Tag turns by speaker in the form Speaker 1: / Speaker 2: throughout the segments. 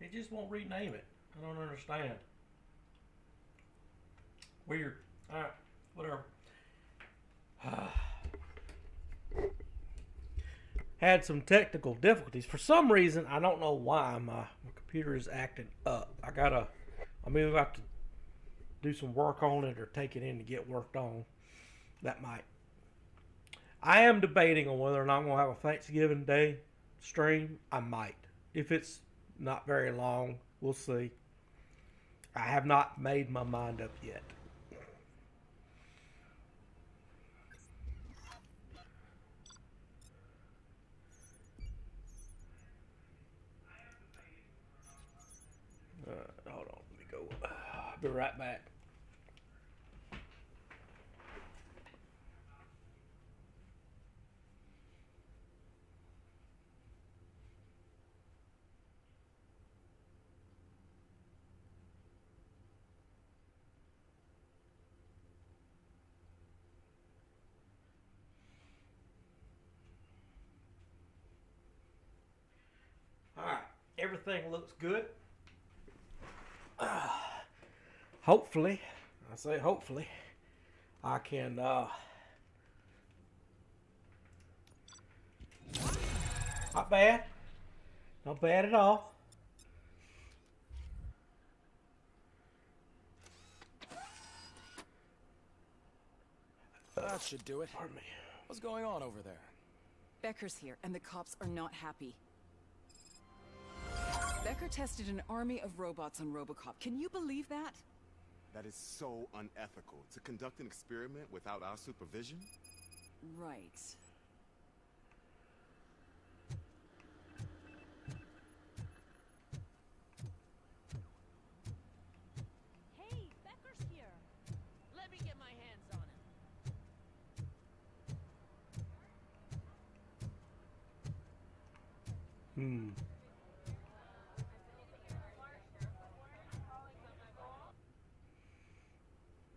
Speaker 1: It just won't rename it. I don't understand. Weird. Alright, whatever. Had some technical difficulties. For some reason, I don't know why my computer is acting up. I may have to do some work on it or take it in to get worked on. That might. I am debating on whether or not I'm going to have a Thanksgiving Day stream. I might. If it's not very long, we'll see. I have not made my mind up yet. Hold on, let me go. I'll be right back. Alright, everything looks good. Hopefully, I say hopefully, I can, not bad. Not bad at all.
Speaker 2: That should do it.
Speaker 1: Pardon me.
Speaker 2: What's going on over there?
Speaker 3: Becker's here, and the cops are not happy. Becker tested an army of robots on Robocop. Can you believe that?
Speaker 4: That is so unethical. To conduct an experiment without our supervision?
Speaker 3: Right.
Speaker 5: Hey, Becker's here. Let me get my hands on him.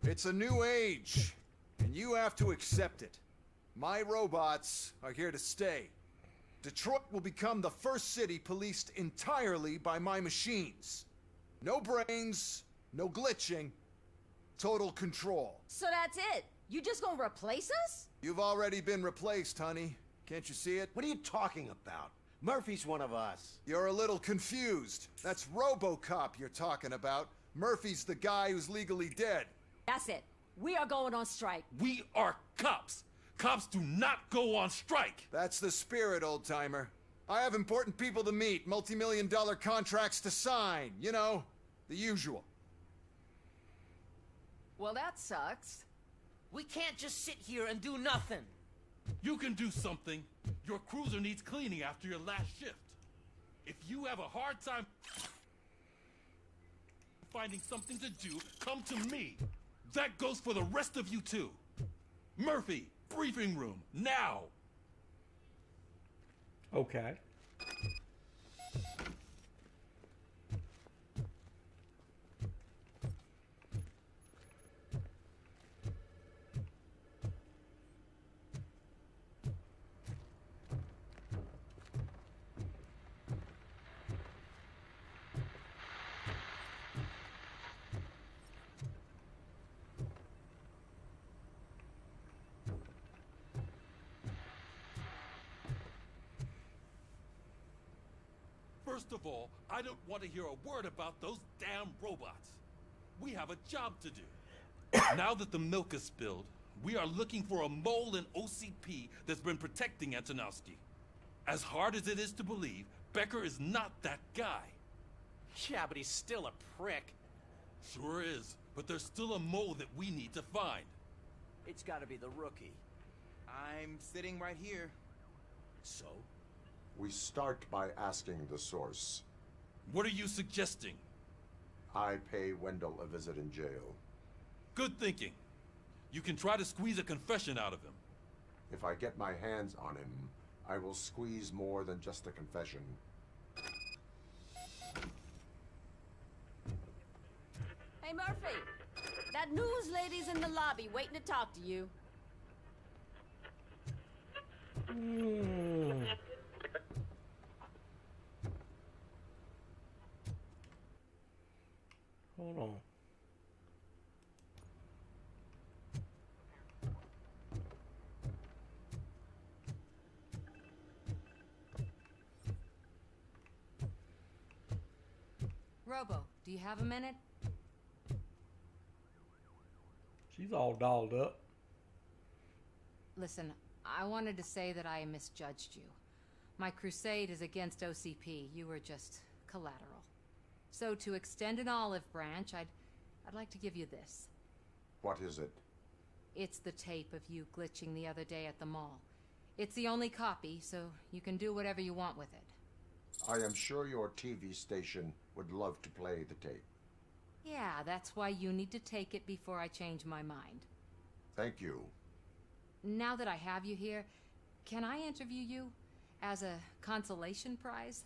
Speaker 6: It's a new age, and you have to accept it. My robots are here to stay. Detroit will become the first city policed entirely by my machines. No brains, no glitching, total control.
Speaker 5: So that's it? You just gonna replace us?
Speaker 6: You've already been replaced, honey. Can't you see it?
Speaker 7: What are you talking about? Murphy's one of us.
Speaker 6: You're a little confused. That's Robocop you're talking about. Murphy's the guy who's legally dead.
Speaker 5: That's it. We are going on strike.
Speaker 8: We are cops. Cops do not go on strike.
Speaker 6: That's the spirit, old-timer. I have important people to meet, multi-million-dollar contracts to sign. You know, the usual.
Speaker 5: Well, that sucks.
Speaker 9: We can't just sit here and do nothing.
Speaker 8: You can do something. Your cruiser needs cleaning after your last shift. If you have a hard time finding something to do, come to me. That goes for the rest of you too. Murphy, briefing room, now.
Speaker 1: Okay.
Speaker 8: First of all, I don't want to hear a word about those damn robots. We have a job to do. Now that the milk is spilled, we are looking for a mole in OCP that's been protecting Antonowski. As hard as it is to believe, Becker is not that guy.
Speaker 9: Yeah, but he's still a prick.
Speaker 8: Sure is, but there's still a mole that we need to find.
Speaker 10: It's gotta be the rookie. I'm sitting right here.
Speaker 9: So?
Speaker 11: We start by asking the source.
Speaker 8: What are you suggesting?
Speaker 11: I pay Wendell a visit in jail.
Speaker 8: Good thinking. You can try to squeeze a confession out of him.
Speaker 11: If I get my hands on him, I will squeeze more than just a confession.
Speaker 5: Hey, Murphy. That news lady's in the lobby waiting to talk to you.
Speaker 1: Hold on.
Speaker 2: Robo, do you have a minute?
Speaker 1: She's all dolled up.
Speaker 2: Listen, I wanted to say that I misjudged you. My crusade is against OCP. You were just collateral. So to extend an olive branch, I'd like to give you this.
Speaker 11: What is it?
Speaker 2: It's the tape of you glitching the other day at the mall. It's the only copy, so you can do whatever you want with it.
Speaker 11: I am sure your TV station would love to play the tape.
Speaker 2: Yeah, that's why you need to take it before I change my mind.
Speaker 11: Thank you.
Speaker 2: Now that I have you here, can I interview you as a consolation prize?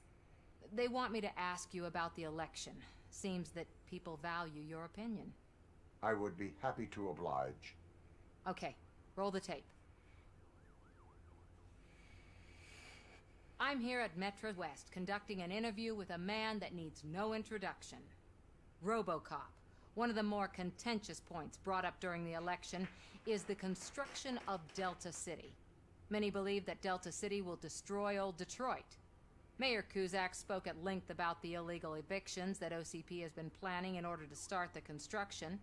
Speaker 2: They want me to ask you about the election. Seems that people value your opinion.
Speaker 11: I would be happy to oblige.
Speaker 2: Okay, roll the tape. I'm here at Metro West conducting an interview with a man that needs no introduction. Robocop. One of the more contentious points brought up during the election is the construction of Delta City. Many believe that Delta City will destroy old Detroit. Mayor Cusack spoke at length about the illegal evictions that OCP has been planning in order to start the construction.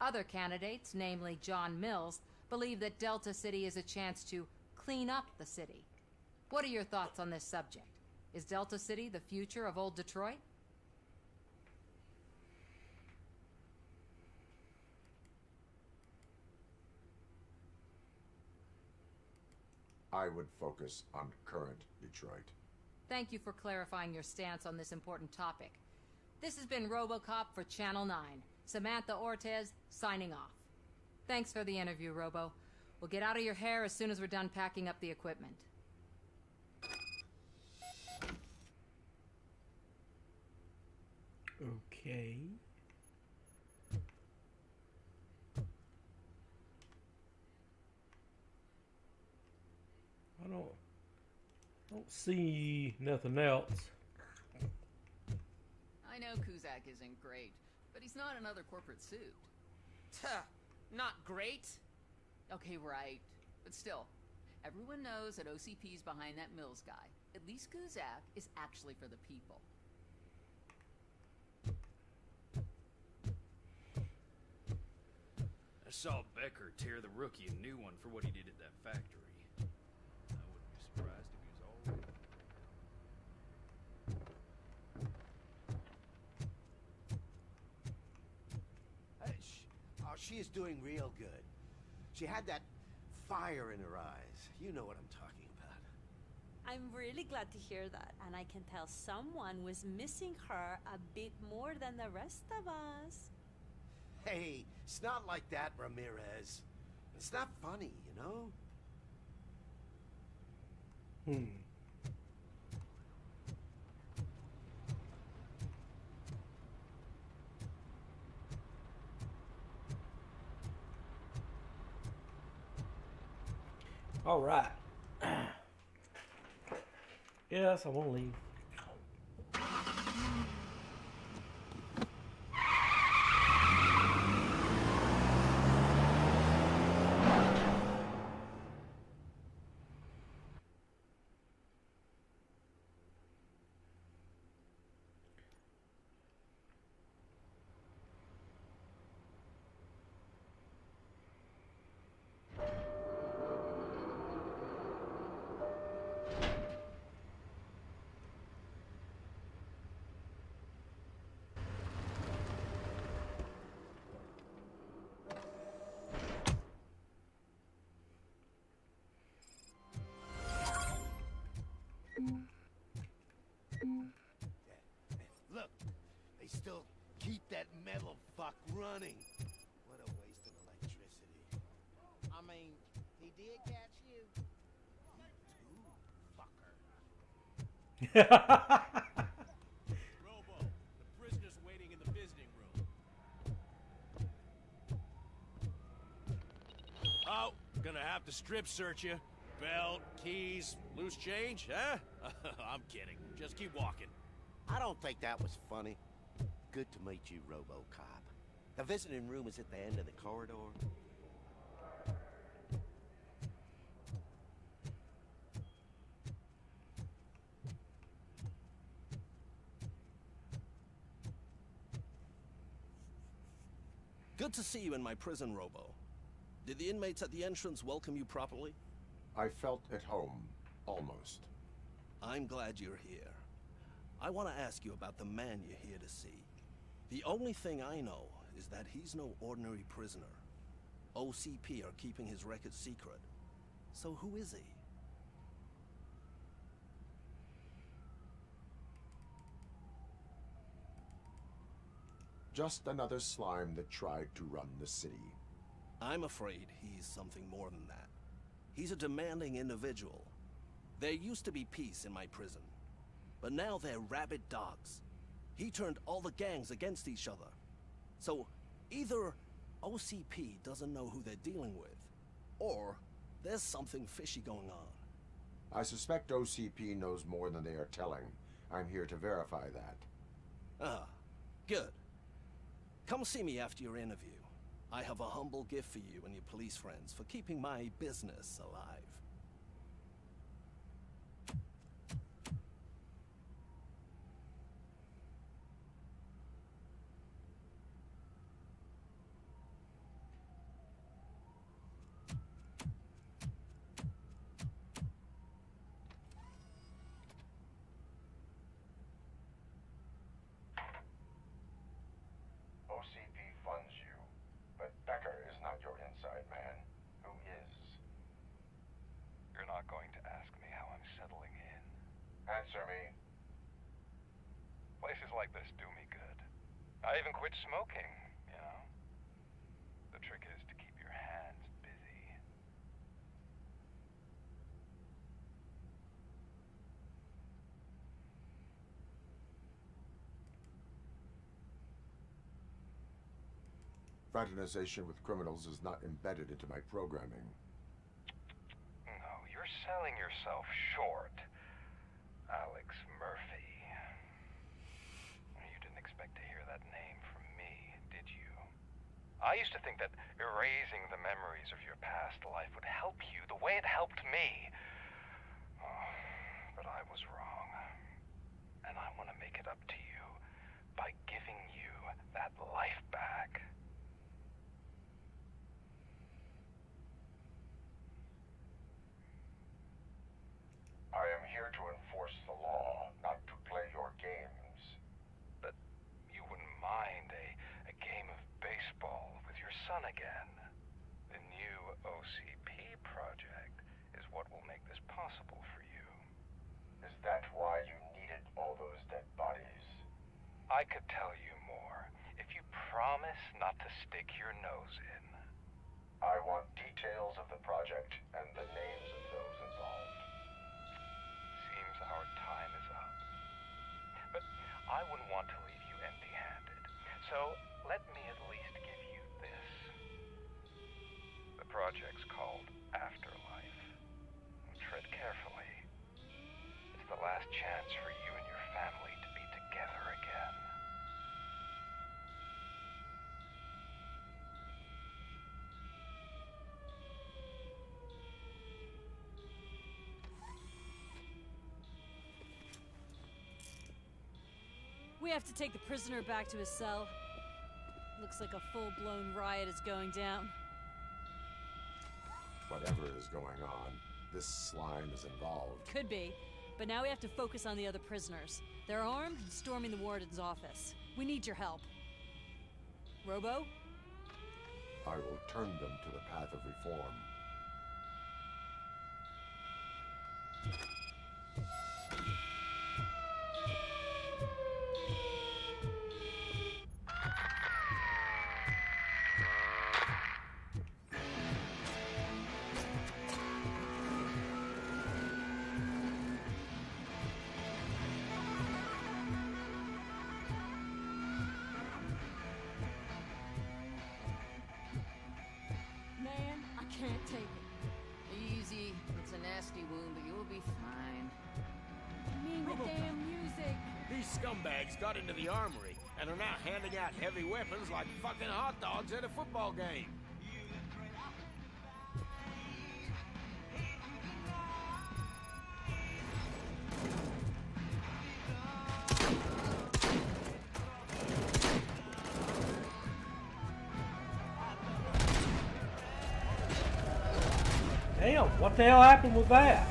Speaker 2: Other candidates, namely John Mills, believe that Delta City is a chance to clean up the city. What are your thoughts on this subject? Is Delta City the future of old Detroit?
Speaker 11: I would focus on current Detroit.
Speaker 2: Thank you for clarifying your stance on this important topic. This has been Robocop for Channel 9. Samantha Ortez, signing off. Thanks for the interview, Robo. We'll get out of your hair as soon as we're done packing up the equipment.
Speaker 1: Okay. I don't see nothing else.
Speaker 12: I know Cusack isn't great, but he's not another corporate suit.
Speaker 9: Tuh, not great.
Speaker 12: Okay, right. But still, everyone knows that OCP's behind that Mills guy. At least Cusack is actually for the people.
Speaker 13: I saw Becker tear the rookie a new one for what he did at that factory. I wouldn't be surprised if he was already...
Speaker 7: She is doing real good. She had that fire in her eyes. You know what I'm talking about.
Speaker 14: I'm really glad to hear that, and I can tell someone was missing her a bit more than the rest of us.
Speaker 7: Hey, it's not like that, Ramirez. It's not funny, you know?
Speaker 1: All right. Yes, I want to leave.
Speaker 7: Look, they still keep that metal fuck running. What a waste of electricity.
Speaker 9: I mean, he did catch you.
Speaker 15: Robo, the prisoner's waiting in the visiting room. Oh, gonna have to strip search you. Belt, keys, loose change, huh? I'm kidding. Just keep walking.
Speaker 7: I don't think that was funny. Good to meet you, Robocop. The visiting room is at the end of the corridor.
Speaker 16: Good to see you in my prison, Robo. Did the inmates at the entrance welcome you properly?
Speaker 11: I felt at home, almost.
Speaker 16: I'm glad you're here. I want to ask you about the man you're here to see. The only thing I know is that he's no ordinary prisoner. OCP are keeping his record secret. So who is he?
Speaker 11: Just another slime that tried to run the city.
Speaker 16: I'm afraid he's something more than that. He's a demanding individual. There used to be peace in my prison, but now they're rabid dogs. He turned all the gangs against each other. So either OCP doesn't know who they're dealing with, or there's something fishy going on.
Speaker 11: I suspect OCP knows more than they are telling. I'm here to verify that.
Speaker 16: Ah, good. Come see me after your interview. I have a humble gift for you and your police friends for keeping my business alive.
Speaker 11: OCP funds you, but Becker is not your inside man. Who is?
Speaker 17: You're not going to ask me how I'm settling in.
Speaker 11: Answer me.
Speaker 17: Places like this do me good. I even quit smoking, you know. The trick is to keep your hands busy.
Speaker 11: Fraternization with criminals is not embedded into my programming.
Speaker 17: No, you're selling yourself short, Alex Murphy. You didn't expect to hear that name from me, did you? I used to think that erasing the memories of your past life would help you the way it helped me. Oh, but I was wrong. And I want to make it up to you by giving you that life back.
Speaker 11: I am here to enforce the law, not to play your games.
Speaker 17: But you wouldn't mind a game of baseball with your son again. The new OCP project is what will make this possible for you.
Speaker 11: Is that why you needed all those dead bodies?
Speaker 17: I could tell you more if you promise not to stick your nose in.
Speaker 11: I want details of the project and the names of those involved.
Speaker 17: Seems our time is up. But I wouldn't want to leave you empty-handed. So let me at least give you this. The project's called Afterlife. Tread carefully. It's the last chance for you and your family to be together again.
Speaker 14: We have to take the prisoner back to his cell. Looks like a full-blown riot is going down.
Speaker 11: Whatever is going on, this slime is involved.
Speaker 14: Could be, but now we have to focus on the other prisoners. They're armed and storming the warden's office. We need your help. Robo?
Speaker 11: I will turn them to the path of reform.
Speaker 5: Man, I can't take it.
Speaker 12: Easy. It's a nasty wound, but you'll be fine.
Speaker 5: I mean the damn music.
Speaker 15: These scumbags got into the armory And are now handing out heavy weapons like fucking hot dogs at a football game.
Speaker 1: Damn, what the hell happened with that?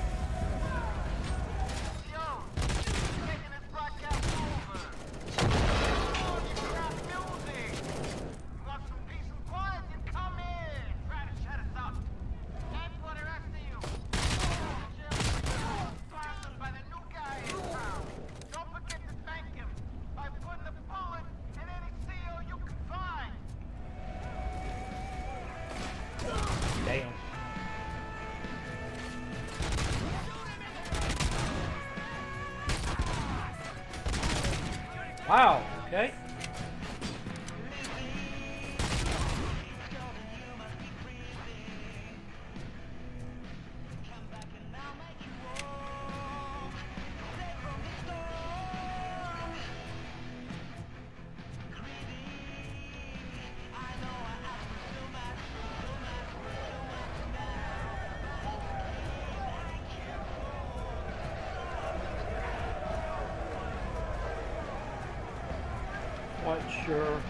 Speaker 1: Damn. Wow, okay. Quite sure.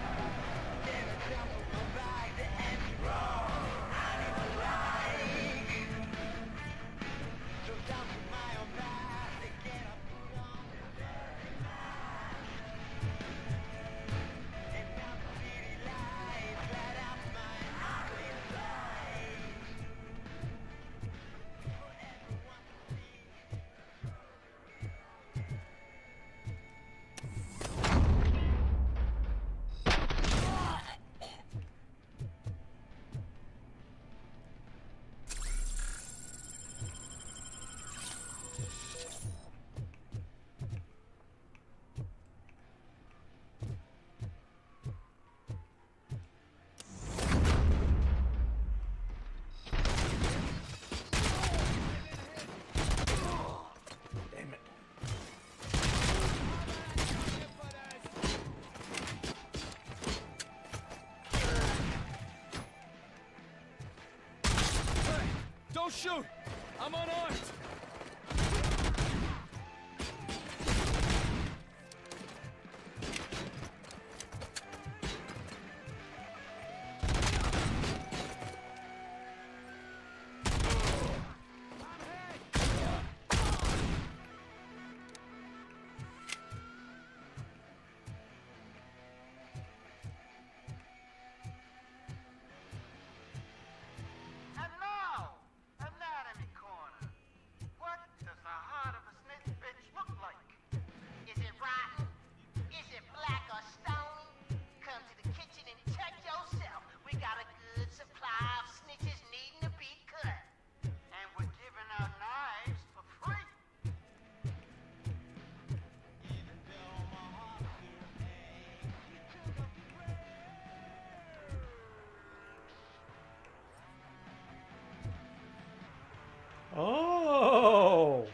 Speaker 15: Don't shoot! I'm unarmed!
Speaker 1: Oh.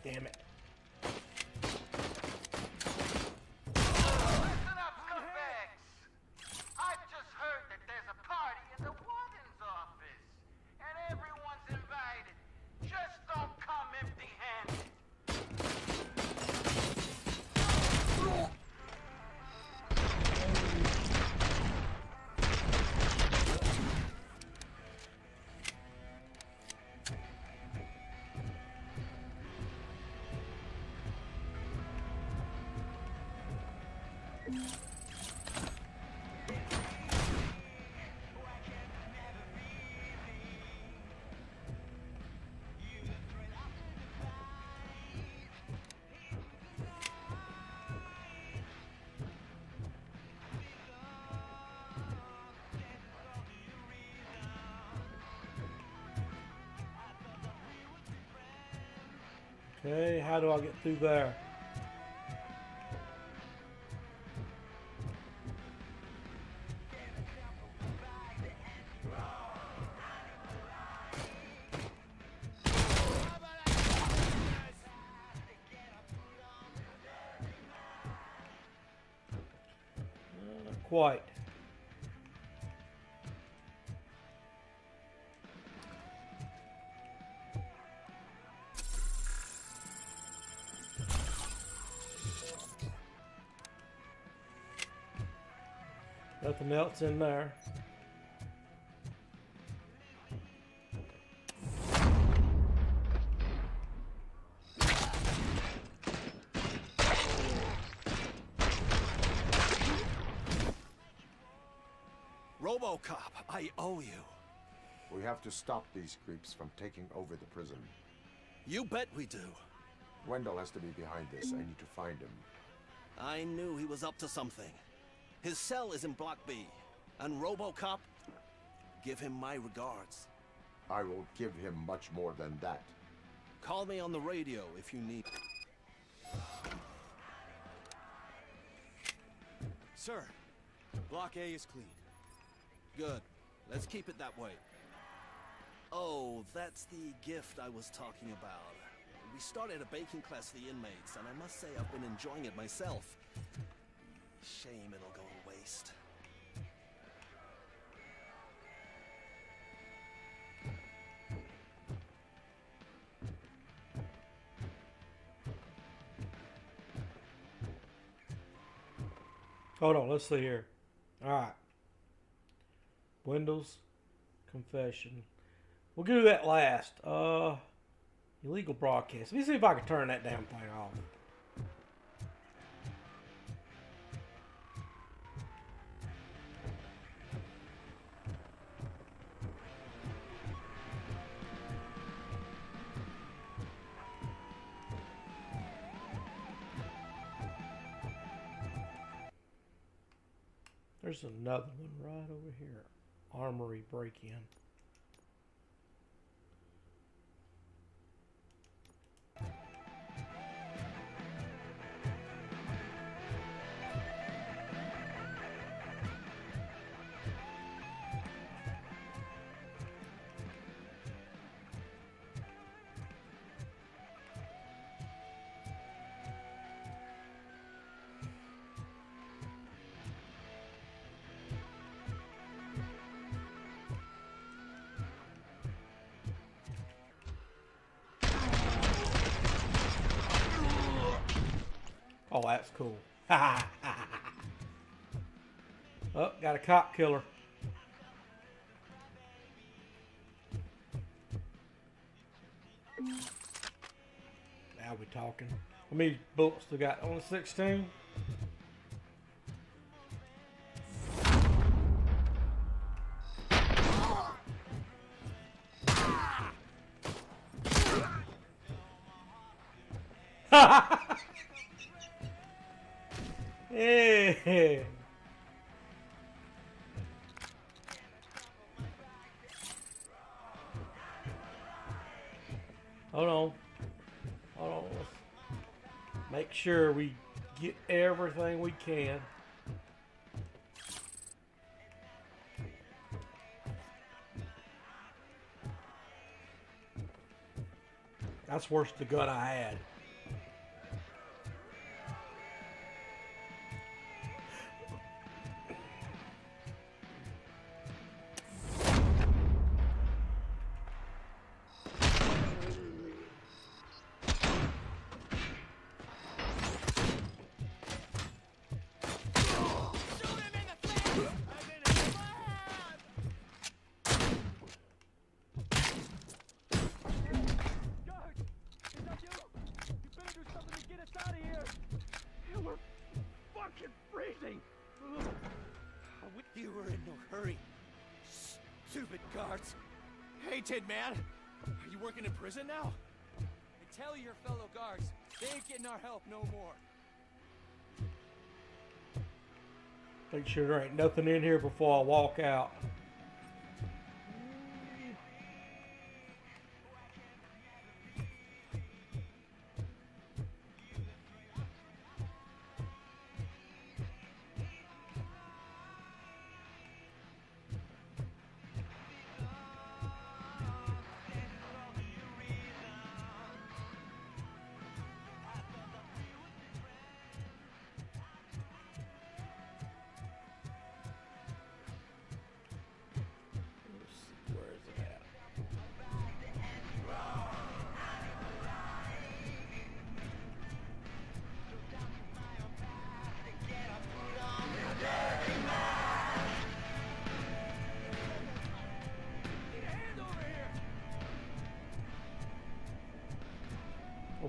Speaker 1: Damn it. Okay, how do I get through there? Not quite. Nothing else in there.
Speaker 16: Robocop, I owe you.
Speaker 11: We have to stop these creeps from taking over the prison.
Speaker 16: You bet we do.
Speaker 11: Wendell has to be behind this. I need to find him.
Speaker 16: I knew he was up to something. His cell is in Block B. And Robocop, give him my regards.
Speaker 11: I will give him much more than that.
Speaker 16: Call me on the radio if you need.
Speaker 10: Sir, Block A is clean.
Speaker 16: Good. Let's keep it that way. Oh, that's the gift I was talking about. We started a baking class for the inmates, and I must say I've been enjoying it myself. Shame it'll go to waste.
Speaker 1: Hold on, let's see here. Alright. Windows confession. We'll do that last. Illegal broadcast. Let me see if I can turn that damn thing off. There's another one right over here. Armory break-in. Oh, that's cool. Oh, got a cop killer. Now we're talking. How many bullets we got? Only 16? Yeah. Hold on. Hold on. Let's make sure we get everything we can. That's worse than the gun I had.
Speaker 10: You were in no hurry. Stupid guards. Hey, Tin Man. Are you working in prison now? And tell your fellow guards, they ain't getting our help no more.
Speaker 1: Make sure there ain't nothing in here before I walk out.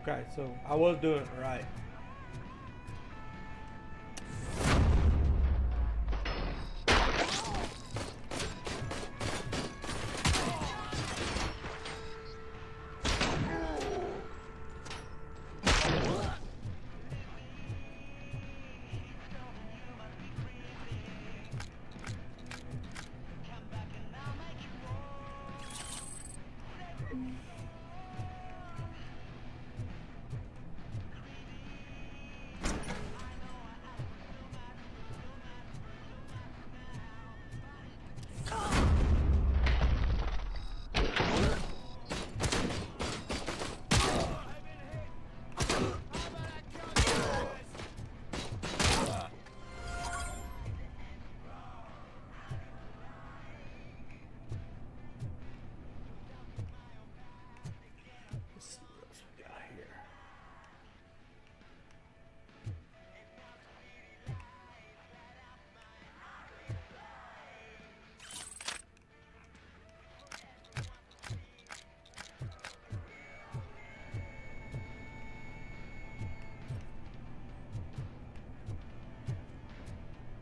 Speaker 1: Okay, so I was doing it right.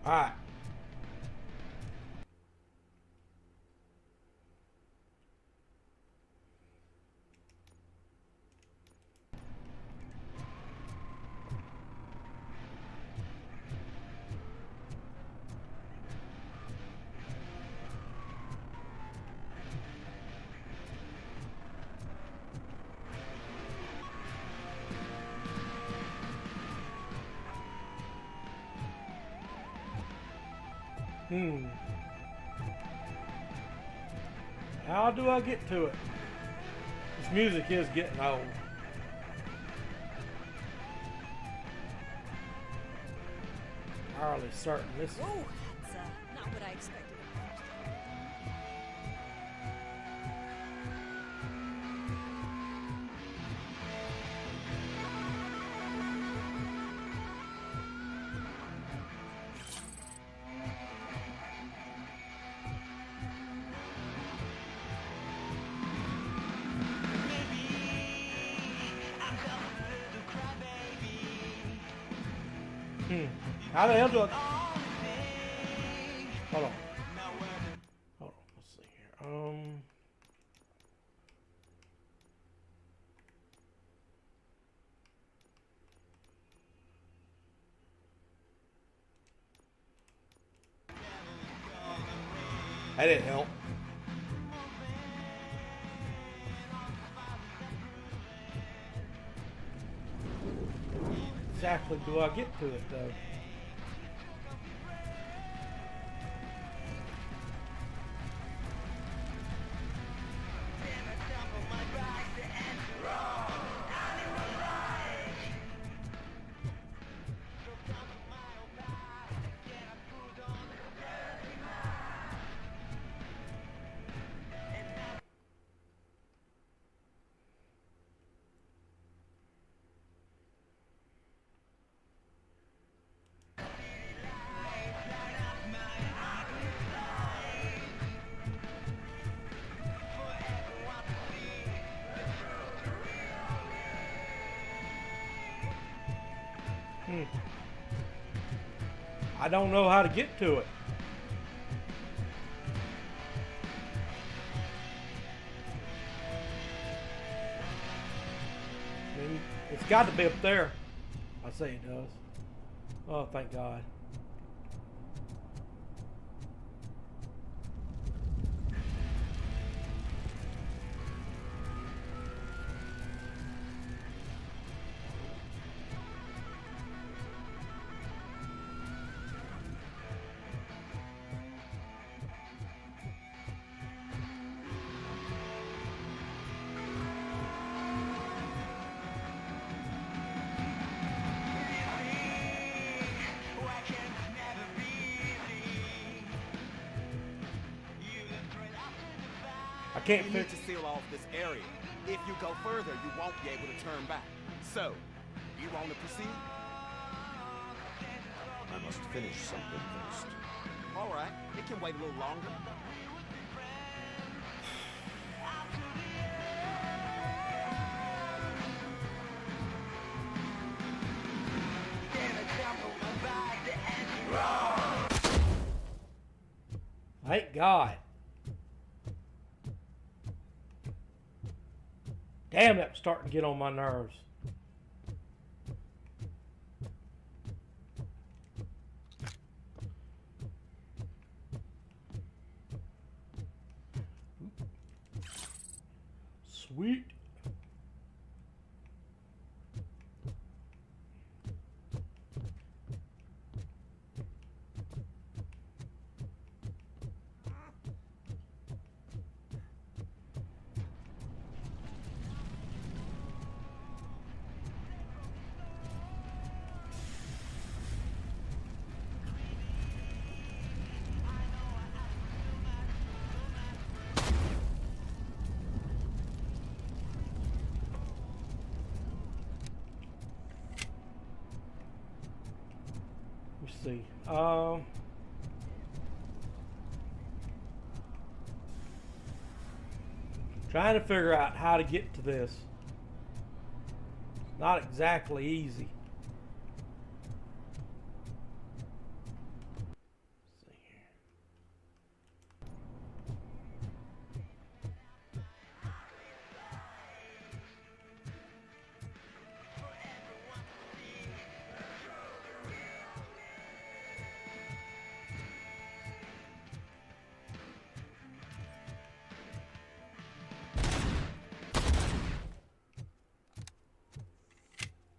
Speaker 1: All right. How do I get to it? This music is getting old. Entirely certain this.
Speaker 14: Whoa, that's not what I expected.
Speaker 1: How the hell do I... Hold on. Hold on. Let's see here. That didn't help. Exactly do I get to it though? I don't know how to get to it. I mean, it's got to be up there. I say it does. Oh, thank God. I can't
Speaker 4: We need to seal off this area. If you go further, you won't be able to turn back. So, you want to proceed?
Speaker 18: I must finish something first.
Speaker 4: All right, it can wait a little longer.
Speaker 1: Thank God. Damn, that was starting to get on my nerves. Sweet. Let's see. Trying to figure out how to get to this. It's not exactly easy. Let's see here.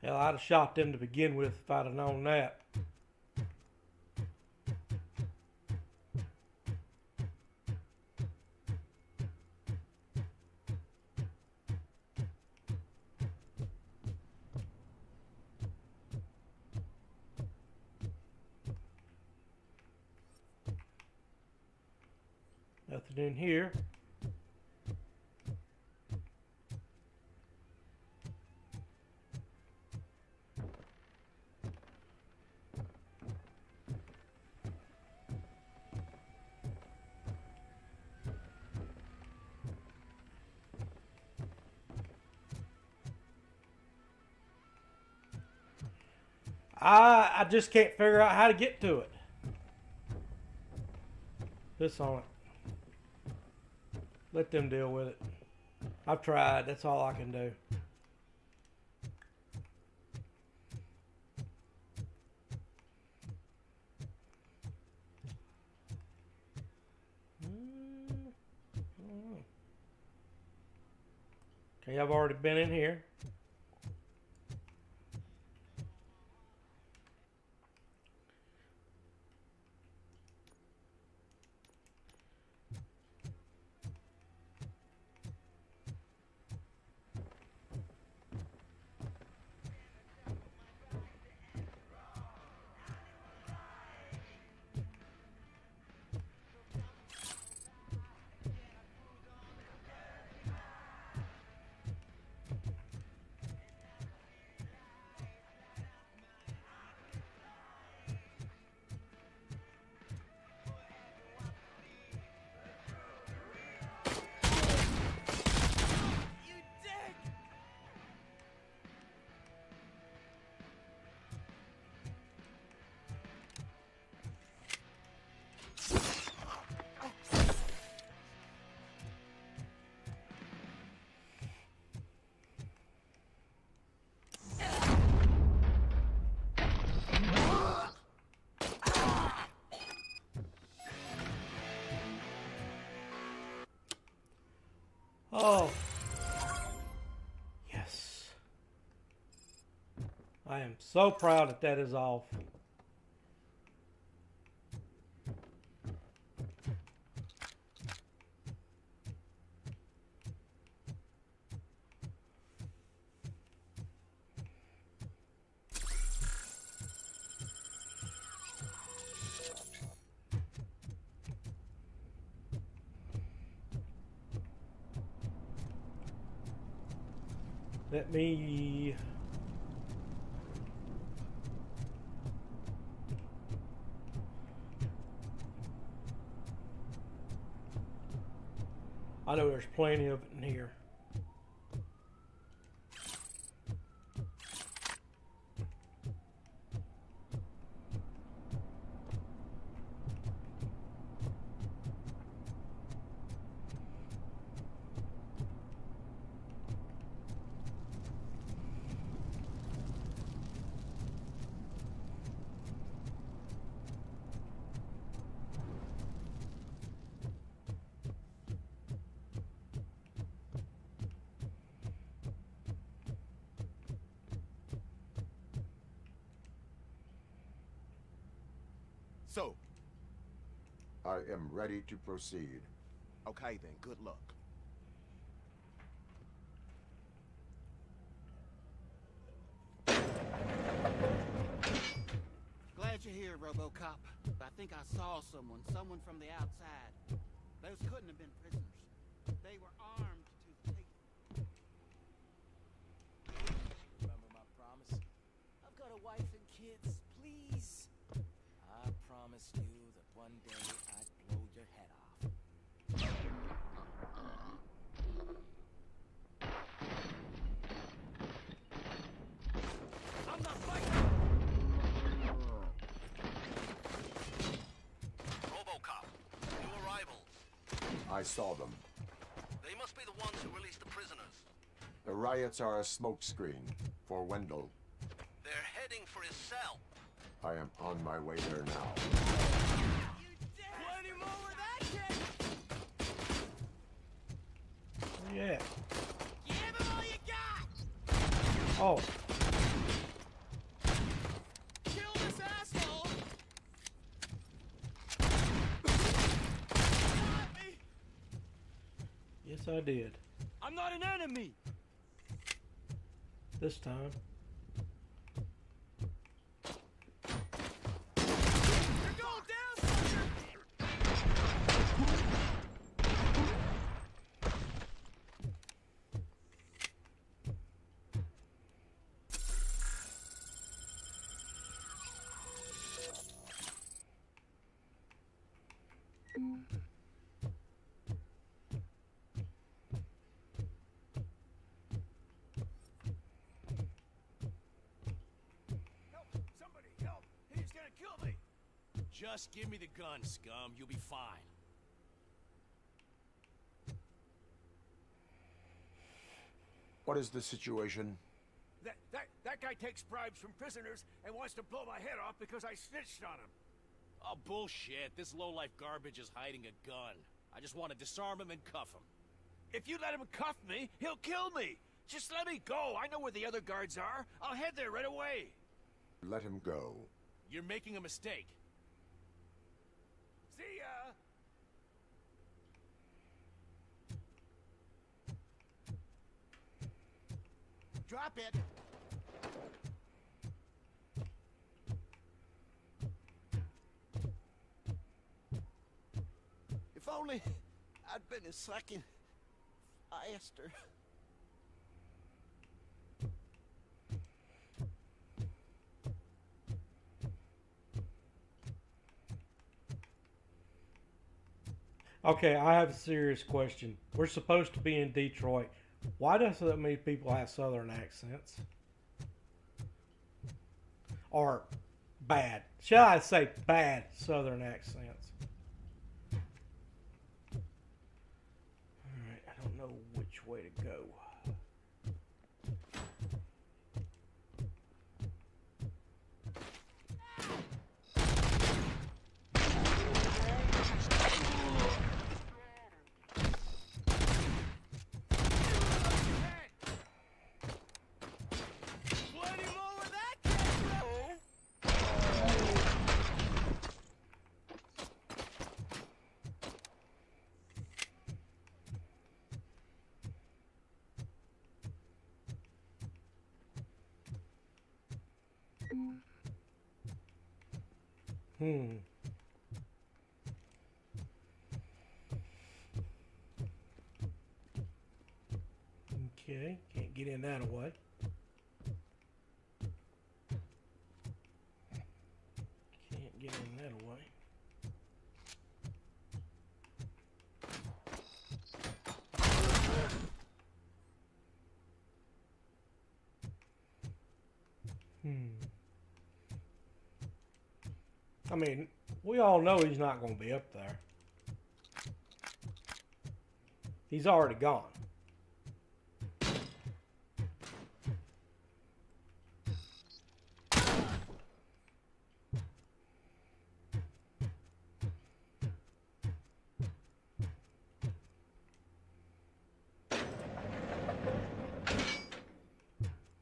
Speaker 1: Hell, I'd have shot them to begin with if I'd have known that. Nothing in here. I just can't figure out how to get to it. This on it. Let them deal with it. I've tried. That's all I can do. Okay, I've already been in here. Oh. Yes. I am so proud that that is off. Let me... I know there's plenty of it in here.
Speaker 4: So?
Speaker 18: I am ready to proceed.
Speaker 4: Okay then, good luck.
Speaker 9: Glad you're here, Robocop. I think I saw someone from the outside. Those couldn't have been prisoners. They were armed to the teeth.
Speaker 10: Remember my promise? I've got a wife and kids, please. I promised you that one day I'd blow your head off. I'm not fighting!
Speaker 16: Robocop, new arrivals.
Speaker 18: I saw them.
Speaker 16: They must be the ones who released the prisoners.
Speaker 18: The riots are a smokescreen for Wendell.
Speaker 16: They're heading for his cell.
Speaker 18: I am on my way there now.
Speaker 10: Plenty more where that came!
Speaker 1: Yeah.
Speaker 10: Give him all you got!
Speaker 1: Oh.
Speaker 10: Kill this asshole! Got me!
Speaker 1: Yes, I did.
Speaker 10: I'm not an enemy!
Speaker 1: This time.
Speaker 10: You're going down, sucker! Help! Somebody help! He's gonna kill me! Just give me the gun, scum. You'll be fine.
Speaker 18: What is the situation?
Speaker 10: That guy takes bribes from prisoners and wants to blow my head off because I snitched on him. Oh, bullshit. This lowlife garbage is hiding a gun. I just want to disarm him and cuff him. If you let him cuff me, he'll kill me. Just let me go. I know where the other guards are. I'll head there right away.
Speaker 18: Let him go.
Speaker 10: You're making a mistake. See ya!
Speaker 9: Drop it! If only I'd been a second faster.
Speaker 1: Okay, I have a serious question. We're supposed to be in Detroit. Why does so many people have southern accents? Or bad. Shall I say bad southern accents? Alright, I don't know which way to go.
Speaker 10: Plenty more where that came from!
Speaker 1: Okay, can't get in that way. Can't get in that way. I mean, we all know he's not going to be up there. He's already gone.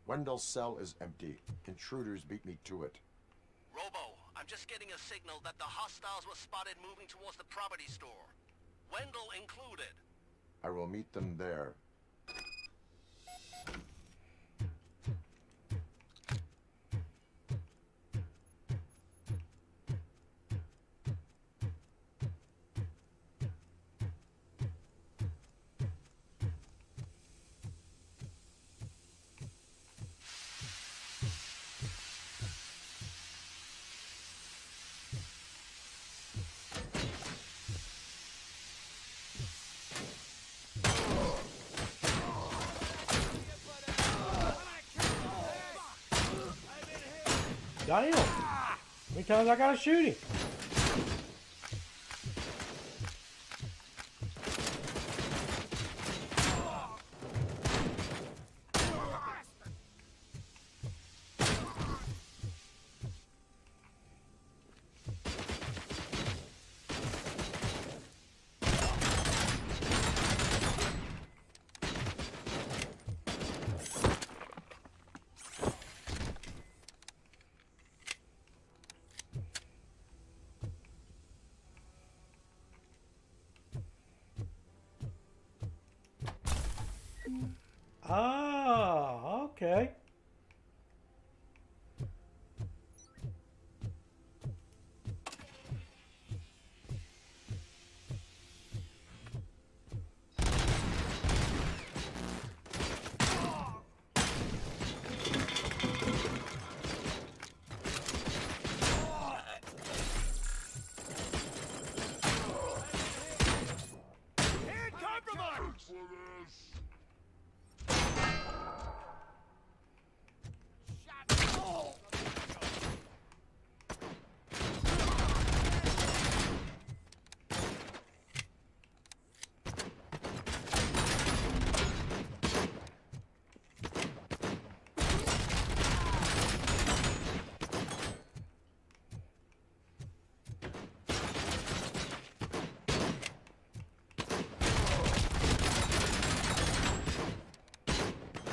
Speaker 18: Wendell's cell is empty. Intruders beat me to it.
Speaker 16: Robo, I'm just getting a signal that the hostiles were spotted moving towards the property store. Wendell included.
Speaker 18: I will meet them there.
Speaker 1: Damn! How many times I gotta shoot him? Ah, okay.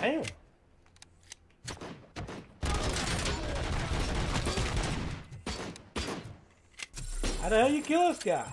Speaker 1: Damn. How the hell you kill this guy?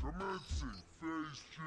Speaker 11: Commencing phase 2.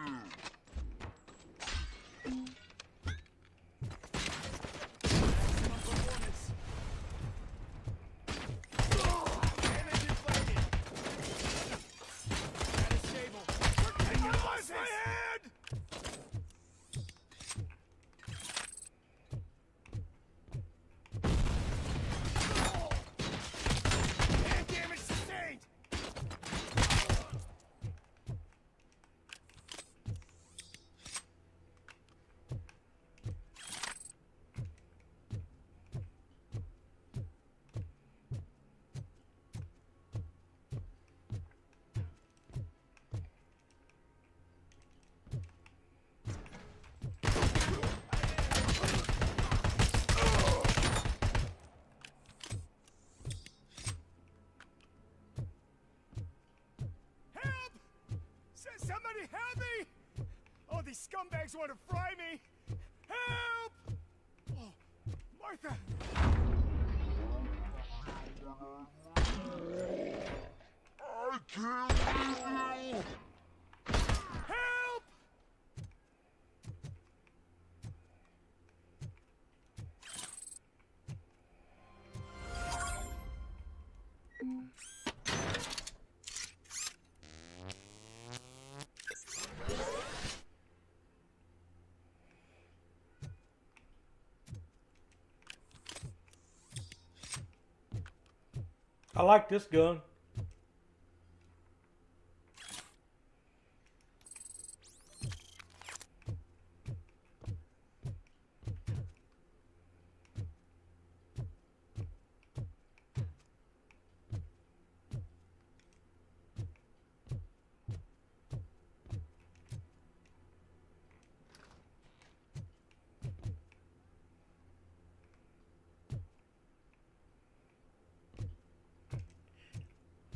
Speaker 10: Somebody help me! Oh, these scumbags want to fry me! Help! Oh, Martha!
Speaker 11: I killed you!
Speaker 10: Help!
Speaker 1: I like this gun.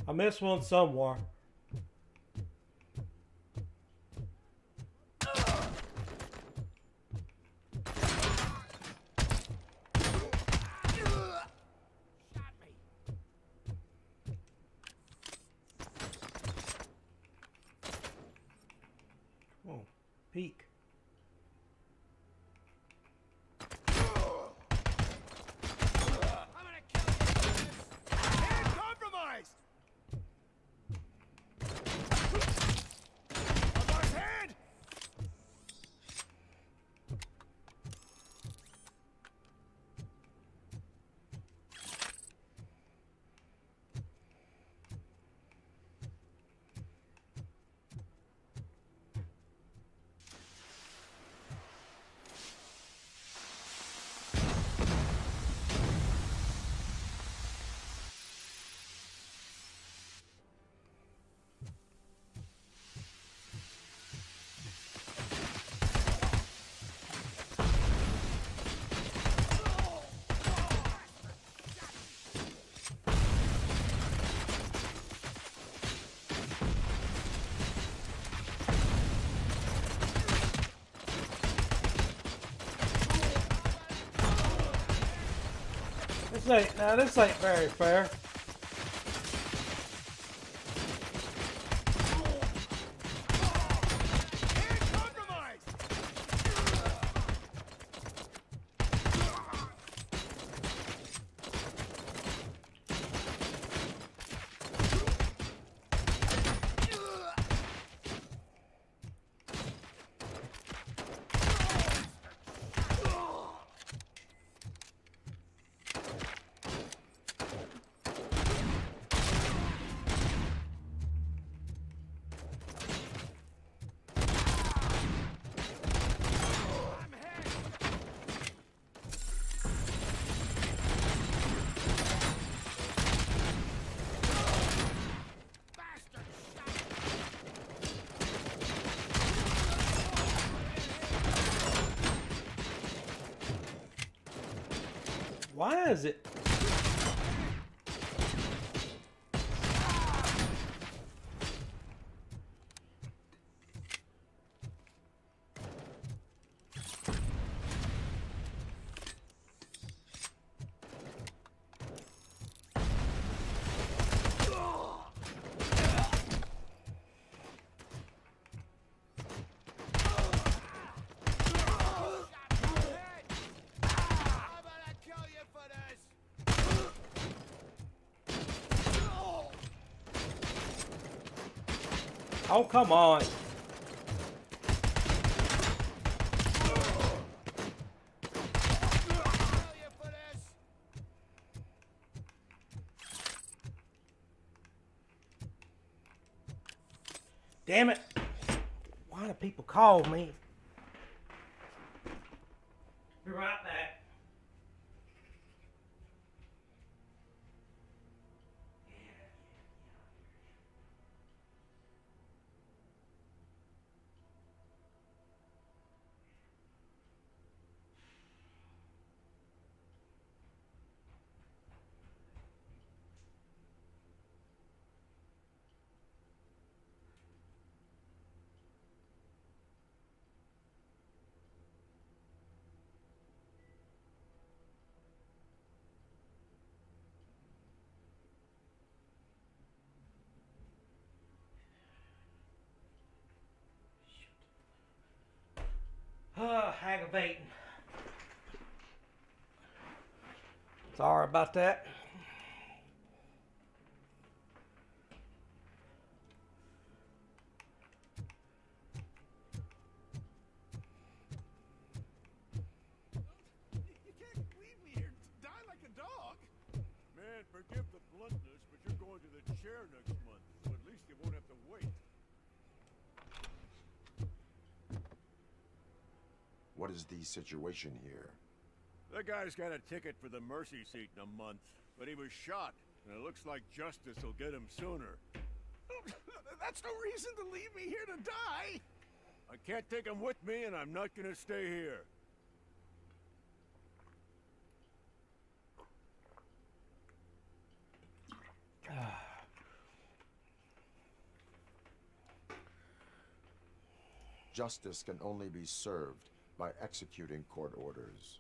Speaker 1: I missed one somewhere. Oh, peek. This ain't very fair. Why is it? Oh, come on. Damn it. Why do people call me? Be right back. Aggravating. Sorry about that.
Speaker 7: You can't leave me here to die like a dog. Man, forgive the bluntness, share next month, so at least you won't have to wait.
Speaker 18: What is the situation here?
Speaker 7: The guy's got a ticket for the mercy seat in a month, but he was shot, and it looks like justice will get him sooner. That's no reason to leave me here to die! I can't take him with me, and I'm not gonna stay here.
Speaker 18: Justice can only be served by executing court orders.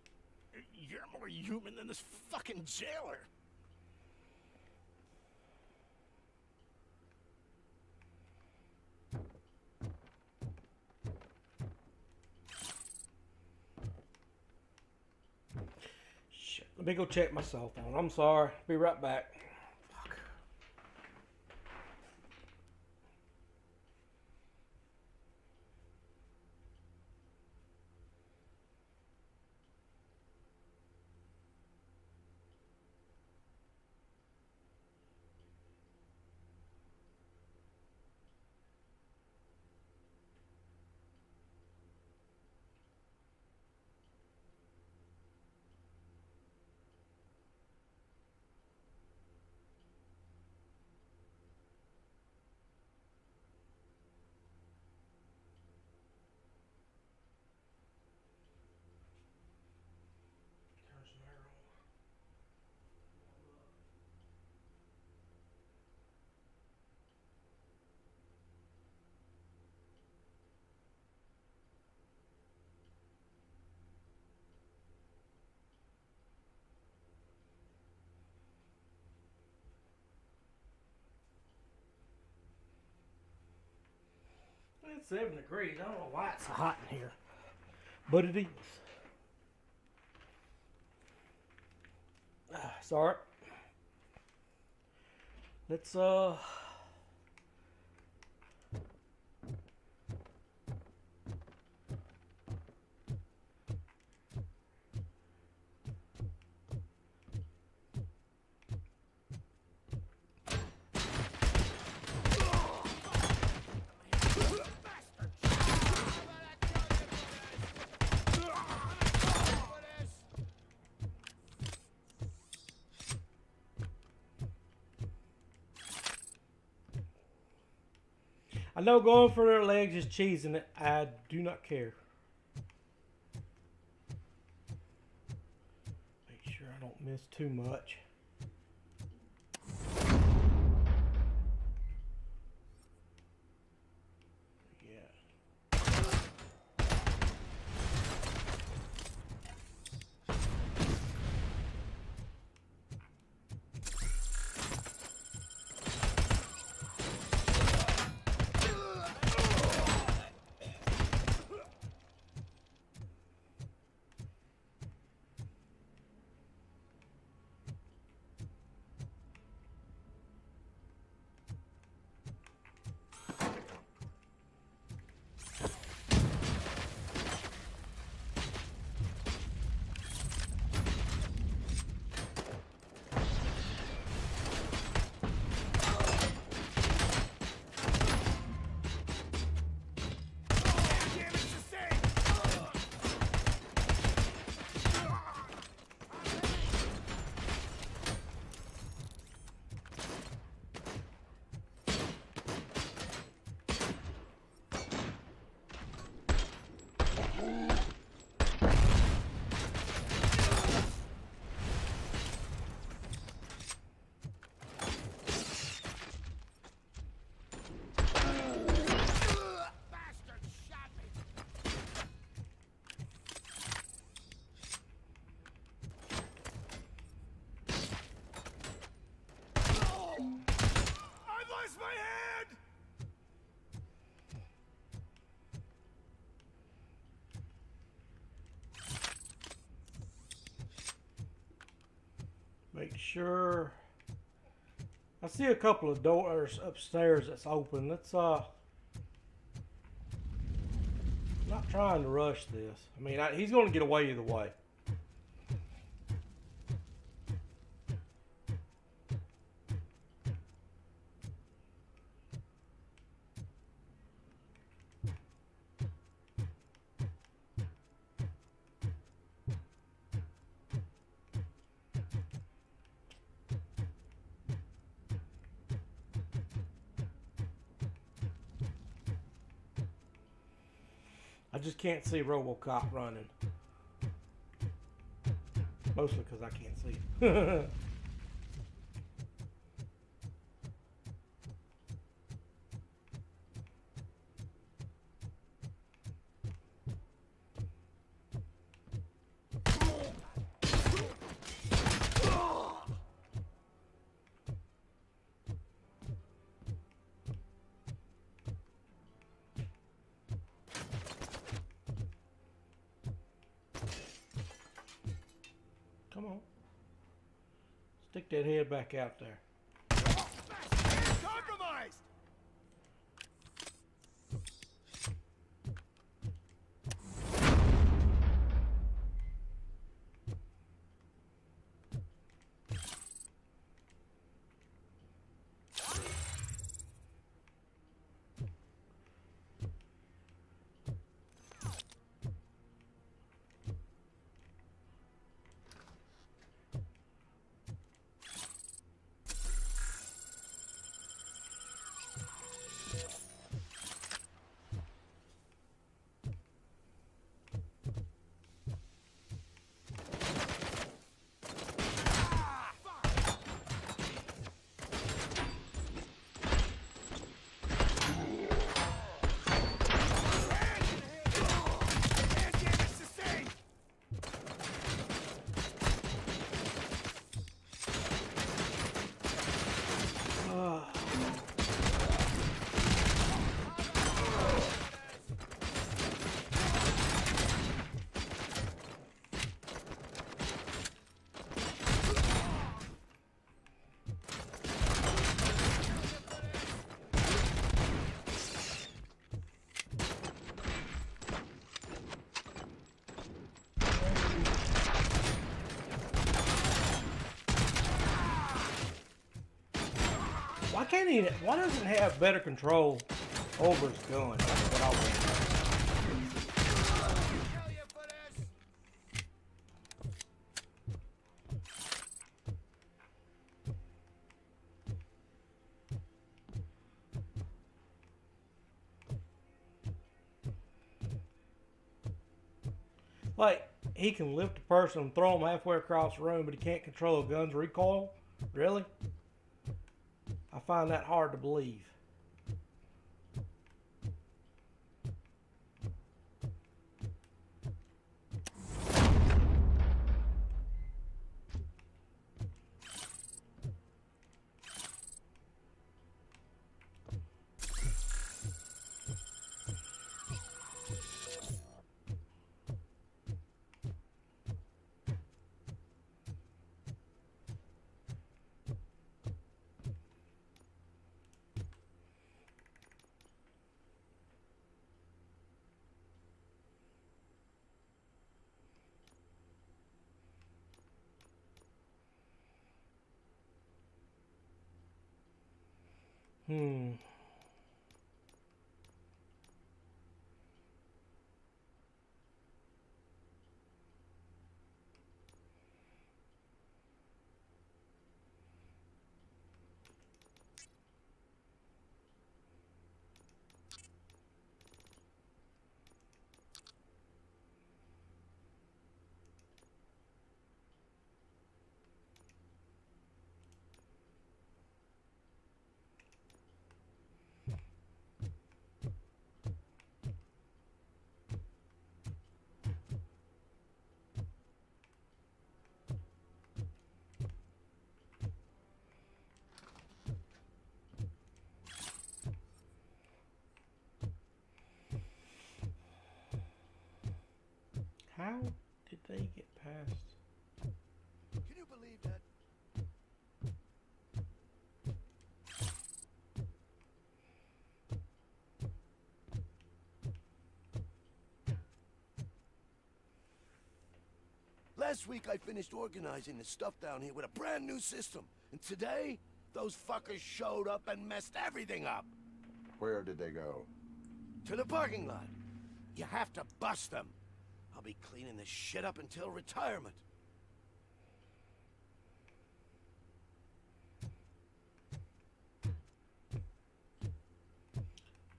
Speaker 7: You're more human than this fucking jailer!
Speaker 1: Shit. Let me go check my cell phone. I'm sorry. Be right back. Fuck. It's 7 degrees. I don't know why it's so hot in here, but it is. Sorry. Let's I know going for their legs is cheesing it. I do not care. Make sure I don't miss too much. Make sure. I see a couple of doors upstairs that's open. Let's not trying to rush this. I mean, he's going to get away either way. just can't see Robocop running. Mostly because I can't see it. Come on. Stick that head back out there.
Speaker 7: Compromised!
Speaker 1: Why doesn't he have better control over his gun? That's what I want. Like, he can lift a person and throw them halfway across the room, but he can't control a gun's recoil? Really? I find that hard to believe. How did they get past?
Speaker 7: Can you believe that?
Speaker 19: Last week I finished organizing the stuff down here with a brand new system. And today, those fuckers showed up and messed everything up.
Speaker 18: Where did they go?
Speaker 19: To the parking lot. You have to bust them. I'll be cleaning this shit up until retirement.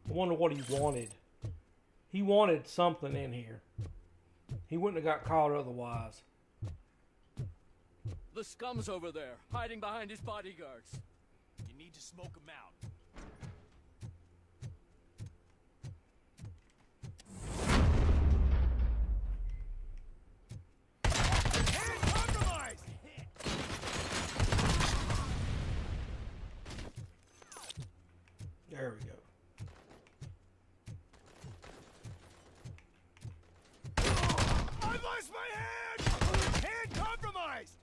Speaker 1: I wonder what he wanted. He wanted something in here. He wouldn't have got caught otherwise.
Speaker 20: The scum's over there, hiding behind his bodyguards.
Speaker 10: You need to smoke him out.
Speaker 1: There we go.
Speaker 7: I've lost my hand! Hand compromised!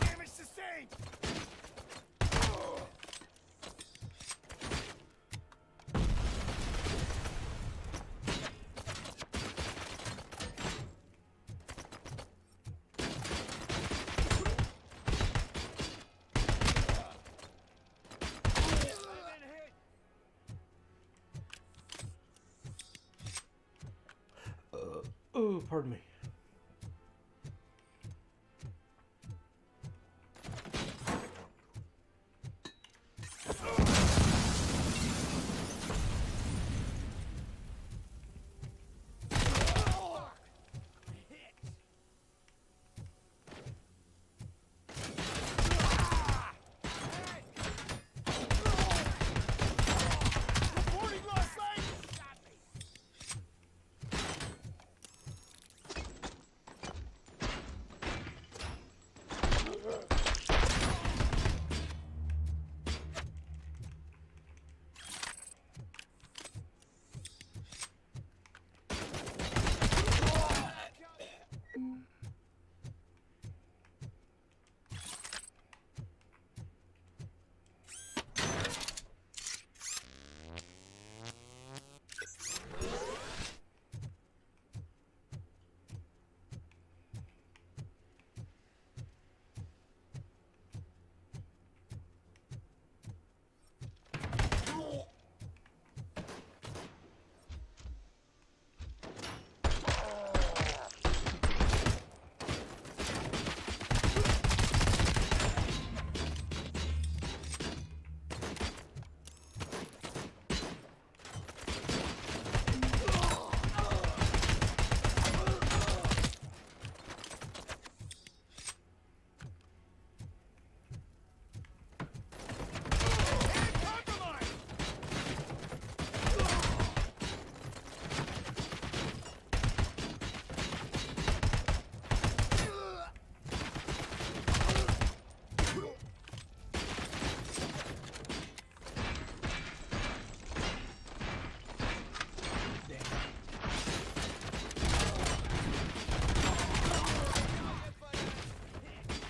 Speaker 7: Damage sustained!
Speaker 1: Oh, pardon me.
Speaker 7: Reporting lost leg!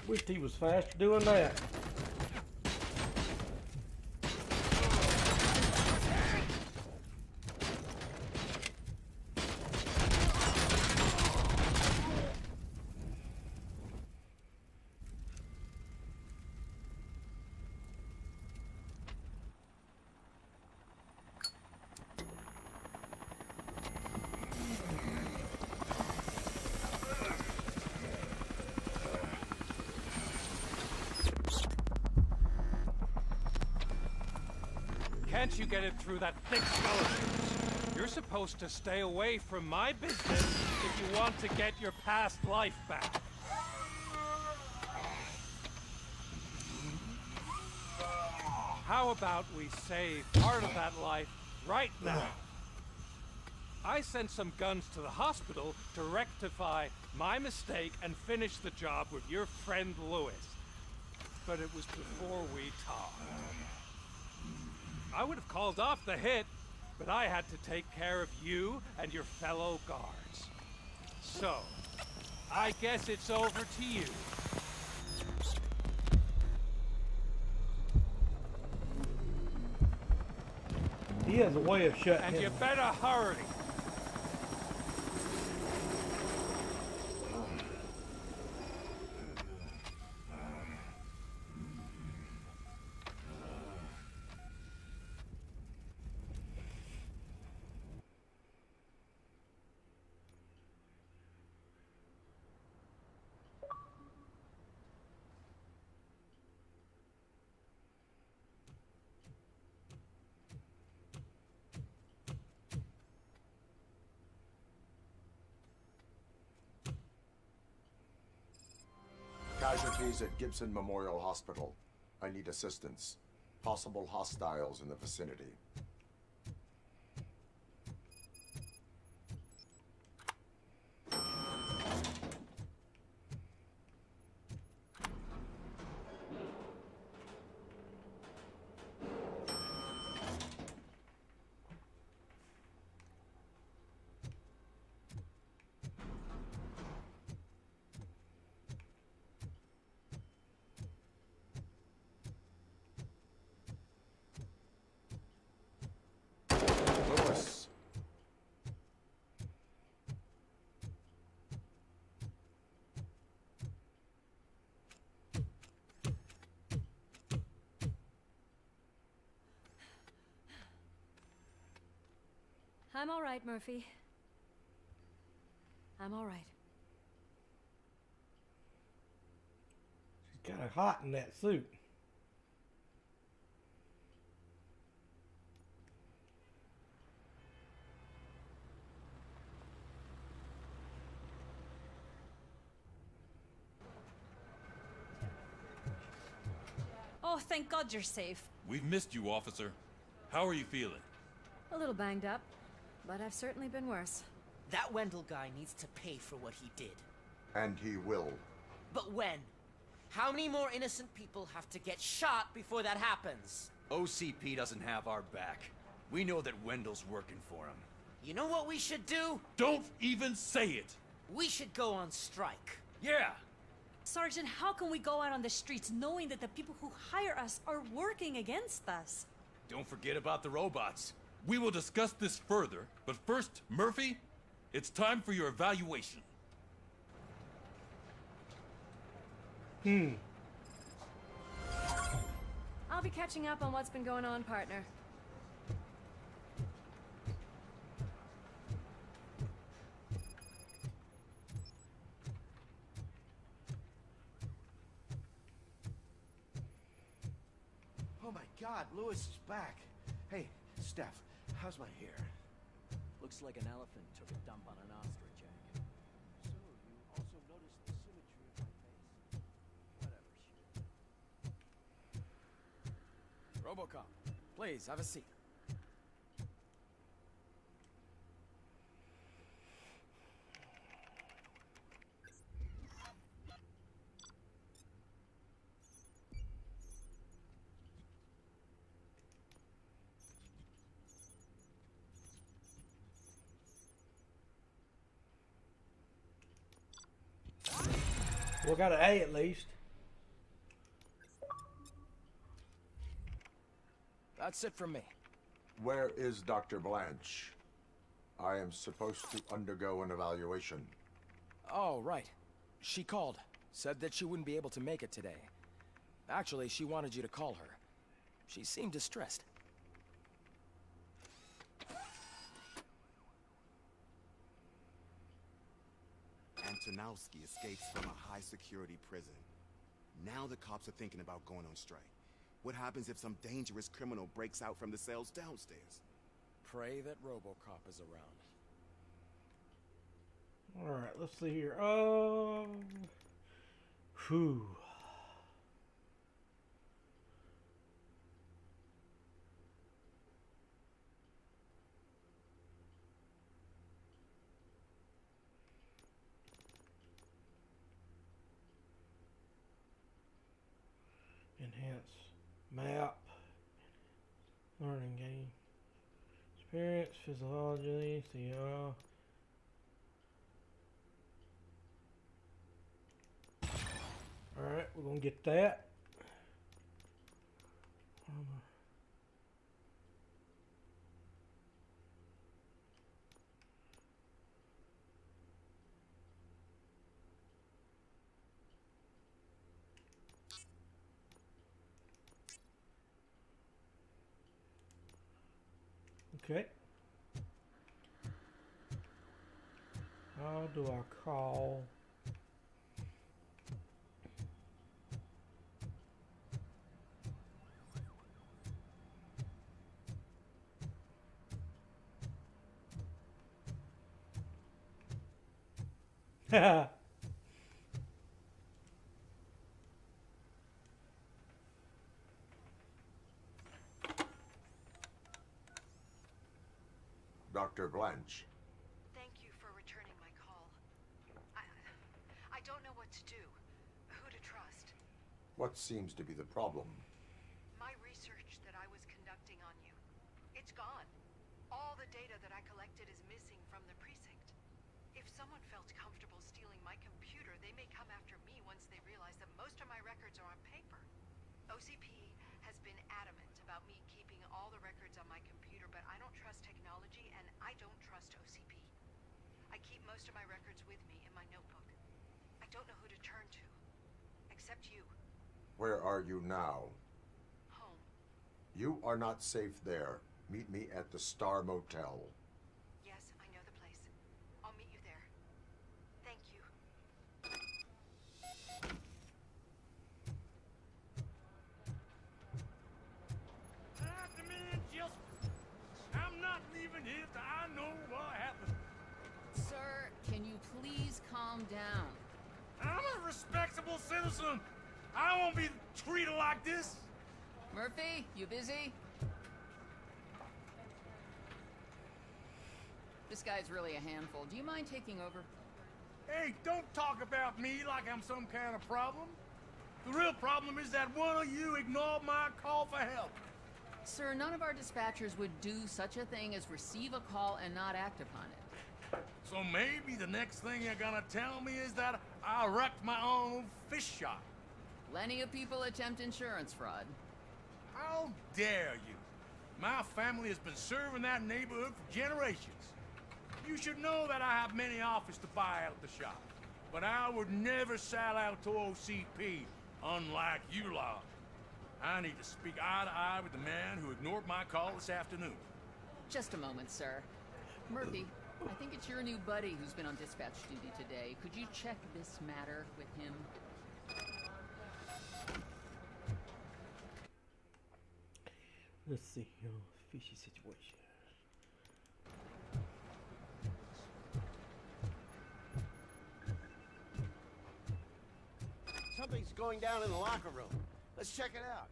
Speaker 1: Wished he was faster doing that.
Speaker 21: Can't you get it through that thick skull of yours? You're supposed to stay away from my business if you want to get your past life back. How about we save part of that life right now? I sent some guns to the hospital to rectify my mistake and finish the job with your friend Lewis. But it was before we talked. I would have called off the hit, but I had to take care of you and your fellow guards. So, I guess it's over to you.
Speaker 1: He has a way of shutting
Speaker 21: And
Speaker 1: him.
Speaker 21: you better hurry.
Speaker 18: Casualties at Gibson Memorial Hospital. I need assistance. Possible hostiles in the vicinity.
Speaker 3: I'm all right, Murphy. I'm all right.
Speaker 1: She's kind of hot in that suit.
Speaker 3: Oh, thank God you're safe.
Speaker 8: We've missed you, officer. How are you feeling?
Speaker 3: A little banged up, but I've certainly been worse.
Speaker 22: That Wendell guy needs to pay for what he did.
Speaker 18: And he will.
Speaker 22: But when? How many more innocent people have to get shot before that happens?
Speaker 13: OCP doesn't have our back. We know that Wendell's working for him.
Speaker 22: You know what we should do?
Speaker 8: Don't even say it!
Speaker 22: We should go on strike.
Speaker 8: Yeah!
Speaker 3: Sergeant, how can we go out on the streets knowing that the people who hire us are working against us?
Speaker 13: Don't forget about the robots.
Speaker 8: We will discuss this further, but first, Murphy, it's time for your evaluation.
Speaker 3: I'll be catching up on what's been going on, partner.
Speaker 9: Oh my God, Lewis is back. Hey, Steph, how's my hair?
Speaker 20: Looks like an elephant took a dump on an ostrich egg.
Speaker 9: So, you also noticed the symmetry of my face? Whatever, shit.
Speaker 20: Robocop, please, have a seat.
Speaker 1: We got an A at least.
Speaker 20: That's it from me.
Speaker 18: Where is Dr. Blanche? I am supposed to undergo an evaluation.
Speaker 20: Oh, right. She called. Said that she wouldn't be able to make it today. Actually, she wanted you to call her. She seemed distressed.
Speaker 4: Antonowski escapes from a high-security prison. Now the cops are thinking about going on strike. What happens if some dangerous criminal breaks out from the cells downstairs?
Speaker 20: Pray that Robocop is around.
Speaker 1: Alright, let's see here. Whew. Enhance map, learning game, experience, physiology, CR. Alright, we're gonna get that. Okay. How do I call?
Speaker 18: Dr. Blanche.
Speaker 2: Thank you for returning my call. I don't know what to do. Who to trust.
Speaker 18: What seems to be the problem?
Speaker 2: My research that I was conducting on you. It's gone. All the data that I collected is missing from the precinct. If someone felt comfortable stealing my computer, they may come after me once they realize that most of my records are on paper. OCP has been adamant about me keeping all the records on my computer, but I don't trust technology and I don't trust OCP. I keep most of my records with me in my notebook. I don't know who to turn to, except you.
Speaker 18: Where are you now?
Speaker 2: Home.
Speaker 18: You are not safe there. Meet me at the Star Motel.
Speaker 2: Yes, I know the place. I'll meet you there. Thank you.
Speaker 7: I'm not leaving here till I know what happened.
Speaker 12: Sir, can you please calm down?
Speaker 7: I'm a respectable citizen. I won't be treated like this.
Speaker 12: Murphy, you busy? This guy's really a handful. Do you mind taking over?
Speaker 7: Hey, don't talk about me like I'm some kind of problem. The real problem is that one of you ignored my call for help.
Speaker 12: Sir, none of our dispatchers would do such a thing as receive a call and not act upon it.
Speaker 7: So maybe the next thing you're gonna tell me is that I wrecked my own fish shop.
Speaker 12: Plenty of people attempt insurance fraud.
Speaker 7: How dare you? My family has been serving that neighborhood for generations. You should know that I have many offers to buy out the shop. But I would never sell out to OCP, unlike you lot. I need to speak eye to eye with the man who ignored my call this afternoon.
Speaker 12: Just a moment, sir. Murphy, I think it's your new buddy who's been on dispatch duty today. Could you check this matter with him?
Speaker 1: Let's see. Fishy situation.
Speaker 19: Something's going down in the locker room. Let's check it out.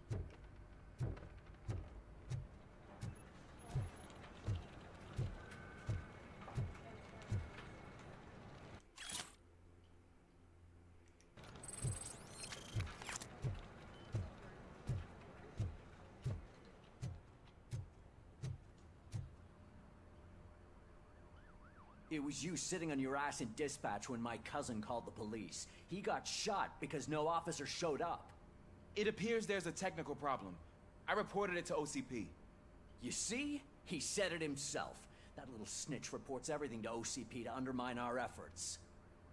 Speaker 6: It was you sitting on your ass in dispatch when my cousin called the police. He got shot because no officer showed up.
Speaker 23: It appears there's a technical problem. I reported it to OCP.
Speaker 6: You see? He said it himself. That little snitch reports everything to OCP to undermine our efforts.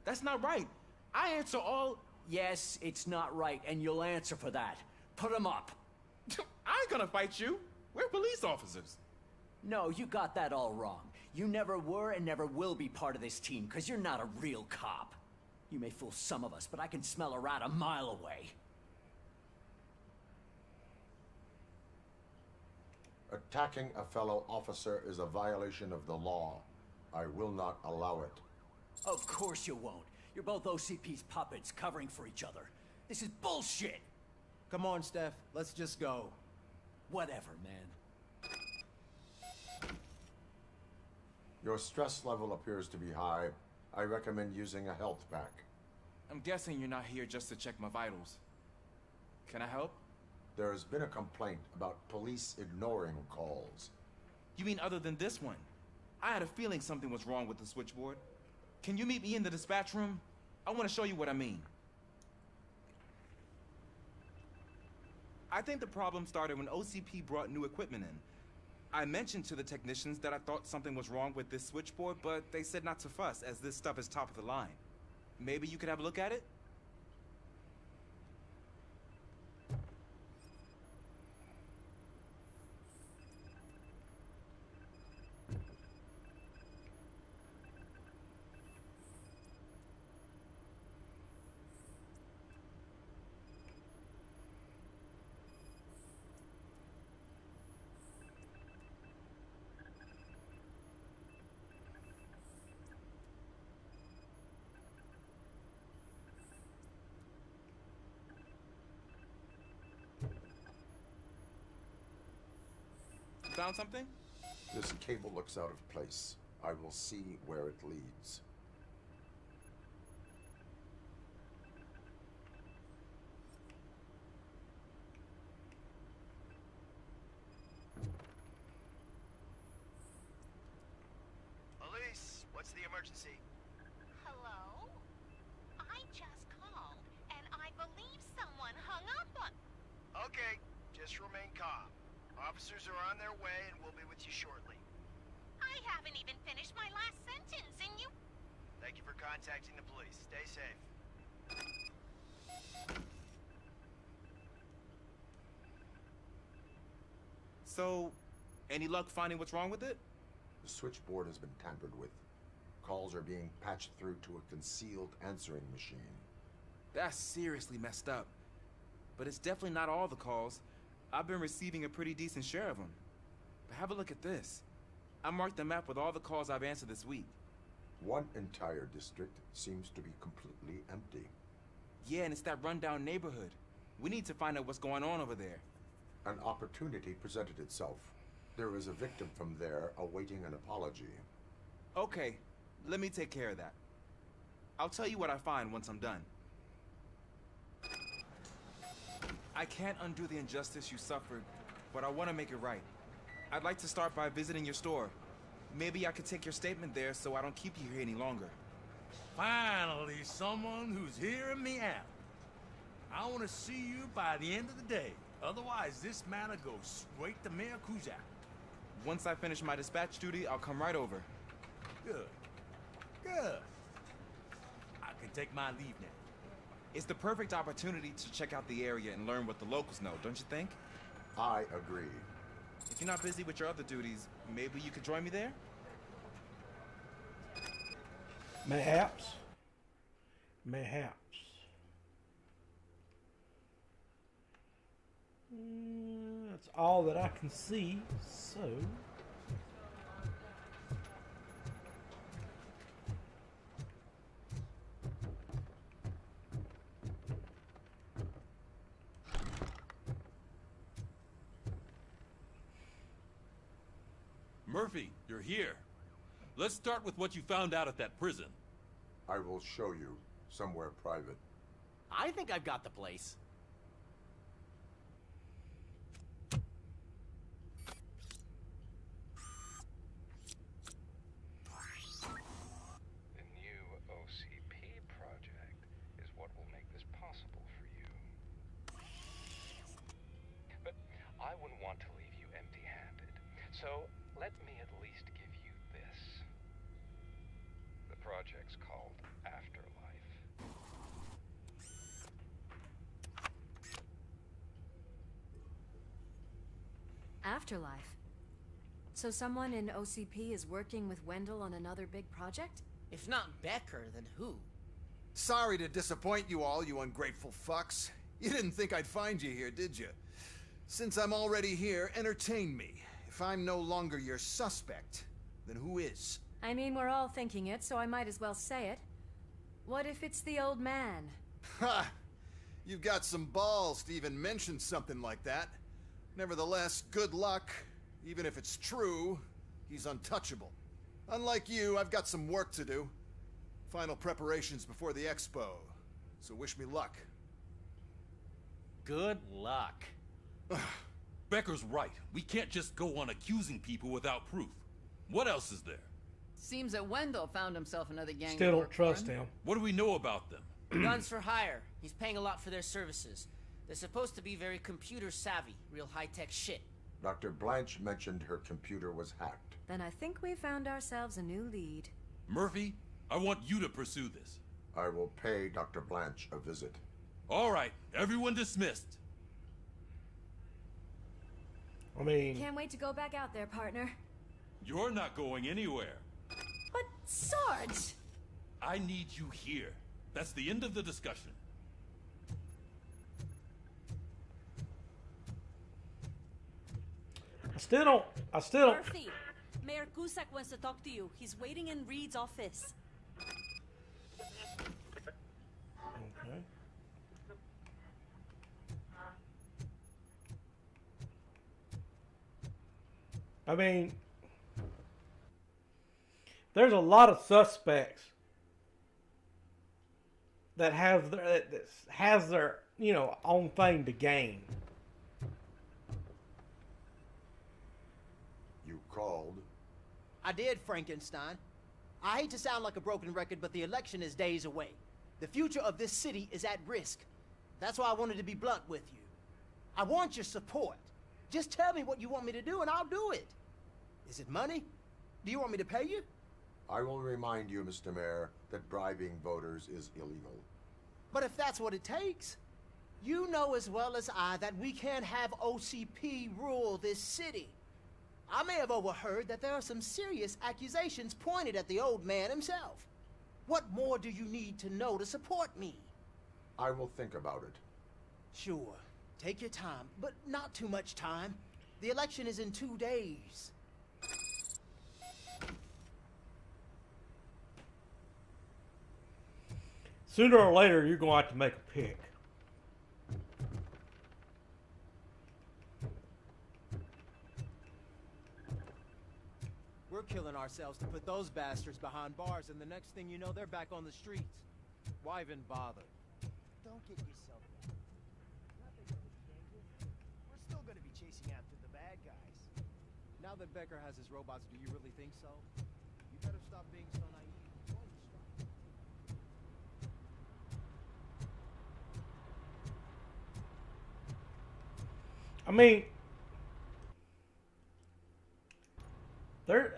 Speaker 23: That's not right. I answer all...
Speaker 6: Yes, it's not right, and you'll answer for that. Put him up.
Speaker 23: I ain't gonna fight you. We're police officers.
Speaker 6: No, you got that all wrong. You never were and never will be part of this team, because you're not a real cop. You may fool some of us, but I can smell a rat a mile away.
Speaker 18: Attacking a fellow officer is a violation of the law. I will not allow it.
Speaker 6: Of course you won't. You're both OCP's puppets covering for each other. This is bullshit!
Speaker 24: Come on, Steph. Let's just go.
Speaker 6: Whatever, man.
Speaker 18: Your stress level appears to be high. I recommend using a health pack.
Speaker 23: I'm guessing you're not here just to check my vitals. Can I help?
Speaker 18: There has been a complaint about police ignoring calls.
Speaker 23: You mean other than this one? I had a feeling something was wrong with the switchboard. Can you meet me in the dispatch room? I want to show you what I mean. I think the problem started when OCP brought new equipment in. I mentioned to the technicians that I thought something was wrong with this switchboard, but they said not to fuss, as this stuff is top of the line. Maybe you could have a look at it? Found something?
Speaker 18: This cable looks out of place. I will see where it leads.
Speaker 5: Elise, what's the emergency?
Speaker 14: Hello? I just called, and I believe someone hung up on...
Speaker 5: Okay, just remain calm. Officers are on their way and we'll be with you shortly.
Speaker 14: I haven't even finished my last sentence, and you...
Speaker 5: Thank you for contacting the police. Stay safe.
Speaker 23: So, any luck finding what's wrong with it?
Speaker 18: The switchboard has been tampered with. Calls are being patched through to a concealed answering machine.
Speaker 23: That's seriously messed up. But it's definitely not all the calls. I've been receiving a pretty decent share of them. But have a look at this. I marked the map with all the calls I've answered this week.
Speaker 18: One entire district seems to be completely empty.
Speaker 23: Yeah, and it's that rundown neighborhood. We need to find out what's going on over there.
Speaker 18: An opportunity presented itself. There is a victim from there awaiting an apology.
Speaker 23: Okay, let me take care of that. I'll tell you what I find once I'm done. I can't undo the injustice you suffered, but I want to make it right. I'd like to start by visiting your store. Maybe I could take your statement there so I don't keep you here any longer.
Speaker 10: Finally, someone who's hearing me out. I want to see you by the end of the day. Otherwise, this matter goes straight to Mayor Kuzak.
Speaker 23: Once I finish my dispatch duty, I'll come right over.
Speaker 10: Good. Good. I can take my leave now.
Speaker 23: It's the perfect opportunity to check out the area and learn what the locals know, don't you think?
Speaker 18: I agree.
Speaker 23: If you're not busy with your other duties, maybe you could join me there?
Speaker 1: Mayhaps. Mayhaps. That's all that I can see, so...
Speaker 8: Murphy, you're here. Let's start with what you found out at that prison.
Speaker 18: I will show you somewhere private.
Speaker 22: I think I've got the place.
Speaker 11: The new OCP project is what will make this possible for you. But I wouldn't want to leave you empty-handed, so let me at least give you this. The project's called Afterlife.
Speaker 3: Afterlife. So someone in OCP is working with Wendell on another big project?
Speaker 22: If not Becker, then who?
Speaker 15: Sorry to disappoint you all, you ungrateful fucks. You didn't think I'd find you here, did you? Since I'm already here, entertain me. If I'm no longer your suspect, then who is?
Speaker 3: I mean, we're all thinking it, so I might as well say it. What if it's the old man?
Speaker 15: Ha! You've got some balls to even mention something like that. Nevertheless, good luck. Even if it's true, he's untouchable. Unlike you, I've got some work to do. Final preparations before the expo. So wish me luck.
Speaker 22: Good luck.
Speaker 8: Becker's right. We can't just go on accusing people without proof. What else is there?
Speaker 12: Seems that Wendell found himself another gang.
Speaker 1: Still don't trust him.
Speaker 8: What do we know about them?
Speaker 22: Guns for hire. He's paying a lot for their services. They're supposed to be very computer savvy, real high-tech shit.
Speaker 18: Dr. Blanche mentioned her computer was hacked.
Speaker 3: Then I think we found ourselves a new lead.
Speaker 8: Murphy, I want you to pursue this.
Speaker 18: I will pay Dr. Blanche a visit.
Speaker 8: All right, everyone dismissed.
Speaker 1: I mean...
Speaker 3: Can't wait to go back out there, partner.
Speaker 8: You're not going anywhere.
Speaker 3: But, Sarge!
Speaker 8: I need you here. That's the end of the discussion.
Speaker 1: I still don't...
Speaker 3: Murphy, Mayor Cusack wants to talk to you. He's waiting in Reed's office.
Speaker 1: Okay. I mean, there's a lot of suspects that has their own thing to gain.
Speaker 18: You called?
Speaker 9: I did, Frankenstein. I hate to sound like a broken record, but the election is days away. The future of this city is at risk. That's why I wanted to be blunt with you. I want your support. Just tell me what you want me to do and I'll do it. Is it money? Do you want me to pay you?
Speaker 18: I will remind you, Mr. Mayor, that bribing voters is illegal.
Speaker 9: But if that's what it takes, you know as well as I that we can't have OCP rule this city. I may have overheard that there are some serious accusations pointed at the old man himself. What more do you need to know to support me?
Speaker 18: I will think about it.
Speaker 9: Sure. Take your time, but not too much time. The election is in 2 days.
Speaker 1: Sooner or later, you're going to have to make a pick.
Speaker 24: We're killing ourselves to put those bastards behind bars, and the next thing you know, they're back on the streets. Why even bother?
Speaker 9: Don't get yourself down. Nothing really changes. We're still going to be chasing after the bad guys.
Speaker 24: Now that Becker has his robots, do you really think so? You better stop being so naive.
Speaker 1: I mean, they're...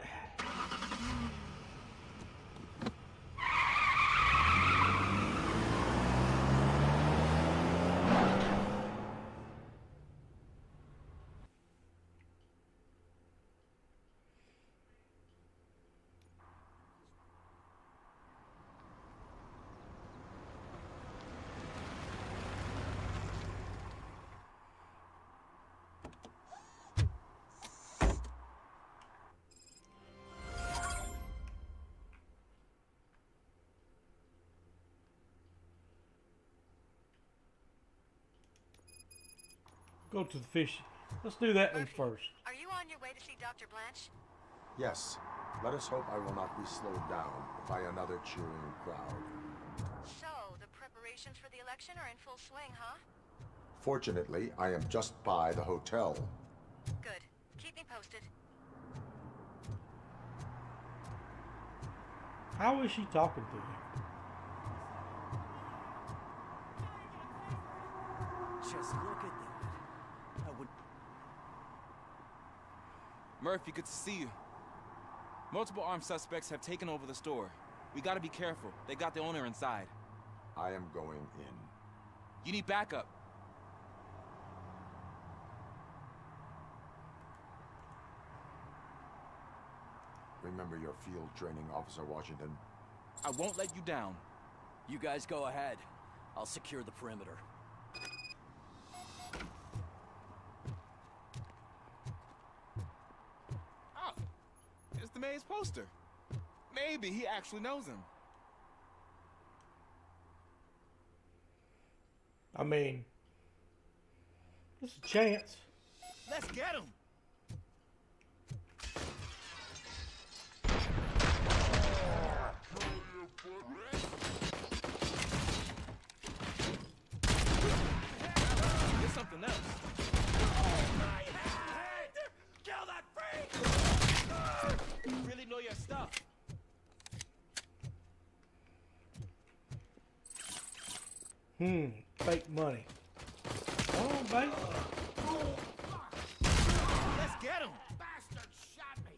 Speaker 1: Go to the fish. Let's do that one first.
Speaker 2: Are you on your way to see Dr. Blanche?
Speaker 18: Yes. Let us hope I will not be slowed down by another cheering crowd.
Speaker 2: So, the preparations for the election are in full swing, huh?
Speaker 18: Fortunately, I am just by the hotel.
Speaker 2: Good. Keep me posted.
Speaker 1: How is she talking to him?
Speaker 6: Just look at that.
Speaker 23: Murphy, good to see you. Multiple armed suspects have taken over the store. We gotta be careful. They got the owner inside.
Speaker 18: I am going in.
Speaker 23: You need backup.
Speaker 18: Remember your field training, Officer Washington.
Speaker 23: I won't let you down.
Speaker 6: You guys go ahead. I'll secure the perimeter.
Speaker 23: Oh, it's the mayor's poster. Maybe he actually knows him.
Speaker 1: I mean, there's a chance.
Speaker 10: Let's get him.
Speaker 23: There's something else.
Speaker 10: Kill that freak!
Speaker 23: You really know your stuff.
Speaker 1: Fake money. Come on, baby.
Speaker 10: Let's get him! Bastard shot me!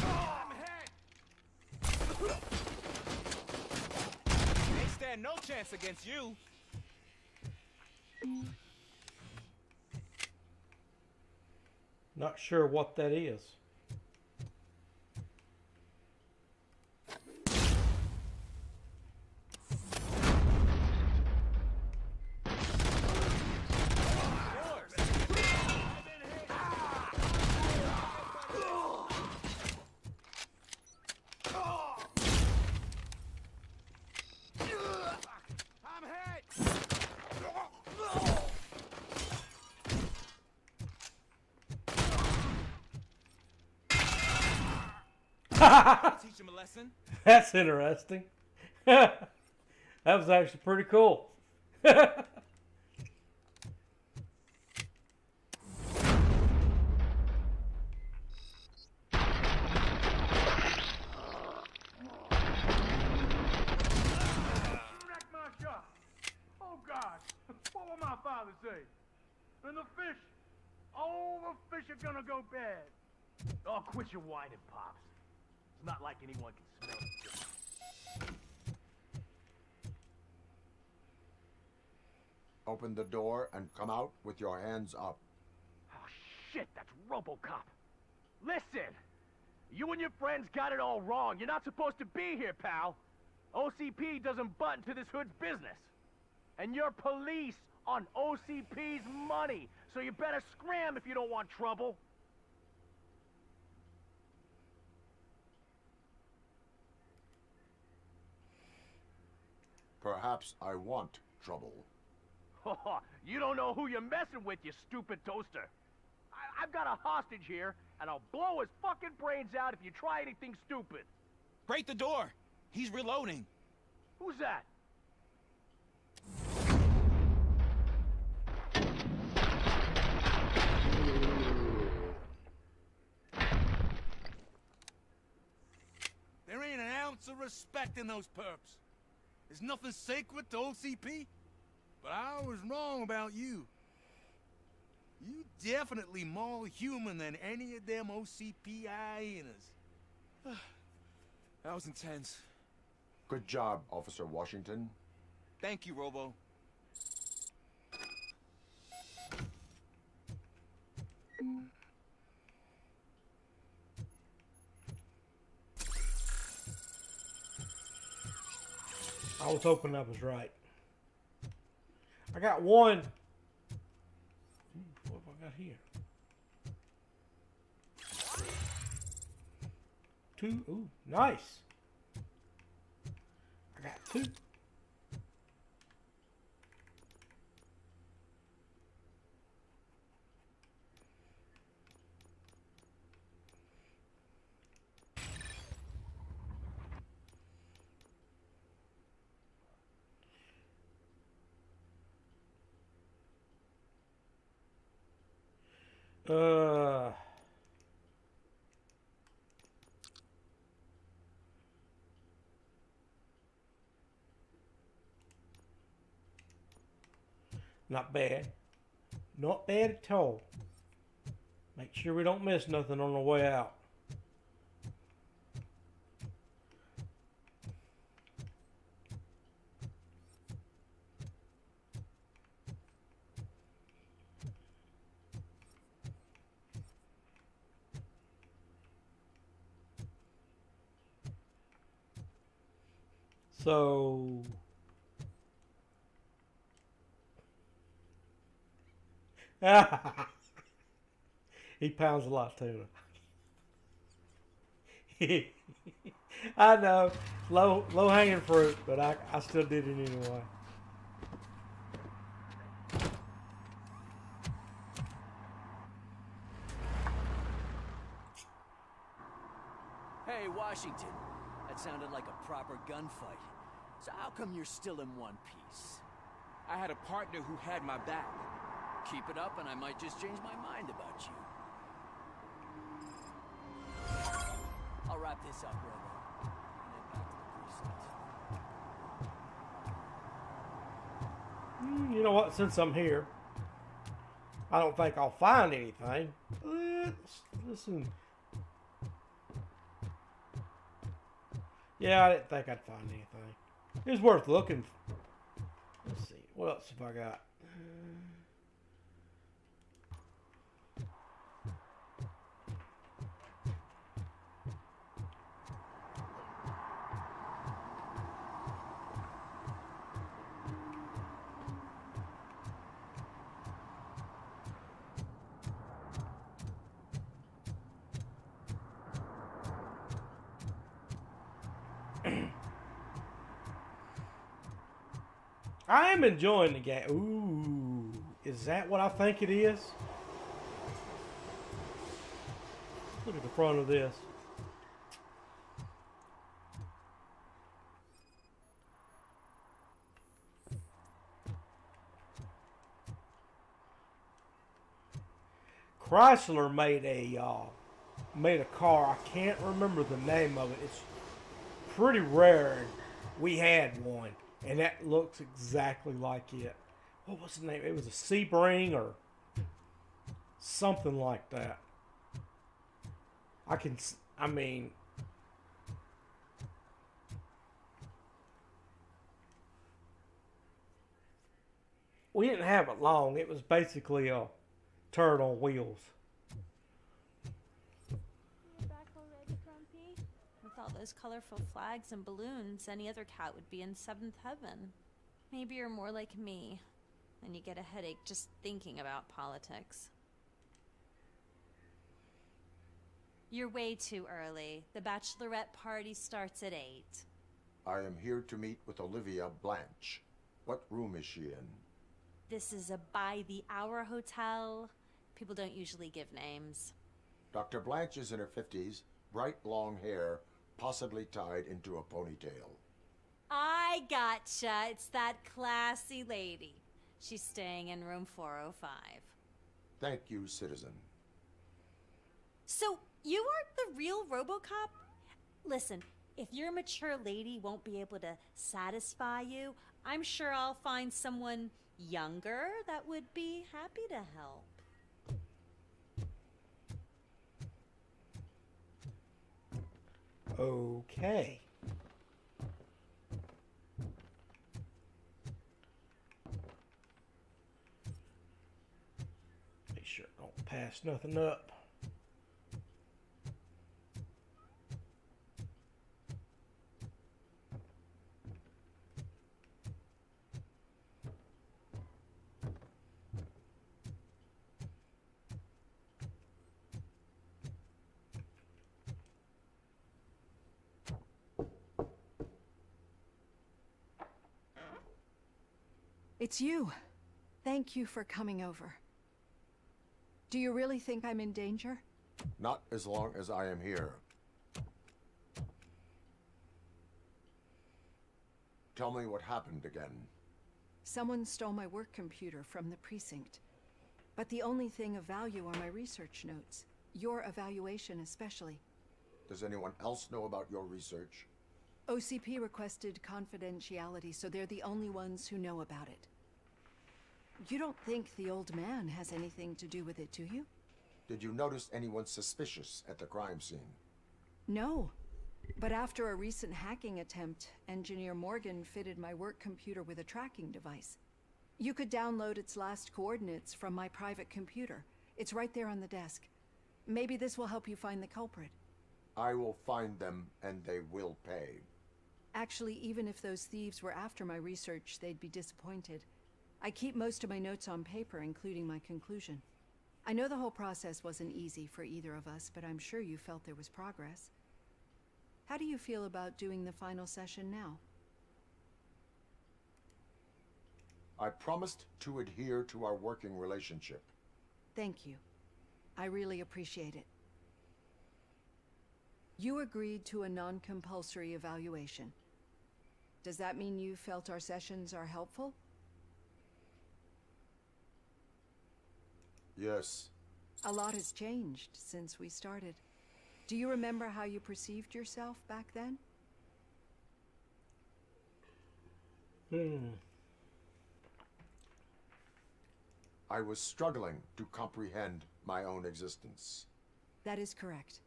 Speaker 10: I'm hit!
Speaker 23: They stand no chance against you.
Speaker 1: Not sure what that is.
Speaker 10: I'm hit!
Speaker 23: Teach him a lesson.
Speaker 1: That's interesting. That was actually pretty cool.
Speaker 13: Oh, God. What will my father say? And the fish? Oh, the fish are gonna go bad. Oh, quit your whining, Pops. It's not like anyone can smell it.
Speaker 18: Open the door and come out with your hands up.
Speaker 13: Oh, shit, that's Robocop. Listen, you and your friends got it all wrong. You're not supposed to be here, pal. OCP doesn't butt into this hood's business. And you're police on OCP's money, so you better scram if you don't want trouble.
Speaker 18: Perhaps I want trouble.
Speaker 13: You don't know who you're messing with, you stupid toaster. I've got a hostage here, and I'll blow his fucking brains out if you try anything stupid.
Speaker 10: Break the door. He's reloading.
Speaker 13: Who's that?
Speaker 19: There ain't an ounce of respect in those perps. There's nothing sacred to OCP. But I was wrong about you. You definitely more human than any of them OCP hyenas.
Speaker 23: That was intense.
Speaker 18: Good job, Officer Washington.
Speaker 10: Thank you, Robo.
Speaker 1: I was hoping I was right. I got one. What have I got here? Two. Ooh, nice. I got two. Not bad. Not bad at all. Make sure we don't miss nothing on the way out. So he pounds a lot of tuna. I know, low hanging fruit, but I still did it anyway.
Speaker 6: Hey, Washington. That sounded like a proper gunfight. So how come you're still in one piece?
Speaker 23: I had a partner who had my back.
Speaker 6: Keep it up and I might just change my mind about you. I'll wrap this up, Robo. And then back to the precinct.
Speaker 1: You know what? Since I'm here, I don't think I'll find anything. Let's listen. Yeah, I didn't think I'd find anything. It was worth looking. Let's see. What else have I got? I am enjoying the game. Ooh, is that what I think it is? Look at the front of this. Chrysler made a car. I can't remember the name of it. It's pretty rare. And we had one, and that looks exactly like it. What was the name? It was a Sebring or something like that. I mean, we didn't have it long. It was basically a turd on wheels.
Speaker 4: You're back already, Grumpy? With all those colorful flags and balloons, any other cat would be in seventh heaven. Maybe you're more like me, and you get a headache just thinking about politics. You're way too early. The bachelorette party starts at 8.
Speaker 18: I am here to meet with Olivia Blanche. What room is she in?
Speaker 4: This is a by-the-hour hotel. People don't usually give names.
Speaker 18: Dr. Blanche is in her 50s, bright long hair, possibly tied into a ponytail.
Speaker 4: I gotcha. It's that classy lady. She's staying in room 405.
Speaker 18: Thank you, citizen.
Speaker 4: So, you aren't the real Robocop? Listen, if your mature lady won't be able to satisfy you, I'm sure I'll find someone younger that would be happy to help.
Speaker 1: Okay. Make sure I don't pass nothing up.
Speaker 16: It's you. Thank you for coming over. Do you really think I'm in danger?
Speaker 18: Not as long as I am here. Tell me what happened again.
Speaker 16: Someone stole my work computer from the precinct. But the only thing of value are my research notes. Your evaluation especially.
Speaker 18: Does anyone else know about your research?
Speaker 16: OCP requested confidentiality, so they're the only ones who know about it. You don't think the old man has anything to do with it, do you?
Speaker 18: Did you notice anyone suspicious at the crime scene?
Speaker 16: No. But after a recent hacking attempt, Engineer Morgan fitted my work computer with a tracking device. You could download its last coordinates from my private computer. It's right there on the desk. Maybe this will help you find the culprit.
Speaker 18: I will find them, and they will pay.
Speaker 16: Actually, even if those thieves were after my research, they'd be disappointed. I keep most of my notes on paper, including my conclusion. I know the whole process wasn't easy for either of us, but I'm sure you felt there was progress. How do you feel about doing the final session now?
Speaker 18: I promised to adhere to our working relationship.
Speaker 16: Thank you. I really appreciate it. You agreed to a non-compulsory evaluation. Does that mean you felt our sessions are helpful?
Speaker 18: Yes.
Speaker 16: A lot has changed since we started. Do you remember how you perceived yourself back then?
Speaker 18: I was struggling to comprehend my own existence.
Speaker 16: That is correct.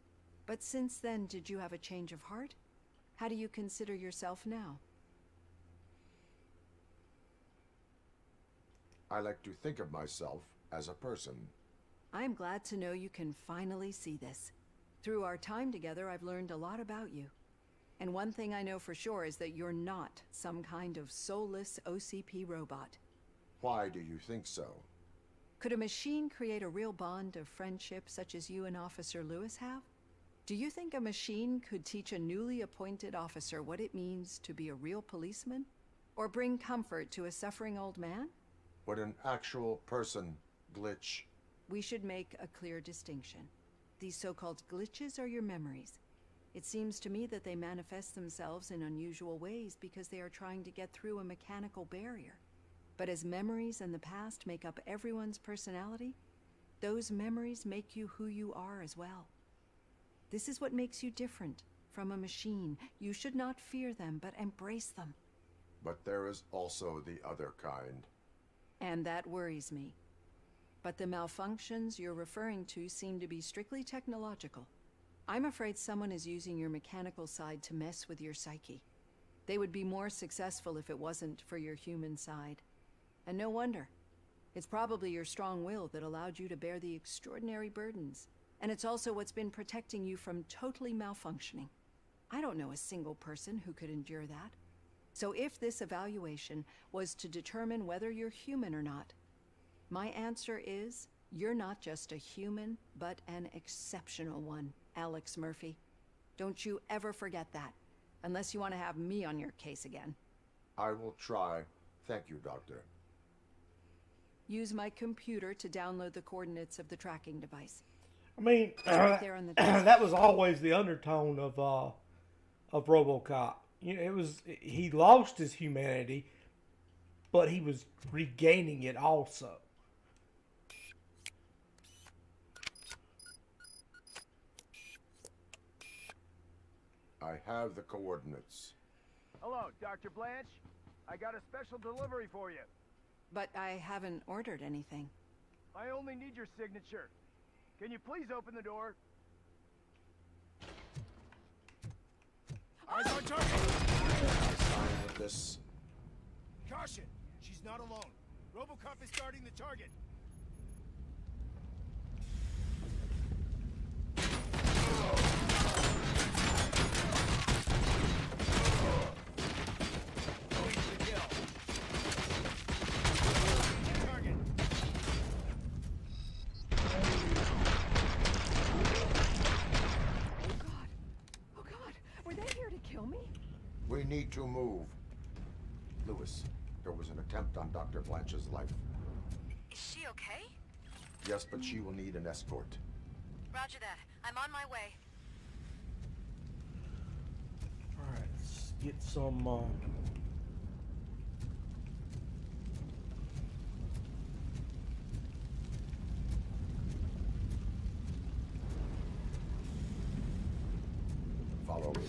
Speaker 16: But since then, did you have a change of heart? How do you consider yourself now?
Speaker 18: I like to think of myself as a person.
Speaker 16: I am glad to know you can finally see this. Through our time together, I've learned a lot about you. And one thing I know for sure is that you're not some kind of soulless OCP robot.
Speaker 18: Why do you think so?
Speaker 16: Could a machine create a real bond of friendship such as you and Officer Lewis have? Do you think a machine could teach a newly appointed officer what it means to be a real policeman? Or bring comfort to a suffering old man?
Speaker 18: Would an actual person glitch?
Speaker 16: We should make a clear distinction. These so-called glitches are your memories. It seems to me that they manifest themselves in unusual ways because they are trying to get through a mechanical barrier. But as memories and the past make up everyone's personality, Those memories make you who you are as well. This is what makes you different from a machine. You should not fear them, but embrace them.
Speaker 18: But there is also the other kind.
Speaker 16: And that worries me. But the malfunctions you're referring to seem to be strictly technological. I'm afraid someone is using your mechanical side to mess with your psyche. They would be more successful if it wasn't for your human side. And no wonder. It's probably your strong will that allowed you to bear the extraordinary burdens. And it's also what's been protecting you from totally malfunctioning. I don't know a single person who could endure that. So if this evaluation was to determine whether you're human or not, my answer is, you're not just a human, but an exceptional one, Alex Murphy. Don't you ever forget that, unless you want to have me on your case again.
Speaker 18: I will try. Thank you, Doctor.
Speaker 16: Use my computer to download the coordinates of the tracking device.
Speaker 1: I mean,
Speaker 16: right there on the desk.
Speaker 1: that was always the undertone of Robocop. You know, he lost his humanity, but he was regaining it also.
Speaker 18: I have the coordinates.
Speaker 13: Hello, Dr. Blanche. I got a special delivery for you.
Speaker 16: But I haven't ordered anything.
Speaker 13: I only need your signature. Can you please open the door?
Speaker 19: Eyes on target!
Speaker 18: Sign with this.
Speaker 19: Caution! She's not alone. Robocop is guarding the target.
Speaker 18: We need to move. Lewis, there was an attempt on Dr. Blanche's life.
Speaker 3: Is she okay?
Speaker 18: Yes, but she will need an escort.
Speaker 3: Roger that. I'm on my way.
Speaker 1: Alright, let's get some,
Speaker 18: Follow me.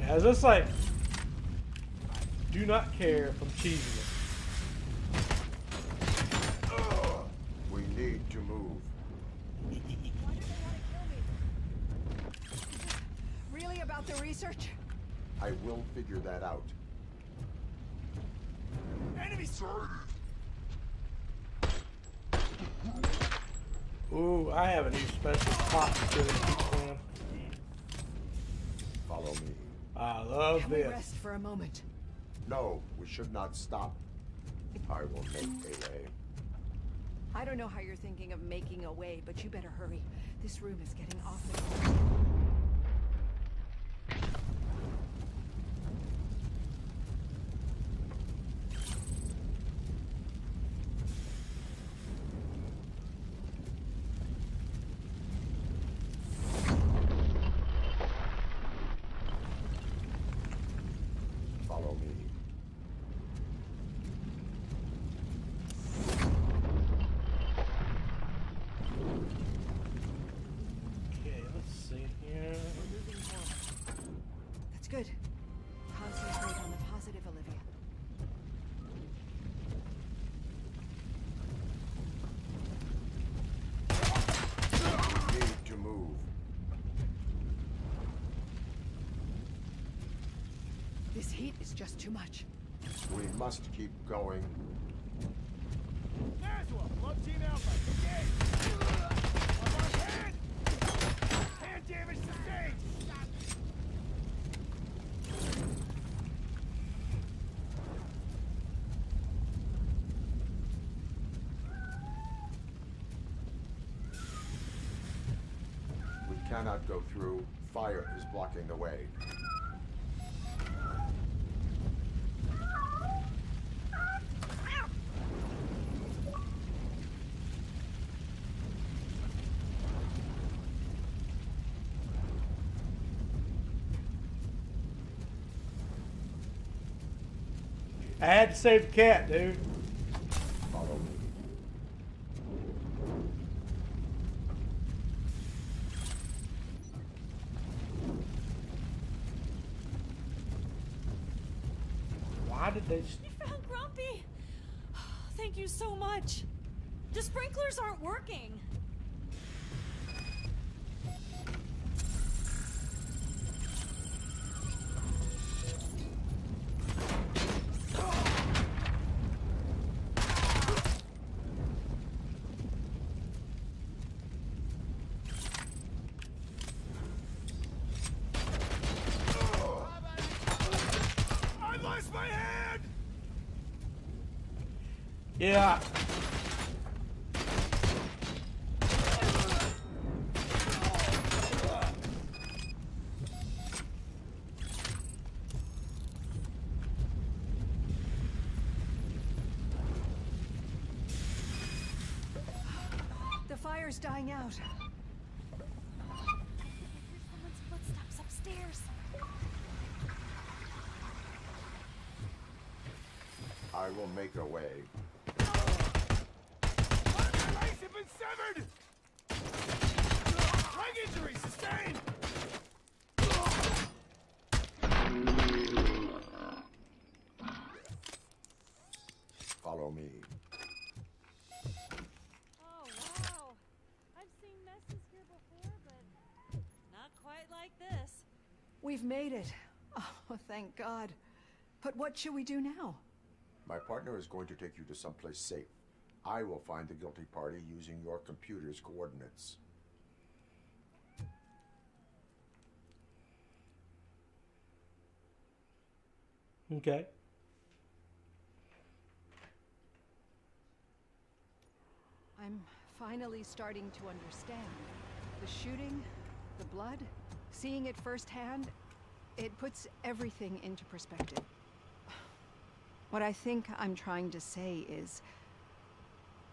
Speaker 1: as I say, do not care if I'm cheesing it.
Speaker 18: We need to move.
Speaker 16: Really about the research?
Speaker 18: I will figure that out.
Speaker 19: Enemy sighted!
Speaker 1: Ooh, I have a new special spot to keep on.
Speaker 18: Follow me.
Speaker 1: I love
Speaker 16: Can
Speaker 1: this.
Speaker 16: we rest for a moment?
Speaker 18: No, we should not stop. I will make a way.
Speaker 16: I don't know how you're thinking of making a way, but you better hurry. This room is getting awfully cold.
Speaker 18: Follow me.
Speaker 1: Okay, let's see here.
Speaker 16: That's good. Concentrate on the positive, Olivia.
Speaker 18: We need to move.
Speaker 16: This heat is just too much.
Speaker 18: We must keep going.
Speaker 13: Laswell, love Team Alpha. Engage! I'm on hand! Hand damage sustained!
Speaker 18: We cannot go through. Fire is blocking the way.
Speaker 1: I had to save the cat, dude.
Speaker 18: Follow me.
Speaker 1: Why did they...
Speaker 4: You found Grumpy! Thank you so much. The sprinklers aren't working.
Speaker 19: I lost my hand!
Speaker 1: Yeah.
Speaker 16: The fire's dying out.
Speaker 4: Someone's footsteps upstairs.
Speaker 18: I will make a way.
Speaker 19: My legs have been severed! Leg injury sustained!
Speaker 18: Follow me.
Speaker 4: Oh, wow. I've seen messes here before, but not quite like this.
Speaker 16: We've made it. Oh, thank God. But what should we do now?
Speaker 18: My partner is going to take you to someplace safe. I will find the guilty party using your computer's coordinates.
Speaker 1: Okay.
Speaker 16: I'm finally starting to understand. The shooting, the blood, seeing it firsthand, it puts everything into perspective. What I think I'm trying to say is,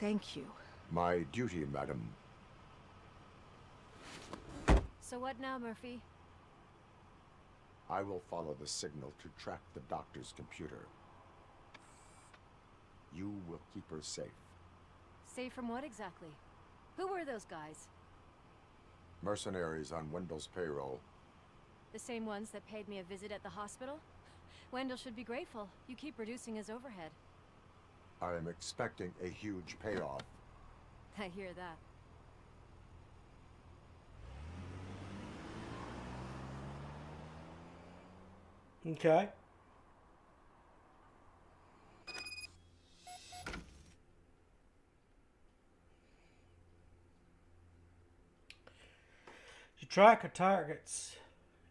Speaker 16: thank you.
Speaker 18: My duty, madam.
Speaker 3: So what now, Murphy?
Speaker 18: I will follow the signal to track the doctor's computer. You will keep her safe.
Speaker 3: Safe from what exactly? Who were those guys?
Speaker 18: Mercenaries on Wendell's payroll.
Speaker 3: The same ones that paid me a visit at the hospital? Wendell should be grateful. You keep reducing his overhead.
Speaker 18: I am expecting a huge payoff.
Speaker 3: I hear that.
Speaker 1: Okay. To track a target's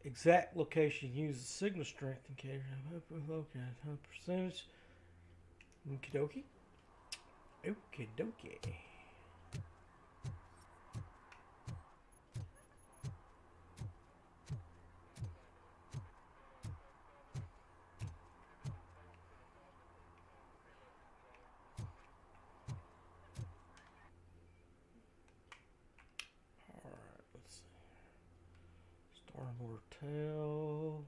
Speaker 1: exact location, use the signal strength in case of percentage. Okie dokie. Okie dokie. Alright, let's see. Star Mortel.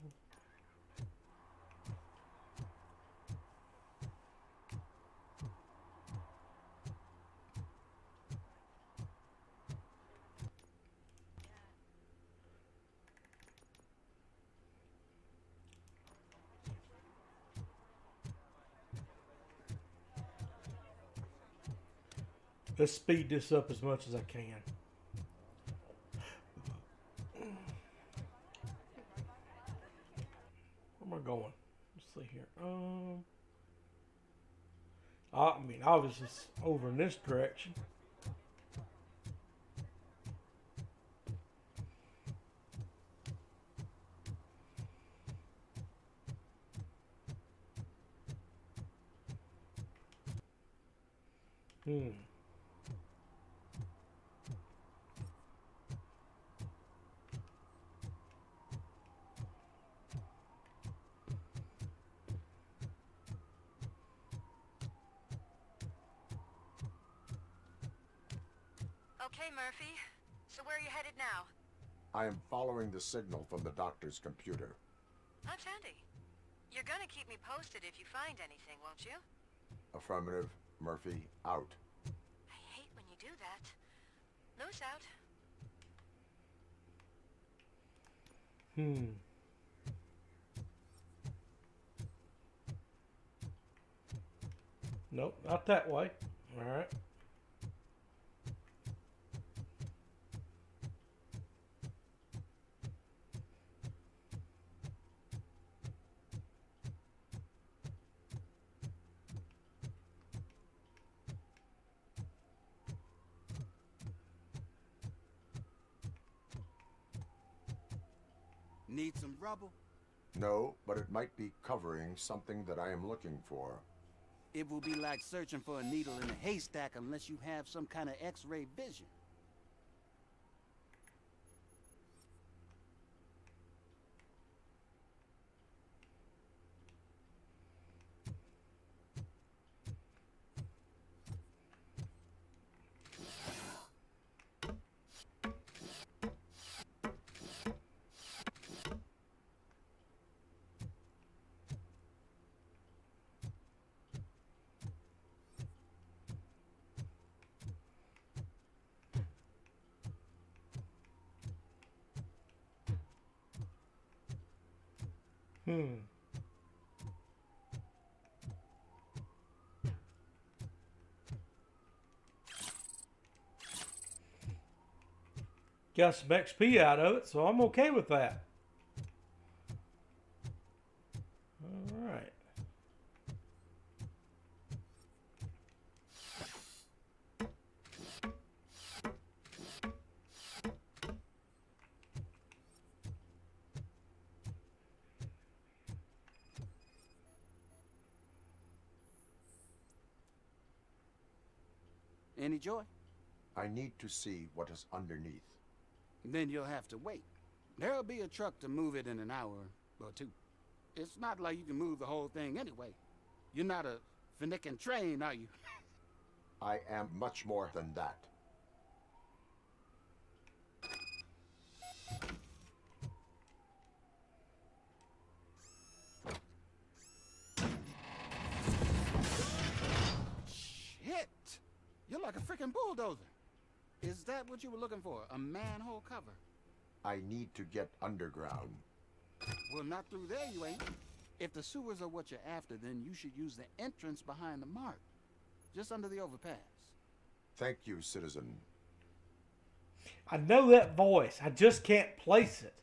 Speaker 1: Let's speed this up as much as I can. Where am I going? Let's see here. I mean, obviously it's over in this direction.
Speaker 2: Okay, Murphy. So where are you headed now?
Speaker 18: I am following the signal from the doctor's computer.
Speaker 2: That's handy. You're gonna keep me posted if you find anything, won't you?
Speaker 18: Affirmative. Murphy, out.
Speaker 2: I hate when you do that. Loose out.
Speaker 1: Nope, not that way. Alright.
Speaker 7: Need some rubble?
Speaker 18: No, but it might be covering something that I am looking for.
Speaker 7: It will be like searching for a needle in a haystack unless you have some kind of X-ray vision.
Speaker 1: Got some XP out of it, so I'm okay with that. Alright.
Speaker 7: Any joy?
Speaker 18: I need to see what is underneath.
Speaker 7: Then you'll have to wait. There'll be a truck to move it in an hour or two. It's not like you can move the whole thing anyway. You're not a finicking train, are you?
Speaker 18: I am much more than that.
Speaker 7: Shit! You're like a freaking bulldozer. Is that what you were looking for? A manhole cover?
Speaker 18: I need to get underground.
Speaker 7: Well, not through there you ain't. If the sewers are what you're after, then you should use the entrance behind the mark. Just under the overpass.
Speaker 18: Thank you, citizen.
Speaker 1: I know that voice. I just can't place it.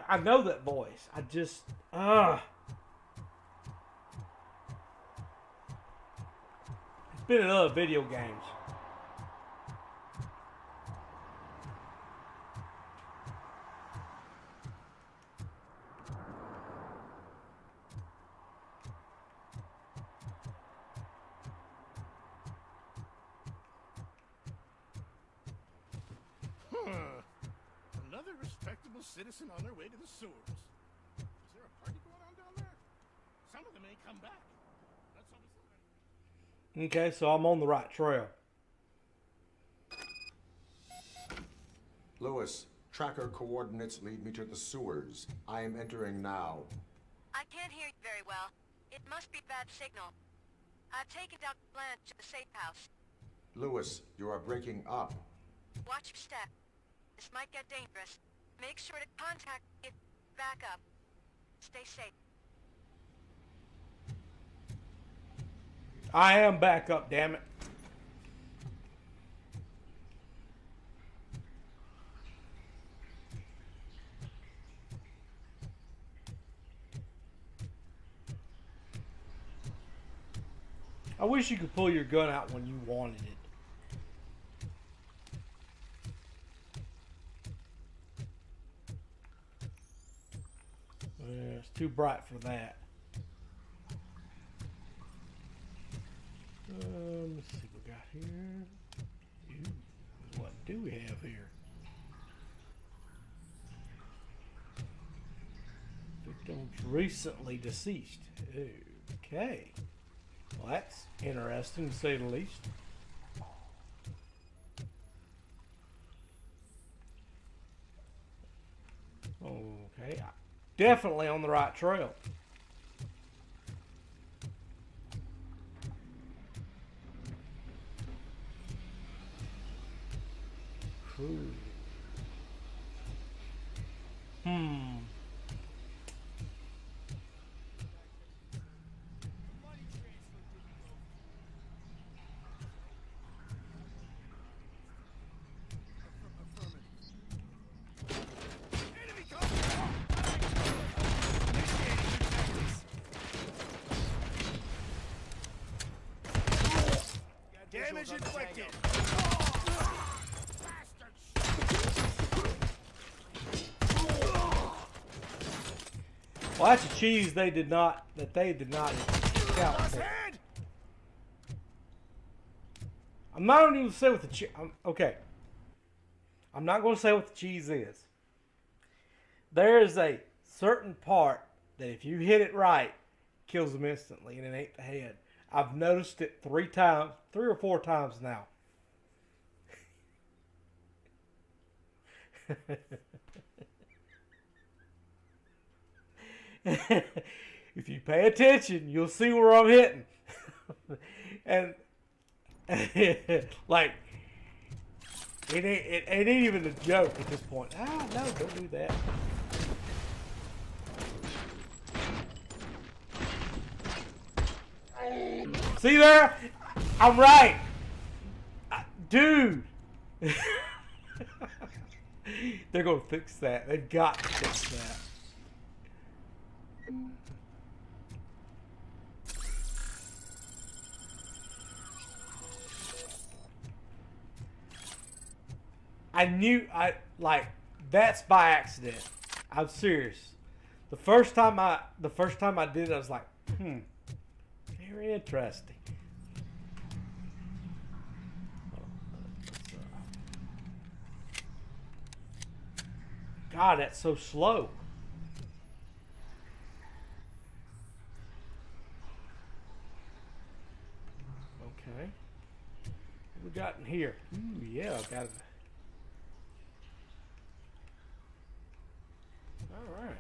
Speaker 1: I know that voice. I just, It's been in other video games.
Speaker 10: Another respectable citizen on their way to the sewers. Is there a party going on down there? Some of them may come back. Let's hope it's not.
Speaker 1: Okay, so I'm on the right trail.
Speaker 18: Lewis, tracker coordinates lead me to the sewers. I am entering now.
Speaker 2: I can't hear you very well. It must be bad signal. I've taken down Blanche to the safe house.
Speaker 18: Lewis, you are breaking up.
Speaker 2: Watch your step. This might get dangerous. Make sure to contact it. Back up. Stay safe.
Speaker 1: I am back up, damn it. I wish you could pull your gun out when you wanted it. Yeah, it's too bright for that. Let's see what we got here. Ooh, what do we have here? Recently deceased. Okay. Well, that's interesting to say the least. Okay. Definitely on the right trail. Ooh.
Speaker 19: Damage inflicted.
Speaker 1: Well, that's a cheese they did not count. I'm not even going to say what the cheese. Okay. I'm not going to say what the cheese is. There is a certain part that if you hit it right, kills them instantly, and it ain't the head. I've noticed it 3 or 4 times now. If you pay attention, you'll see where I'm hitting. And like, it ain't even a joke at this point. Ah, no, don't do that. See there? I'm right. Dude. They're going to fix that. They've got to fix that. That's by accident. I'm serious. The first time I did it, I was like, very interesting. God, that's so slow. Okay. What we got in here? Ooh, yeah, I got it. All right.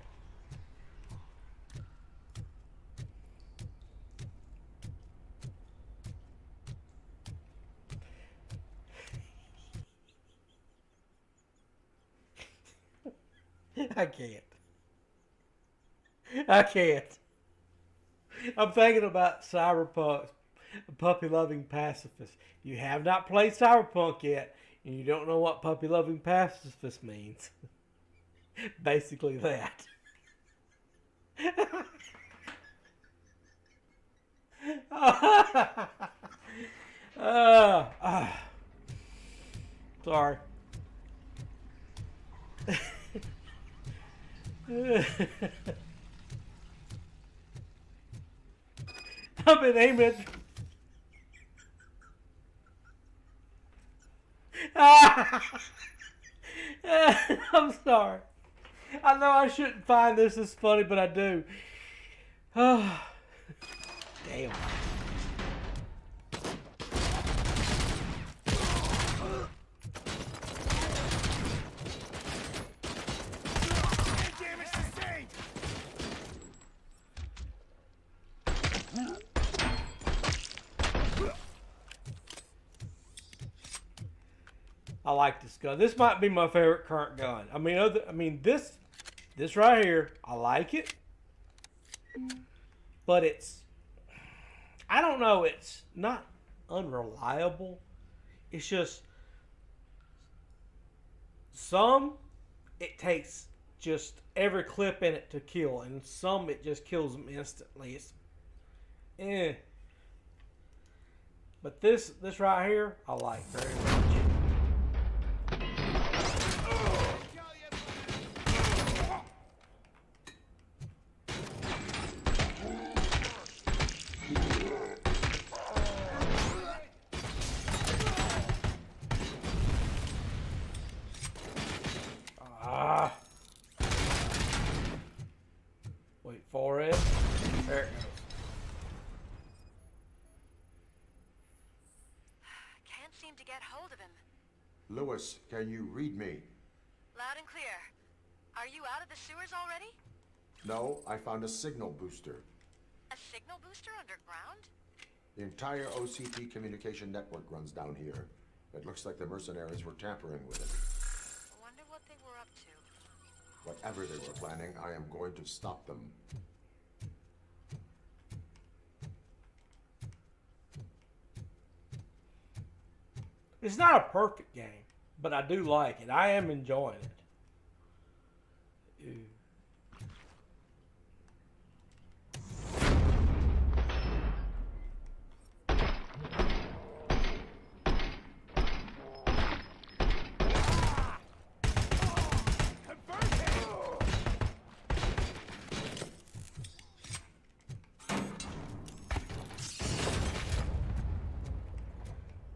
Speaker 1: I can't. I'm thinking about Cyberpunk, puppy-loving pacifist. You have not played Cyberpunk yet, and you don't know what puppy-loving pacifist means. Basically that. Sorry. I've been aiming at... I'm sorry. I know I shouldn't find this as funny, but I do. Oh, damn. I like this gun. This might be my favorite current gun. I mean, this right here, I like it. But it's, I don't know, it's not unreliable. It's just, it takes just every clip in it to kill, and some it just kills them instantly. It's, But this right here, I like very much.
Speaker 18: Lewis, can you read me?
Speaker 2: Loud and clear. Are you out of the sewers already?
Speaker 18: No, I found a signal booster.
Speaker 2: A signal booster underground?
Speaker 18: The entire OCP communication network runs down here. It looks like the mercenaries were tampering with it.
Speaker 2: I wonder what they were up to.
Speaker 18: Whatever they were planning, I am going to stop them.
Speaker 1: It's not a perfect game, but I do like it. I am enjoying it. Ew.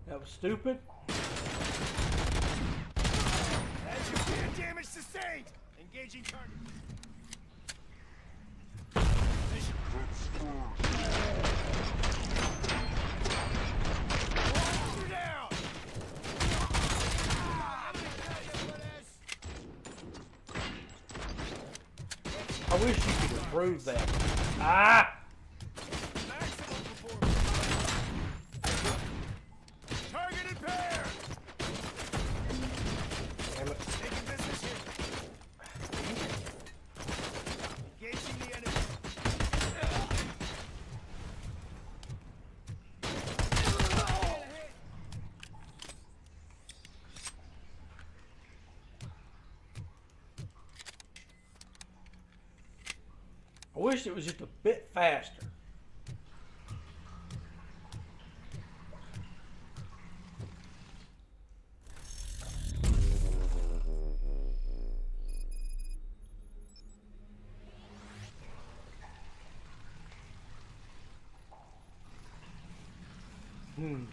Speaker 1: That was stupid.
Speaker 19: As you can, damage sustained. Engaging target. Down.
Speaker 1: I wish you could improve that. Ah!
Speaker 19: Targeted pair.
Speaker 1: Damn it.
Speaker 19: Taking position. Engaging the enemy.
Speaker 1: I wish it was just a bit faster. Hmm.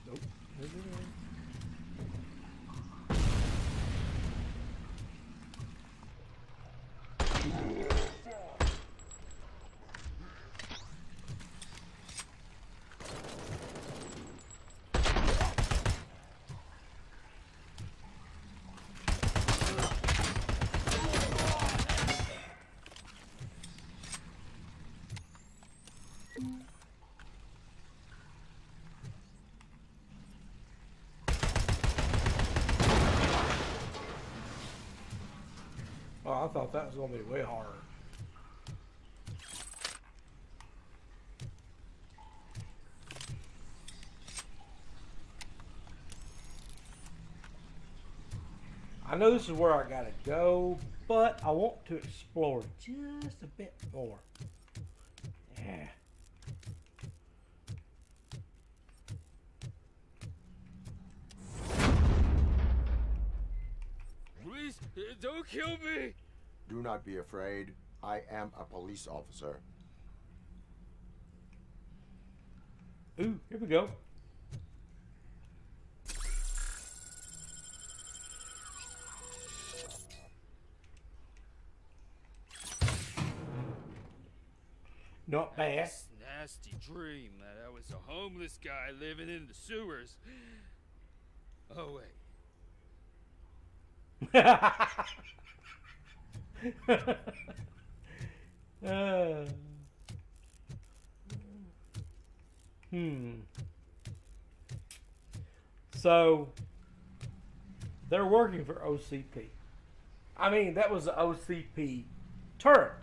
Speaker 1: Nope. Oh, I thought that was going to be way harder. I know this is where I gotta go, but I want to explore just a bit more. Yeah.
Speaker 14: Please, don't kill me!
Speaker 18: Do not be afraid. I am a police officer.
Speaker 1: Ooh, here we go. Not bad.
Speaker 14: This nasty dream that I was a homeless guy living in the sewers. Oh wait.
Speaker 1: So they're working for OCP. I mean, that was the OCP turret.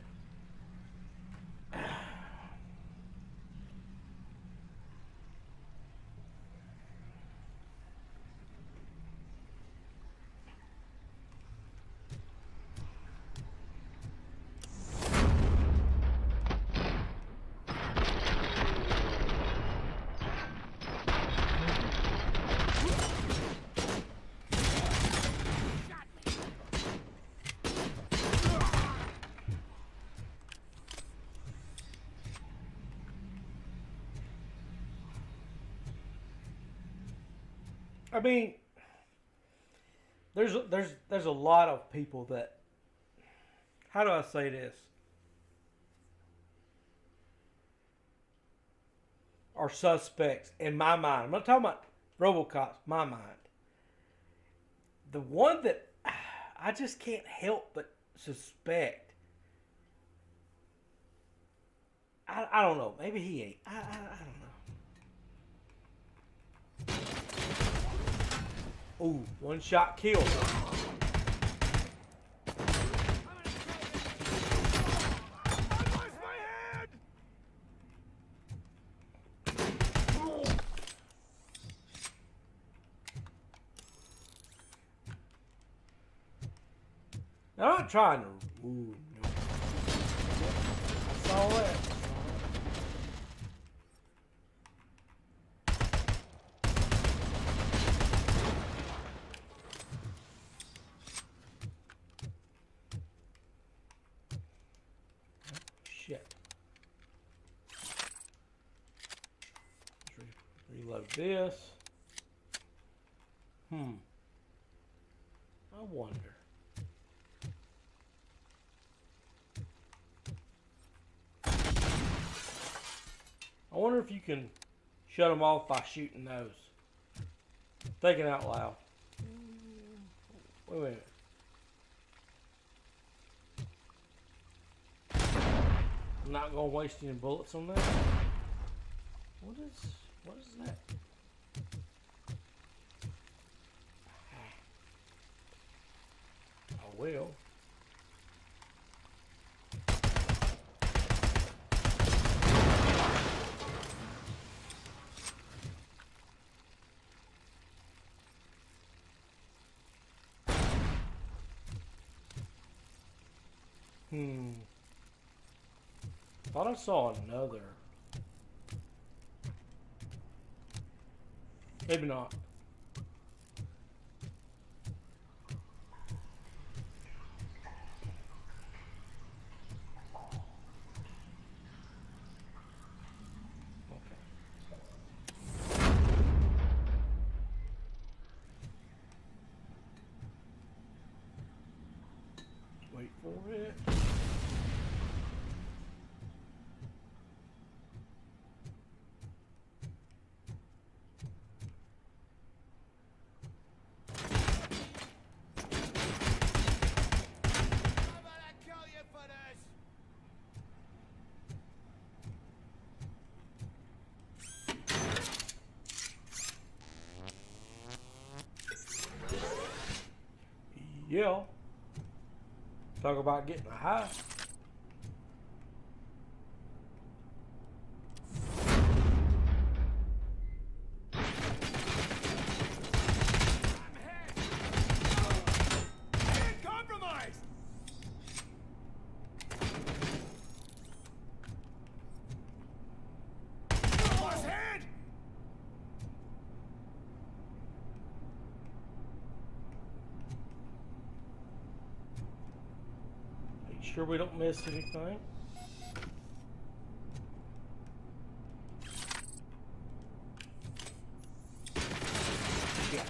Speaker 1: I mean, there's a lot of people that, how do I say this? are suspects in my mind. I'm not talking about Robocops, my mind. The one that I just can't help but suspect. I don't know. Maybe he ain't. I don't know. Ooh, one shot kill. Now, I'm not trying to. Ooh, no. I saw that. Shit. Reload this. I wonder. I wonder if you can shut them off by shooting those. Thinking out loud. Wait a minute. I'm not gonna waste any bullets on that. What is that? I will. Thought I saw another. Maybe not. Wait for it. Yeah. Talk about getting a high. Sure we don't miss anything. Shit.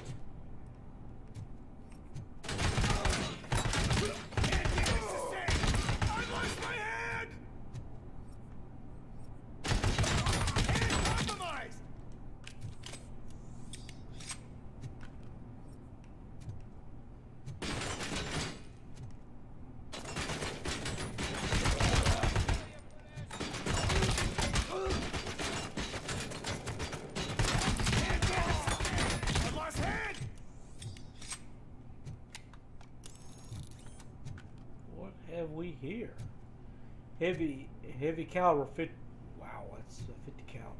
Speaker 1: Have we here? Heavy caliber 50. Wow, that's a 50 cal.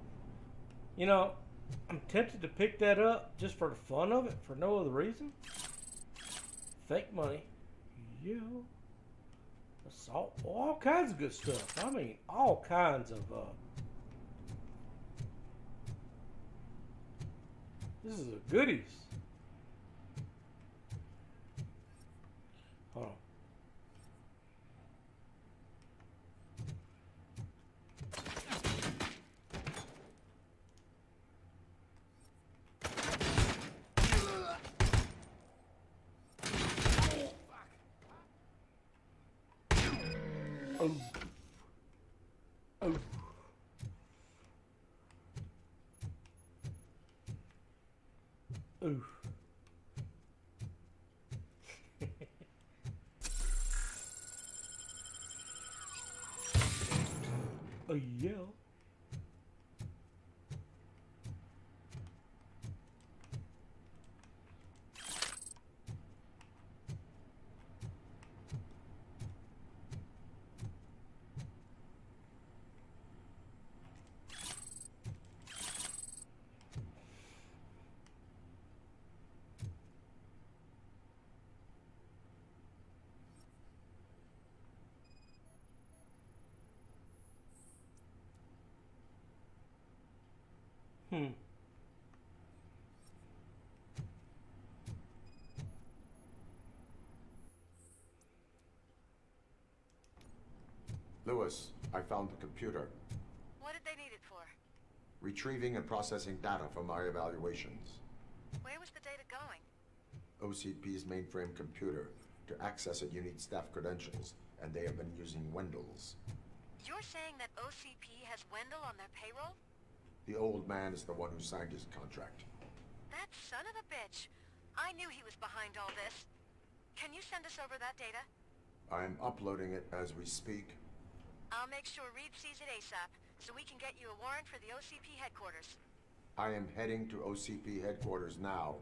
Speaker 1: You know, I'm tempted to pick that up just for the fun of it, for no other reason. Fake money. Yeah. Assault. All kinds of good stuff. I mean, all kinds of. This is a goodies. Hold on. Oh. Ooh. Oh yeah.
Speaker 18: Lewis, I found the computer.
Speaker 2: What did they need it for?
Speaker 18: Retrieving and processing data from my evaluations.
Speaker 2: Where was the data going?
Speaker 18: OCP's mainframe computer. To access it, you need staff credentials, and they have been using Wendell's.
Speaker 2: You're saying that OCP has Wendell on their payroll?
Speaker 18: The old man is the one who signed his contract.
Speaker 2: That son of a bitch. I knew he was behind all this. Can you send us over that data?
Speaker 18: I'm uploading it as we speak.
Speaker 2: I'll make sure Reed sees it ASAP, so we can get you a warrant for the OCP headquarters.
Speaker 18: I am heading to OCP headquarters now.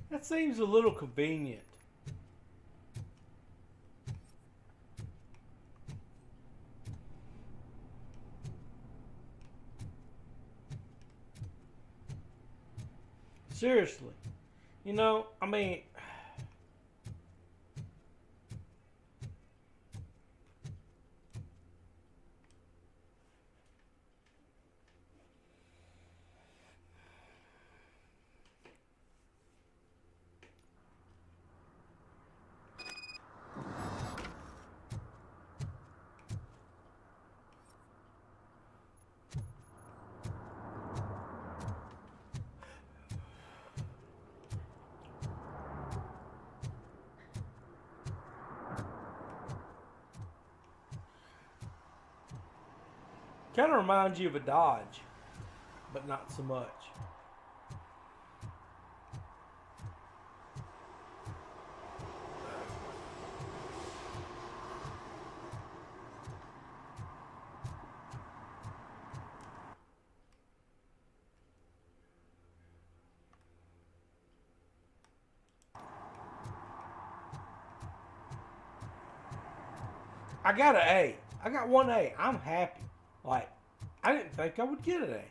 Speaker 1: That seems a little convenient. Seriously. You know, I mean... Kind of reminds you of a Dodge, but not so much. I got an A. I got one A. I'm happy. Like, I didn't think I would get an A.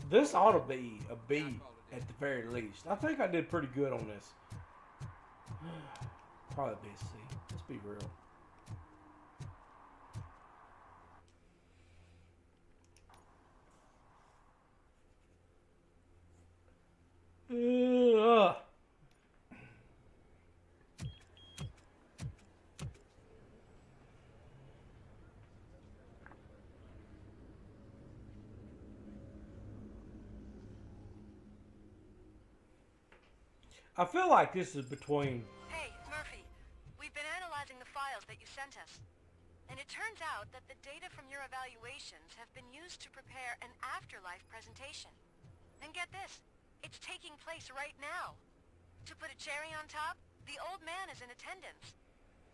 Speaker 1: This ought to be a B at the very least. I think I did pretty good on this. Probably be a C. Let's be real. I feel like this is between...
Speaker 2: Hey, Murphy. We've been analyzing the files that you sent us. And it turns out that the data from your evaluations have been used to prepare an afterlife presentation. And get this, it's taking place right now. To put a cherry on top, the old man is in attendance.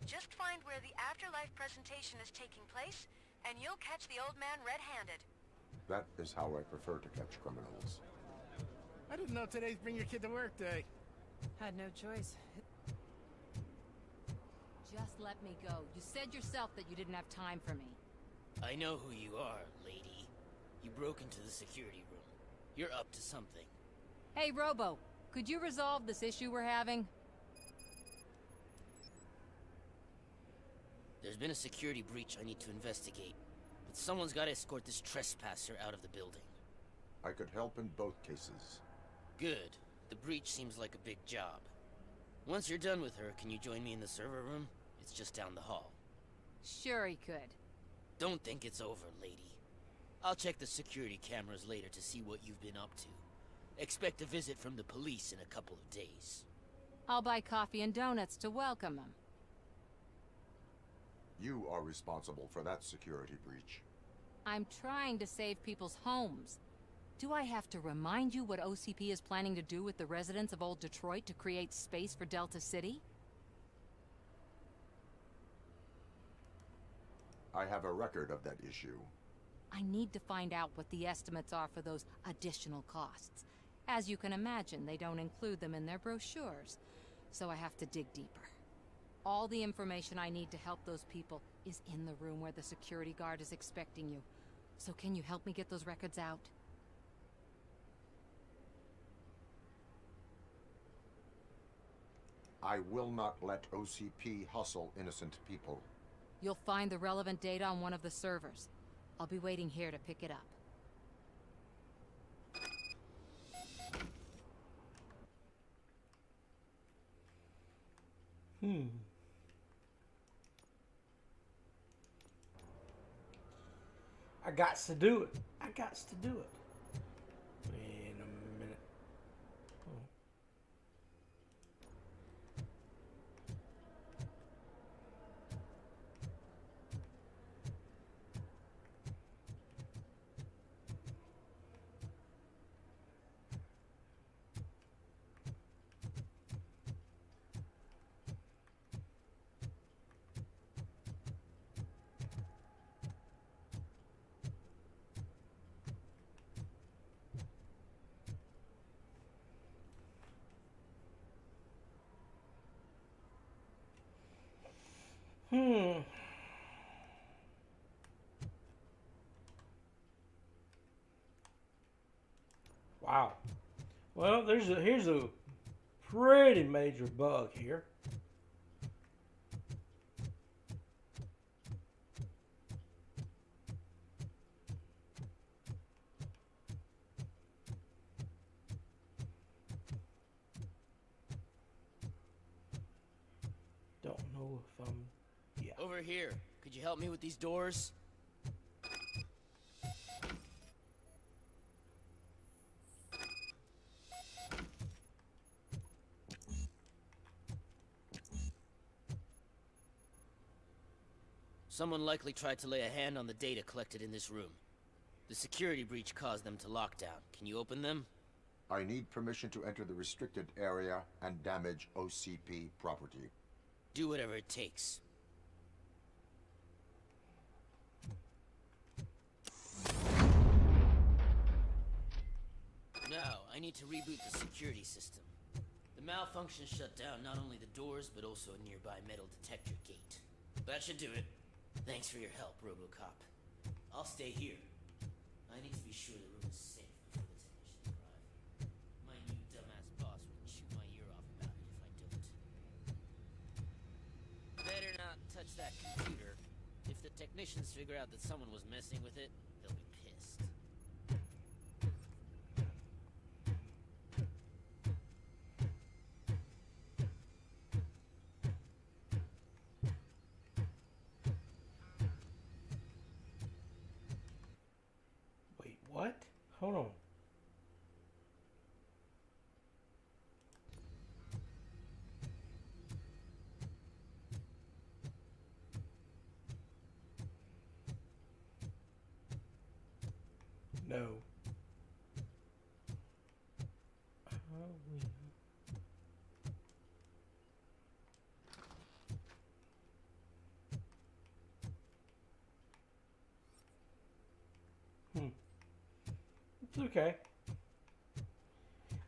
Speaker 2: Just find where the afterlife presentation is taking place, and you'll catch the old man red-handed.
Speaker 18: That is how I prefer to catch criminals.
Speaker 19: I didn't know today's Bring Your Kid to Work Day.
Speaker 5: Had no choice.
Speaker 12: Just let me go. You said yourself that you didn't have time for me.
Speaker 17: I know who you are, lady. You broke into the security room. You're up to something.
Speaker 12: Hey, Robo, could you resolve this issue we're having?
Speaker 17: There's been a security breach I need to investigate. But someone's got to escort this trespasser out of the building.
Speaker 18: I could help in both cases.
Speaker 17: Good. The breach seems like a big job. Once you're done with her, can you join me in the server room? It's just down the hall.
Speaker 12: Sure he could.
Speaker 17: Don't think it's over, lady. I'll check the security cameras later to see what you've been up to. Expect a visit from the police in a couple of days.
Speaker 5: I'll buy coffee and donuts to welcome him.
Speaker 18: You are responsible for that security breach.
Speaker 5: I'm trying to save people's homes. Do I have to remind you what OCP is planning to do with the residents of Old Detroit to create space for Delta City?
Speaker 18: I have a record of that issue.
Speaker 5: I need to find out what the estimates are for those additional costs. As you can imagine, they don't include them in their brochures, so I have to dig deeper. All the information I need to help those people is in the room where the security guard is expecting you. So can you help me get those records out?
Speaker 18: I will not let OCP hustle innocent people.
Speaker 5: You'll find the relevant data on one of the servers. I'll be waiting here to pick it up.
Speaker 1: I got to do it. I got to do it. Wait a minute. Oh. Wow. Well, here's a pretty major bug here. Don't know if I'm... Yeah.
Speaker 17: Over here. Could you help me with these doors? Someone likely tried to lay a hand on the data collected in this room. The security breach caused them to lock down. Can you open them?
Speaker 18: I need permission to enter the restricted area and damage OCP property.
Speaker 17: Do whatever it takes. Now, I need to reboot the security system. The malfunction shut down not only the doors, but also a nearby metal detector gate. That should do it. Thanks for your help, Robocop. I'll stay here. I need to be sure the room is safe before the technicians arrive. My new dumbass boss wouldn't shoot my ear off about it if I don't. Better not touch that computer. If the technicians figure out that someone was messing with it, they'll be pissed.
Speaker 1: Wait, what? Hold on. No. It's okay.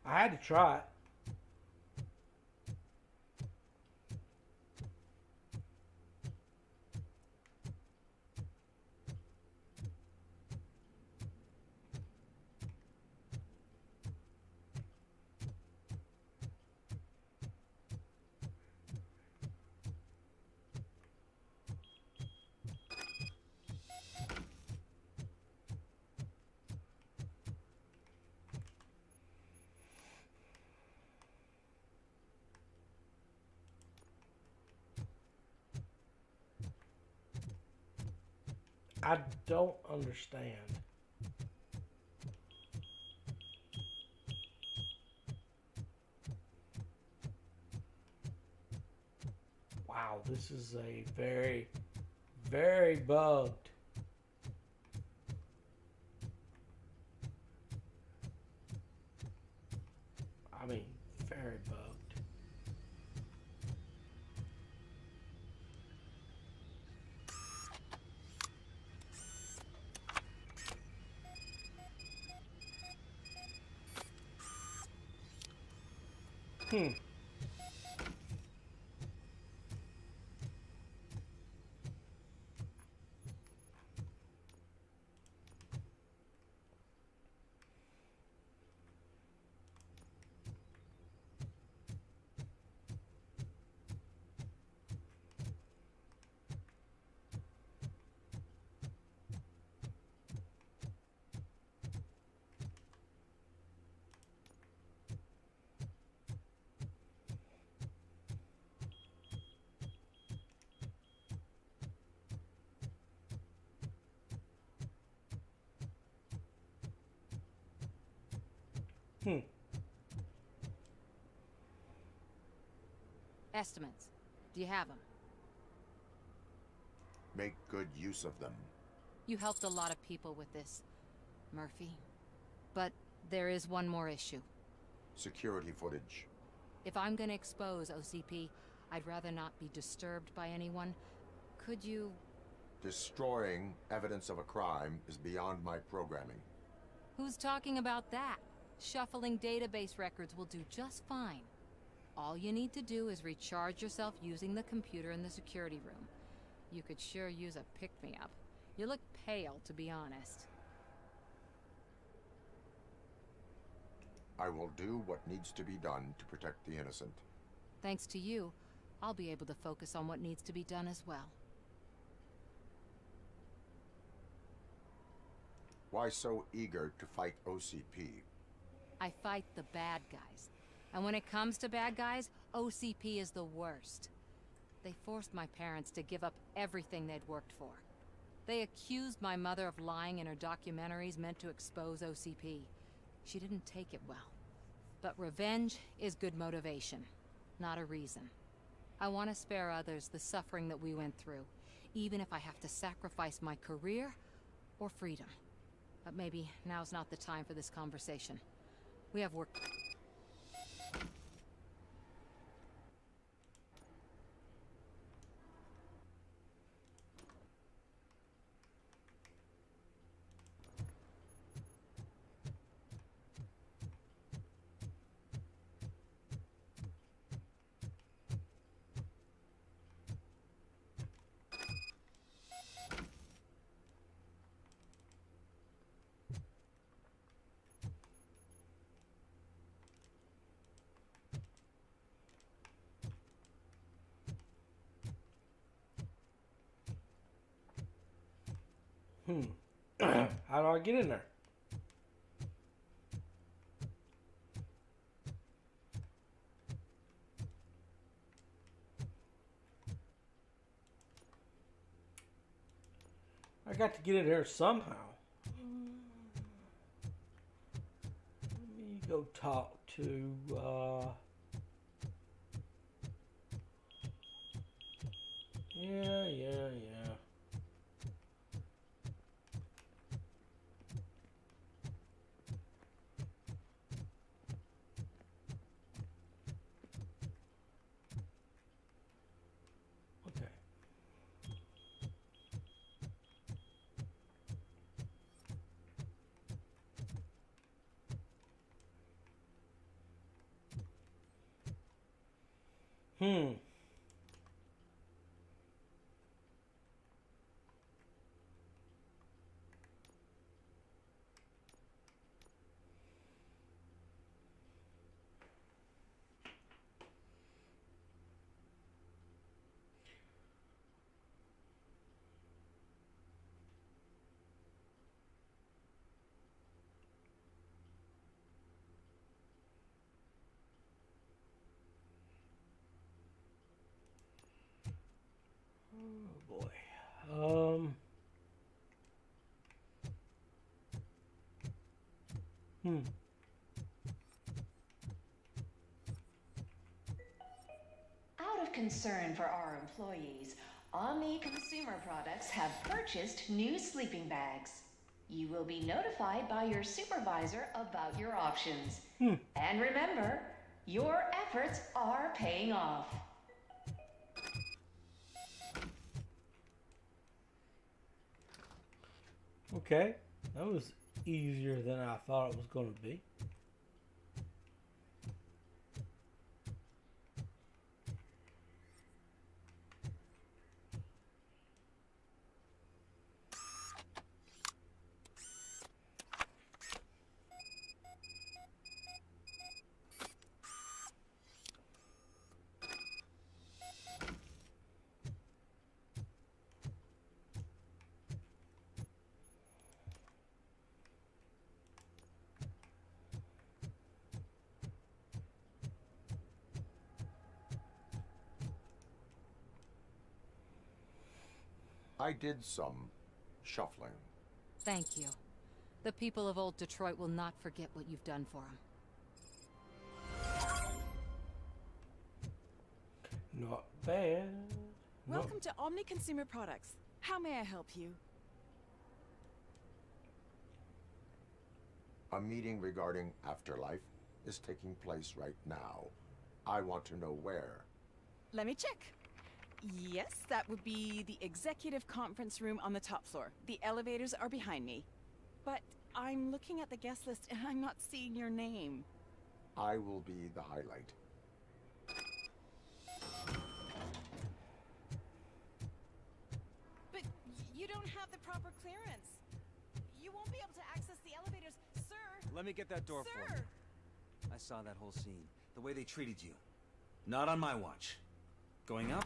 Speaker 1: I had to try it. I don't understand. Wow, this is a very, very bugged. I mean, very bugged. Hmm. Hmm.
Speaker 5: Estimates. Do you have them?
Speaker 18: Make good use of them.
Speaker 5: You helped a lot of people with this, Murphy. But there is one more issue.
Speaker 18: Security footage.
Speaker 5: If I'm gonna expose OCP, I'd rather not be disturbed by anyone. Could you...
Speaker 18: Destroying evidence of a crime is beyond my programming.
Speaker 5: Who's talking about that? Shuffling database records will do just fine. All you need to do is recharge yourself using the computer in the security room. You could sure use a pick-me-up. You look pale, to be honest.
Speaker 18: I will do what needs to be done to protect the innocent.
Speaker 5: Thanks to you, I'll be able to focus on what needs to be done as well.
Speaker 18: Why so eager to fight OCP?
Speaker 5: I fight the bad guys. And when it comes to bad guys, OCP is the worst. They forced my parents to give up everything they'd worked for. They accused my mother of lying in her documentaries meant to expose OCP. She didn't take it well. But revenge is good motivation, not a reason. I want to spare others the suffering that we went through, even if I have to sacrifice my career or freedom. But maybe now's not the time for this conversation. We have work.
Speaker 1: How do I get in there? I got to get in there somehow. Let me go talk to, yeah. Okay. Oh boy.
Speaker 11: Out of concern for our employees, Omni Consumer Products have purchased new sleeping bags. You will be notified by your supervisor about your options. And remember, your efforts are paying off.
Speaker 1: Okay, that was easier than I thought it was going to be.
Speaker 18: I did some shuffling.
Speaker 5: Thank you. The people of Old Detroit will not forget what you've done for them.
Speaker 1: Not bad.
Speaker 15: Welcome to Omni Consumer Products. How may I help you?
Speaker 18: A meeting regarding Afterlife is taking place right now. I want to know where.
Speaker 15: Let me check. Yes, that would be the executive conference room on the top floor. The elevators are behind me. But I'm looking at the guest list and I'm not seeing your name.
Speaker 18: I will be the highlight.
Speaker 15: But you don't have the proper clearance. You won't be able to access the elevators, sir.
Speaker 20: Let me get that door for
Speaker 15: Sir!
Speaker 20: you. I saw that whole scene. The way they treated you. Not on my watch. Going up?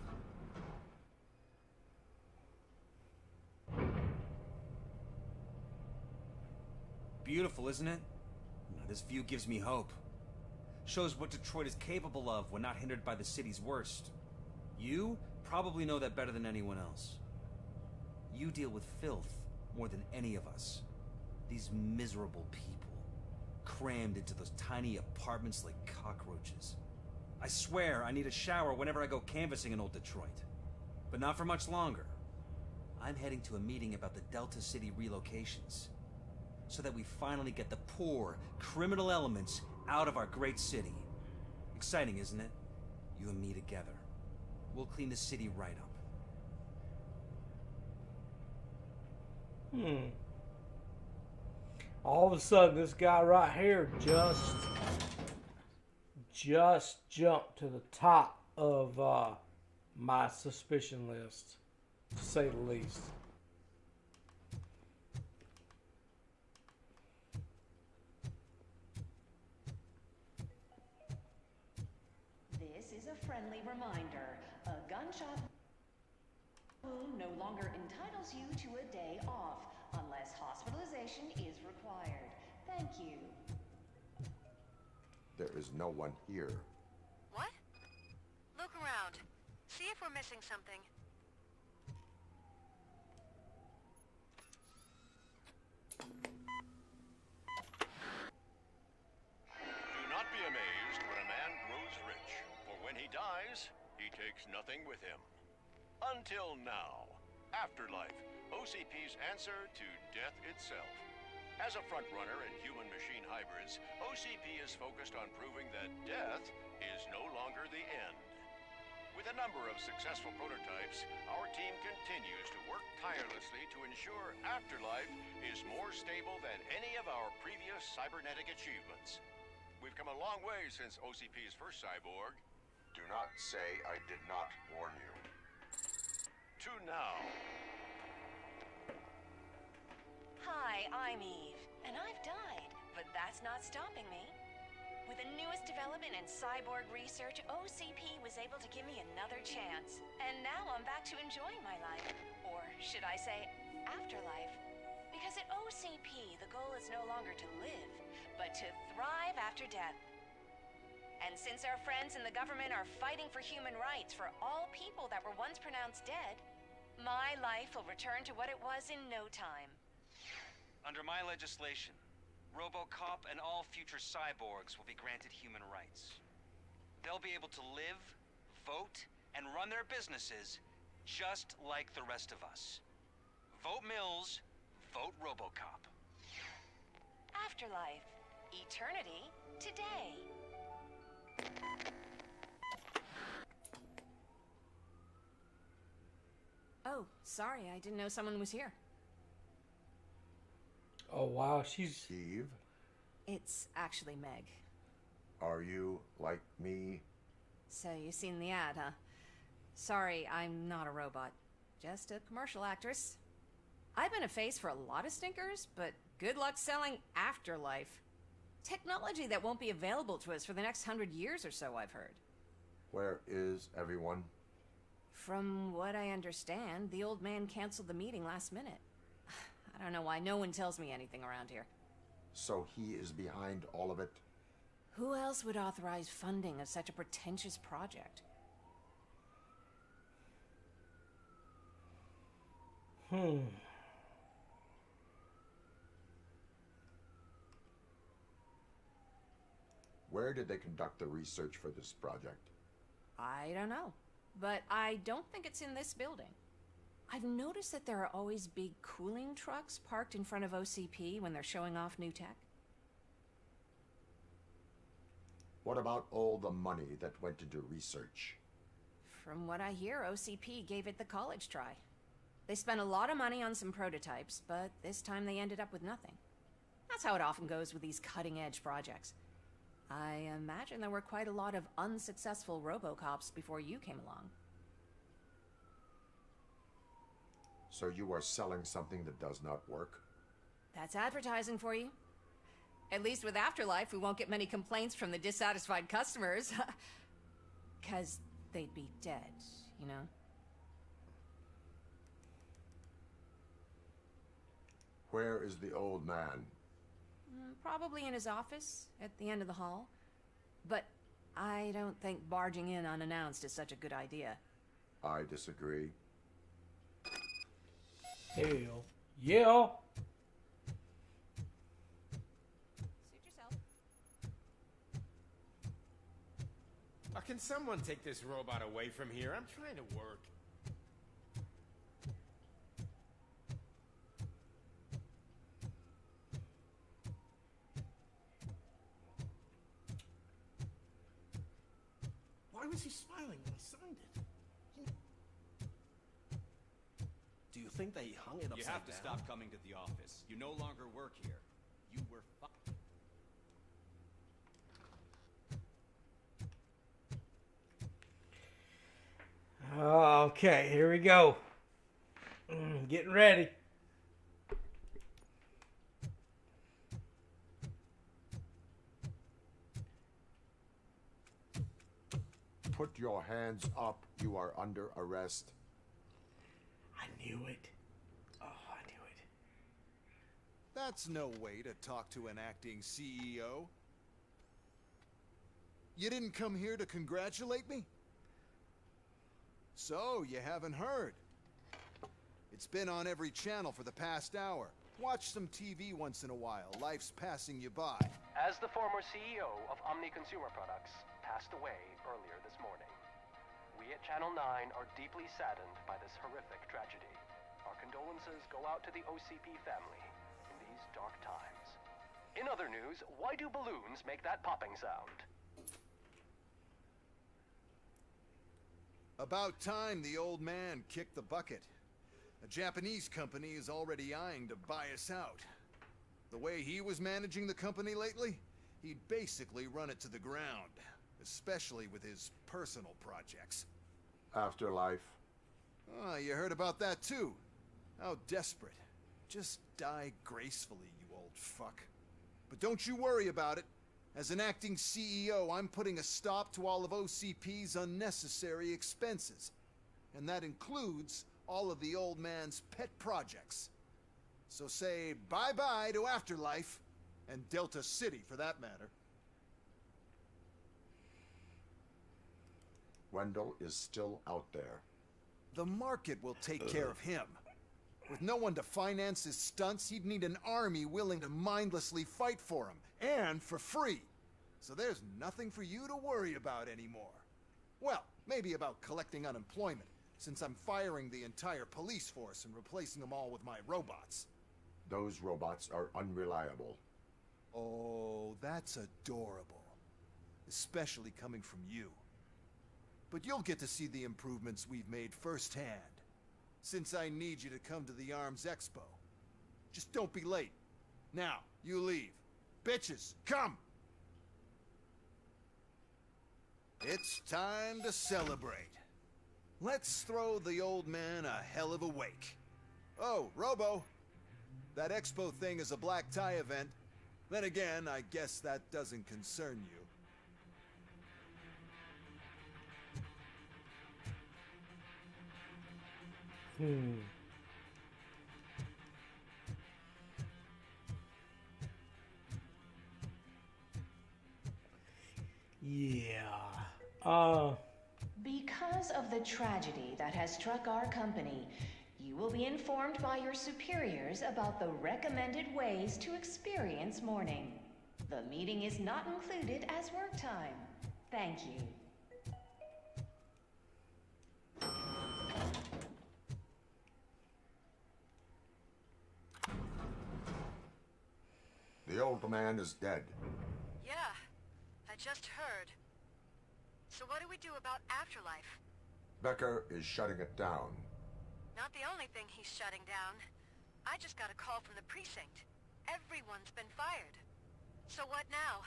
Speaker 20: Beautiful, isn't it? Now, this view gives me hope. Shows what Detroit is capable of when not hindered by the city's worst. You probably know that better than anyone else. You deal with filth more than any of us. These miserable people, crammed into those tiny apartments like cockroaches. I swear I need a shower whenever I go canvassing in Old Detroit. But not for much longer. I'm heading to a meeting about the Delta City relocations, so that we finally get the poor, criminal elements out of our great city. Exciting, isn't it? You and me together. We'll clean the city right up.
Speaker 1: All of a sudden, this guy right here just jumped to the top of my suspicion list, to say the least.
Speaker 11: This is a friendly reminder. A gunshot wound no longer entitles you to a day off, unless hospitalization is required. Thank you.
Speaker 18: There is no one here.
Speaker 2: What? Look around. See if we're missing something.
Speaker 21: Do not be amazed when a man grows rich, for when he dies, he takes nothing with him. Until now. Afterlife, OCP's answer to death itself. As a frontrunner in human-machine hybrids, OCP is focused on proving that death is no longer the end. With a number of successful prototypes, our team continues to work tirelessly to ensure Afterlife is more stable than any of our previous cybernetic achievements. We've come a long way since OCP's first cyborg.
Speaker 18: Do not say I did not warn you.
Speaker 21: To now.
Speaker 11: Hi, I'm Eve, and I've died, but that's not stopping me. With the newest development in cyborg research, OCP was able to give me another chance. And now I'm back to enjoying my life. Or should I say, afterlife? Because at OCP, the goal is no longer to live, but to thrive after death. And since our friends in the government are fighting for human rights for all people that were once pronounced dead, my life will return to what it was in no time.
Speaker 20: Under my legislation, Robocop and all future cyborgs will be granted human rights. They'll be able to live, vote,
Speaker 8: and run their businesses just like the rest of us. Vote Mills, vote Robocop.
Speaker 11: Afterlife. Eternity today.
Speaker 3: Oh, sorry, I didn't know someone was here.
Speaker 1: Oh, wow, she's...
Speaker 18: Eve,
Speaker 3: It's actually Meg.
Speaker 18: are you like me?
Speaker 3: So you seen the ad, huh? Sorry, I'm not a robot. Just a commercial actress. I've been a face for a lot of stinkers, but good luck selling Afterlife. Technology that won't be available to us for the next 100 years or so, I've heard.
Speaker 18: Where is everyone?
Speaker 3: From what I understand, the old man canceled the meeting last minute. I don't know why no one tells me anything around here.
Speaker 18: So he is behind all of it?
Speaker 3: Who else would authorize funding of such a pretentious project?
Speaker 18: Where did they conduct the research for this project?
Speaker 3: I don't know. But I don't think it's in this building. I've noticed that there are always big cooling trucks parked in front of OCP when they're showing off new tech.
Speaker 18: What about all the money that went into research?
Speaker 3: From what I hear, OCP gave it the college try. They spent a lot of money on some prototypes, but this time they ended up with nothing. That's how it often goes with these cutting-edge projects. I imagine there were quite a lot of unsuccessful Robocops before you came along.
Speaker 18: So you are selling something that does not work?
Speaker 3: That's advertising for you. At least with Afterlife, we won't get many complaints from the dissatisfied customers. 'Cause they'd be dead, you know?
Speaker 18: Where is the old man?
Speaker 3: Probably in his office, at the end of the hall. But I don't think barging in unannounced is such a good idea.
Speaker 18: I disagree.
Speaker 1: Hell yeah.
Speaker 3: Suit yourself.
Speaker 9: Can someone take this robot away from here? I'm trying to work.
Speaker 10: Why was he smiling when I signed it? Do you think they hung it upside
Speaker 6: You have to
Speaker 10: down?
Speaker 6: stop coming to the office. You no longer work here. You were
Speaker 1: Okay, here we go. Getting ready.
Speaker 18: Put your hands up. You are under arrest.
Speaker 1: I knew it. Oh, I knew it.
Speaker 22: That's no way to talk to an acting CEO. You didn't come here to congratulate me? So, you haven't heard. It's been on every channel for the past hour. Watch some TV once in a while. Life's passing you by.
Speaker 13: As the former CEO of Omni Consumer Products passed away earlier this morning, we at Channel 9 are deeply saddened by this horrific tragedy. Our condolences go out to the OCP family in these dark times. In other news, why do balloons make that popping sound?
Speaker 22: About time the old man kicked the bucket. A Japanese company is already eyeing to buy us out. The way he was managing the company lately, he'd basically run it to the ground, especially with his personal projects.
Speaker 18: Afterlife.
Speaker 22: Ah, you heard about that too. How desperate. Just die gracefully, you old fuck. But don't you worry about it. As an acting CEO, I'm putting a stop to all of OCP's unnecessary expenses. And that includes all of the old man's pet projects. So say bye-bye to Afterlife, and Delta City for that matter.
Speaker 18: Wendell is still out there.
Speaker 22: The market will take care of him. With no one to finance his stunts, he'd need an army willing to mindlessly fight for him, and for free. So there's nothing for you to worry about anymore. Well, Maybe about collecting unemployment, since I'm firing the entire police force and replacing them all with my robots.
Speaker 18: Those robots are unreliable.
Speaker 22: Oh, that's adorable. Especially coming from you. But you'll get to see the improvements we've made firsthand, since I need you to come to the Arms Expo. Just don't be late. Now, you leave. Bitches, come! It's time to celebrate. Let's throw the old man a hell of a wake. Oh, Robo! That expo thing is a black tie event. Then again, I guess that doesn't concern you.
Speaker 1: Yeah.
Speaker 11: Because of the tragedy that has struck our company, you will be informed by your superiors about the recommended ways to experience mourning. The meeting is not included as work time. Thank you.
Speaker 18: The old man is dead.
Speaker 2: Yeah, I just heard. So what do we do about afterlife?
Speaker 18: Becker is shutting it down.
Speaker 2: Not the only thing he's shutting down. I just got a call from the precinct. Everyone's been fired. So what now?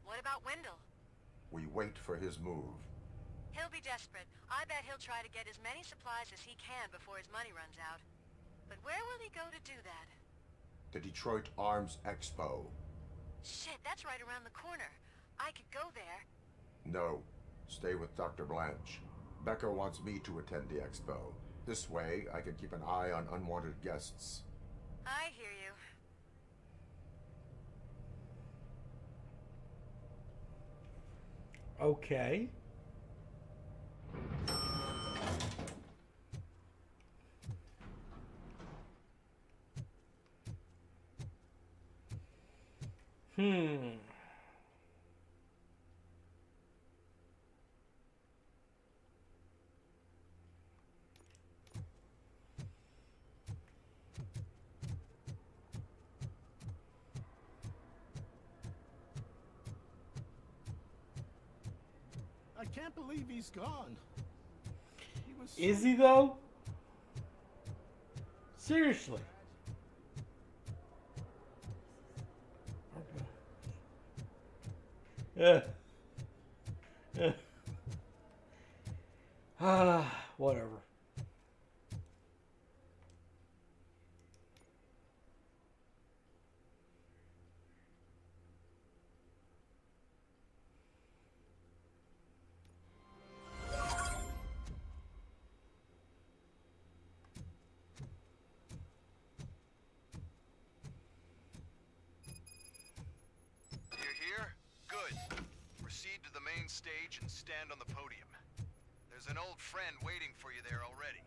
Speaker 2: What about Wendell?
Speaker 18: We wait for his move.
Speaker 2: He'll be desperate. I bet he'll try to get as many supplies as he can before his money runs out. But where will he go to do that?
Speaker 18: The Detroit Arms Expo.
Speaker 2: Shit, that's right around the corner. I could go there.
Speaker 18: No. Stay with Dr. Blanche. Becker wants me to attend the expo. This way, I can keep an eye on unwanted guests.
Speaker 2: I hear you.
Speaker 1: Okay.
Speaker 10: I can't believe he's gone.
Speaker 1: Is he though? Seriously. Yeah. Whatever.
Speaker 22: Stage and stand on the podium. There's an old friend waiting for you there already.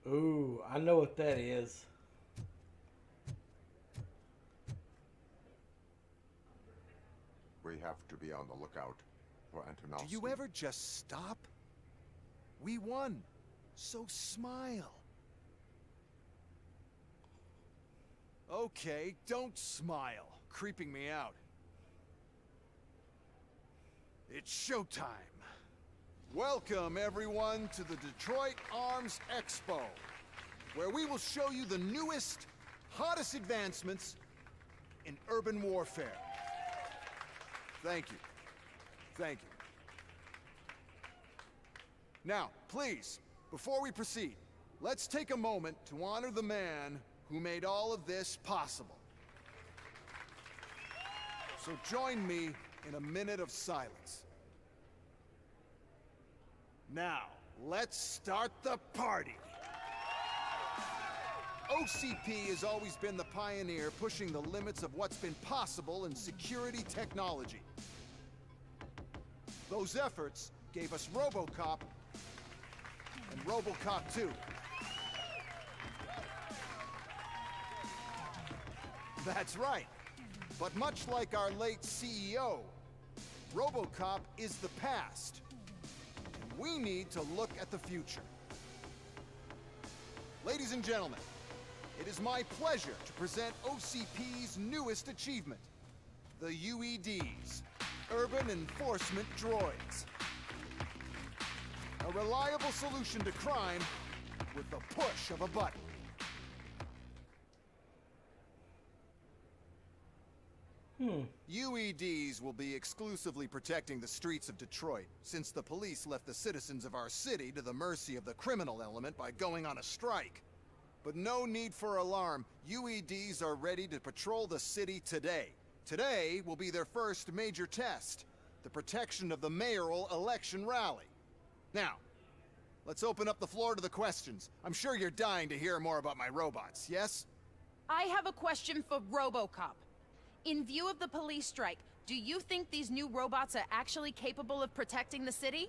Speaker 1: Ooh, I know what that is.
Speaker 18: We have to be on the lookout for Antonovsky.
Speaker 22: Do you ever just stop? We won, so smile. Okay, don't smile. Creeping me out. It's showtime. Welcome, everyone, to the Detroit Arms Expo, where we will show you the newest, hottest advancements in urban warfare. Thank you. Thank you. Now, please, before we proceed, let's take a moment to honor the man who made all of this possible. So join me in a minute of silence. Now, let's start the party. OCP has always been the pioneer pushing the limits of what's been possible in security technology. Those efforts gave us Robocop and Robocop 2. That's right. But much like our late CEO, Robocop is the past. We need to look at the future. Ladies and gentlemen, it is my pleasure to present OCP's newest achievement, the UEDs, Urban Enforcement Droids. A reliable solution to crime with the push of a button. UEDs will be exclusively protecting the streets of Detroit, since the police left the citizens of our city to the mercy of the criminal element by going on a strike. But no need for alarm. UEDs are ready to patrol the city today. Today will be their first major test, the protection of the mayoral election rally. Now, let's open up the floor to the questions. I'm sure you're dying to hear more about my robots, yes?
Speaker 4: I have a question for Robocop. In view of the police strike, do you think these new robots are actually capable of protecting the city?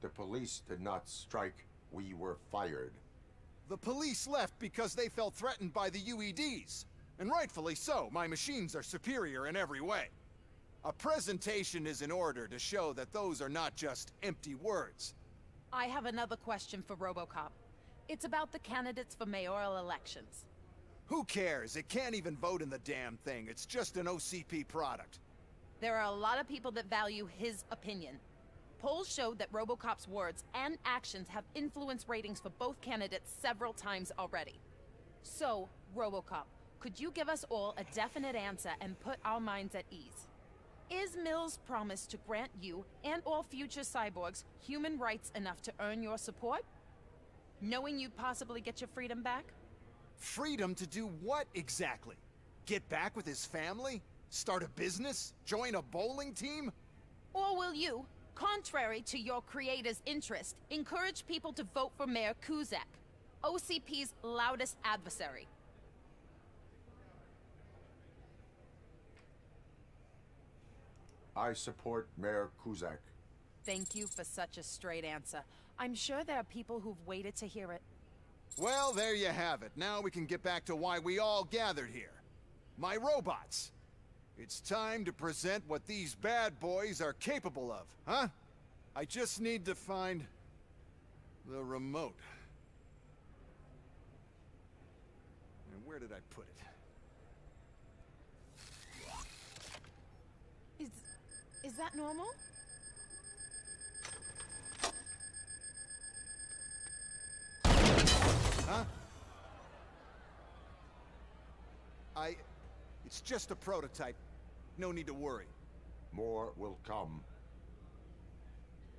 Speaker 18: The police did not strike. We were fired.
Speaker 22: The police left because they felt threatened by the UEDs. And rightfully so. My machines are superior in every way. A presentation is in order to show that those are not just empty words.
Speaker 4: I have another question for Robocop. It's about the candidates for mayoral elections.
Speaker 22: Who cares? It can't even vote in the damn thing. It's just an OCP product.
Speaker 4: There are a lot of people that value his opinion. Polls showed that Robocop's words and actions have influenced ratings for both candidates several times already. So, Robocop, could you give us all a definite answer and put our minds at ease? Is Mills' promise to grant you and all future cyborgs human rights enough to earn your support? Knowing you'd possibly get your freedom back?
Speaker 22: Freedom to do what exactly? Get back with his family? Start a business? Join a bowling team?
Speaker 4: Or will you, contrary to your creator's interest, encourage people to vote for Mayor Kuzak, OCP's loudest adversary?
Speaker 18: I support Mayor Kuzak.
Speaker 4: Thank you for such a straight answer. I'm sure there are people who've waited to hear it.
Speaker 22: Well, there you have it. Now we can get back to why we all gathered here. My robots. It's time to present what these bad boys are capable of, huh? I just need to find the remote. And where did I put it?
Speaker 4: Is that normal?
Speaker 22: Huh? It's just a prototype. No need to worry.
Speaker 18: More will come.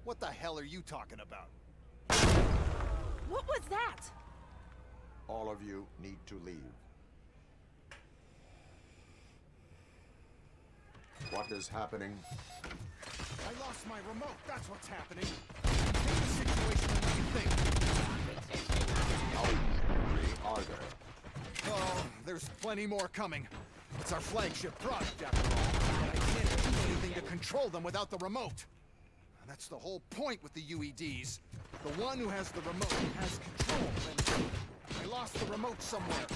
Speaker 22: What the hell are you talking about?
Speaker 4: What was that?
Speaker 18: All of you need to leave. What is happening?
Speaker 22: I lost my remote. That's what's happening. Take the situation and what you think.
Speaker 18: How many are there?
Speaker 22: Oh, there's plenty more coming. It's our flagship product, after all. And I can't do anything to control them without the remote. And that's the whole point with the UEDs. The one who has the remote has control. And I lost the remote somewhere.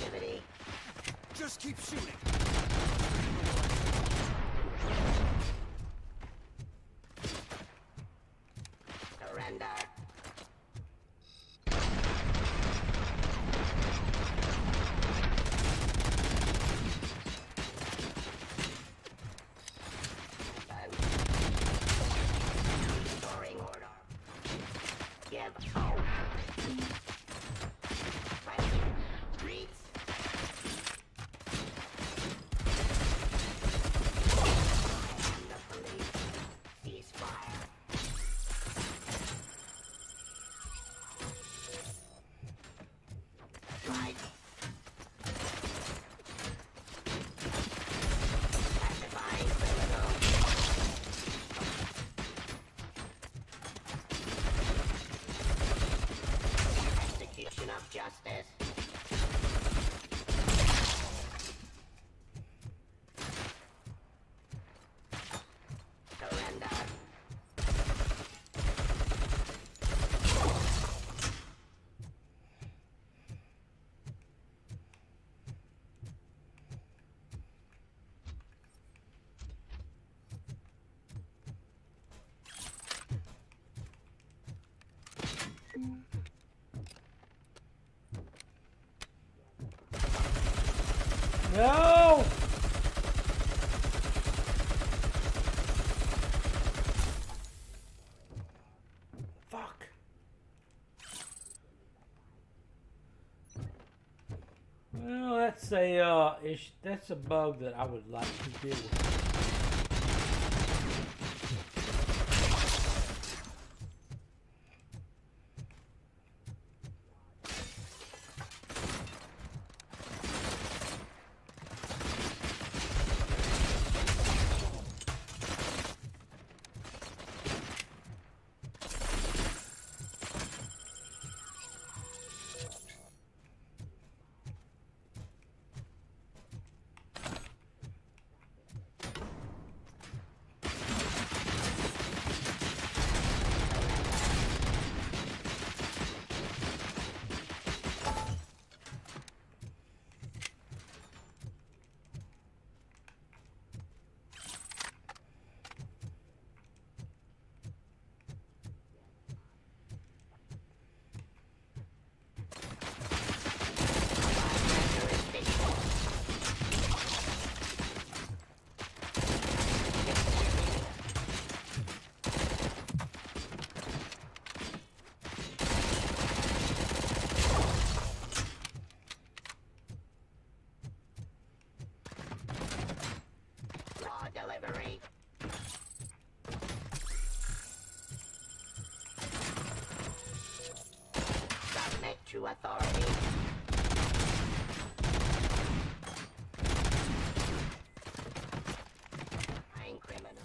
Speaker 22: Just keep shooting.
Speaker 16: Surrender. Restoring order. Give out. Streets.
Speaker 1: No! Fuck. Well, that's a bug that I would like to deal with.
Speaker 16: Delivery. Submit to authority. I'm criminal.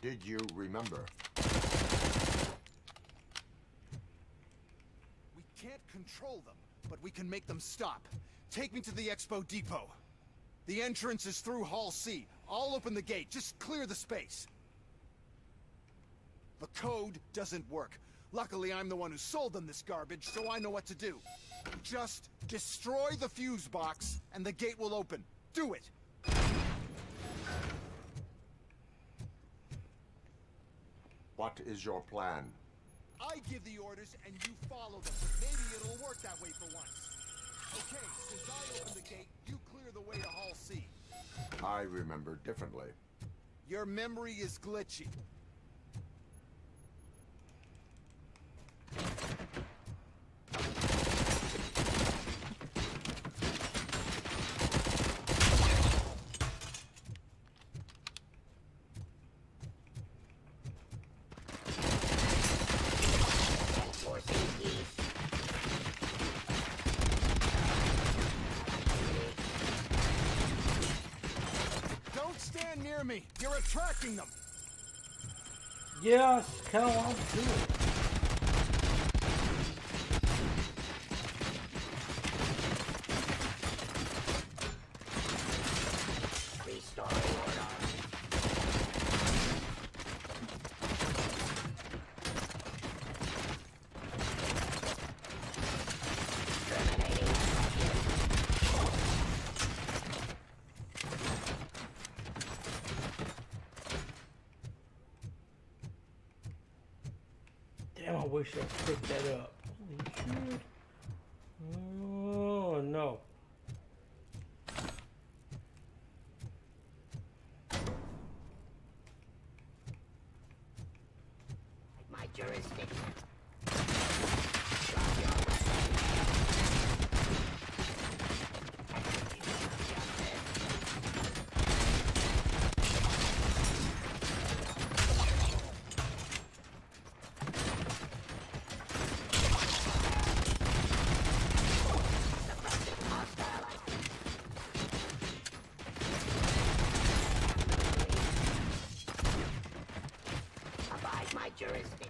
Speaker 18: Did you remember?
Speaker 22: We can't control them, but we can make them stop. Take me to the Expo Depot. The entrance is through Hall C. I'll open the gate. Just clear the space. The code doesn't work. Luckily, I'm the one who sold them this garbage, so I know what to do. Just destroy the fuse box, and the gate will open. Do it!
Speaker 18: What is your plan?
Speaker 22: I give the orders and you follow them. Maybe it'll work that way for once. Okay, since I opened the gate, you clear the way to Hall C.
Speaker 18: I remember differently.
Speaker 22: Your memory is glitchy. Don't stand near me. You're attracting them.
Speaker 1: Yes, kind of what I'm doing.
Speaker 16: Restoring order.
Speaker 1: Damn, I wish I picked that up. Holy shit. Oh, no.
Speaker 16: My jurisdiction. Abide my jurisdiction.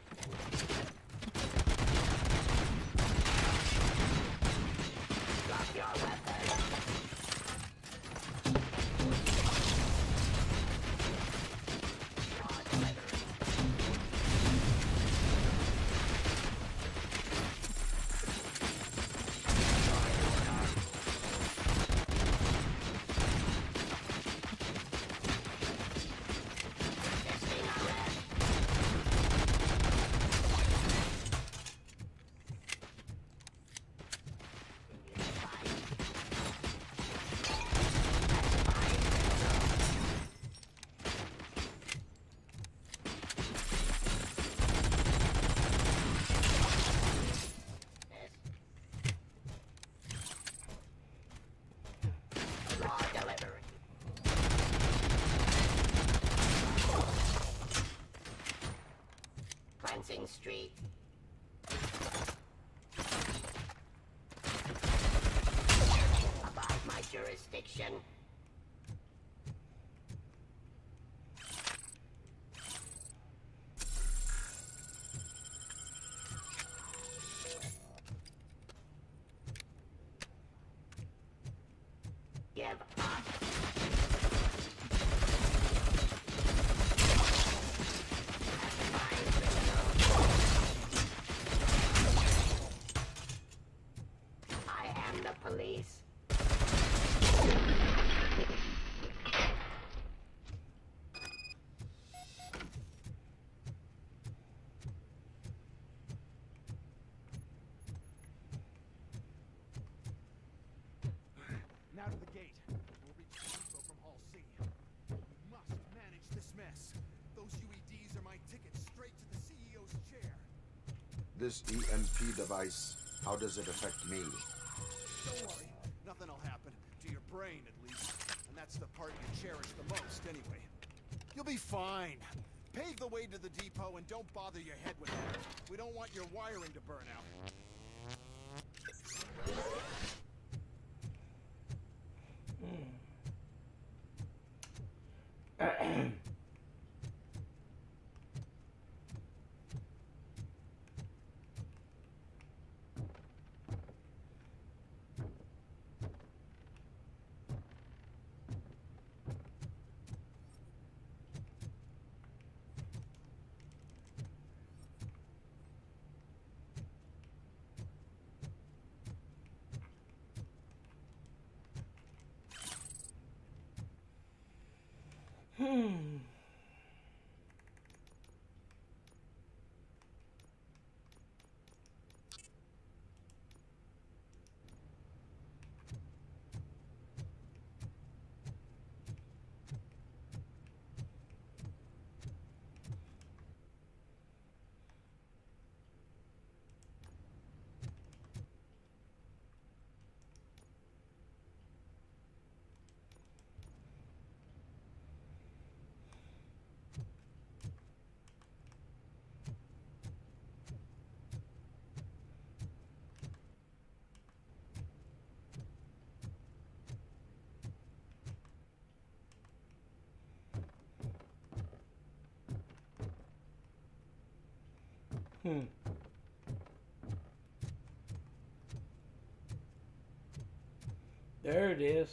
Speaker 18: This EMP device, how does it affect me?
Speaker 22: Don't worry, nothing'll happen. To your brain, at least. And that's the part you cherish the most, anyway. You'll be fine. Pave the way to the depot and don't bother your head with that. We don't want your wiring to burn out.
Speaker 1: There it is.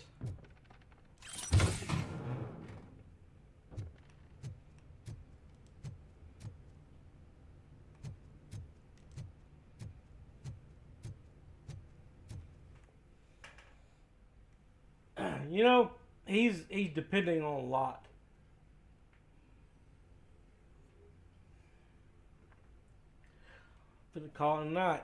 Speaker 1: You know, he's depending on a lot. Finna call it a night.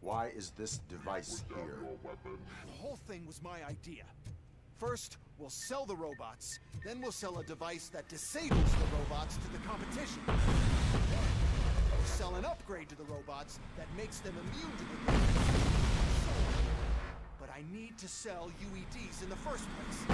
Speaker 18: Why is this device here?
Speaker 22: The whole thing was my idea. First, we'll sell the robots, then we'll sell a device that disables the robots to the competition. We'll sell an upgrade to the robots that makes them immune to the robots. But I need to sell UEDs in the first place.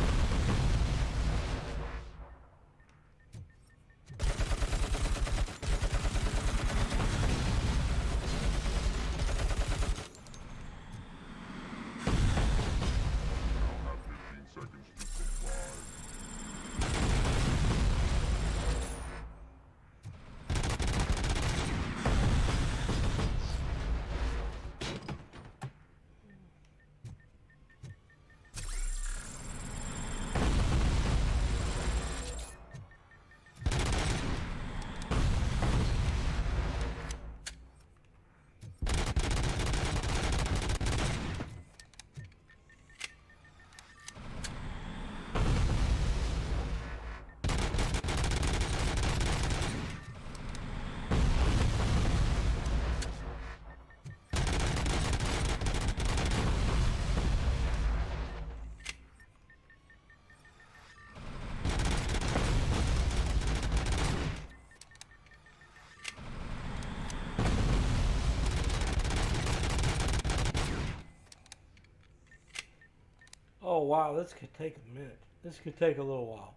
Speaker 1: Oh wow, this could take a minute. This could take a little while.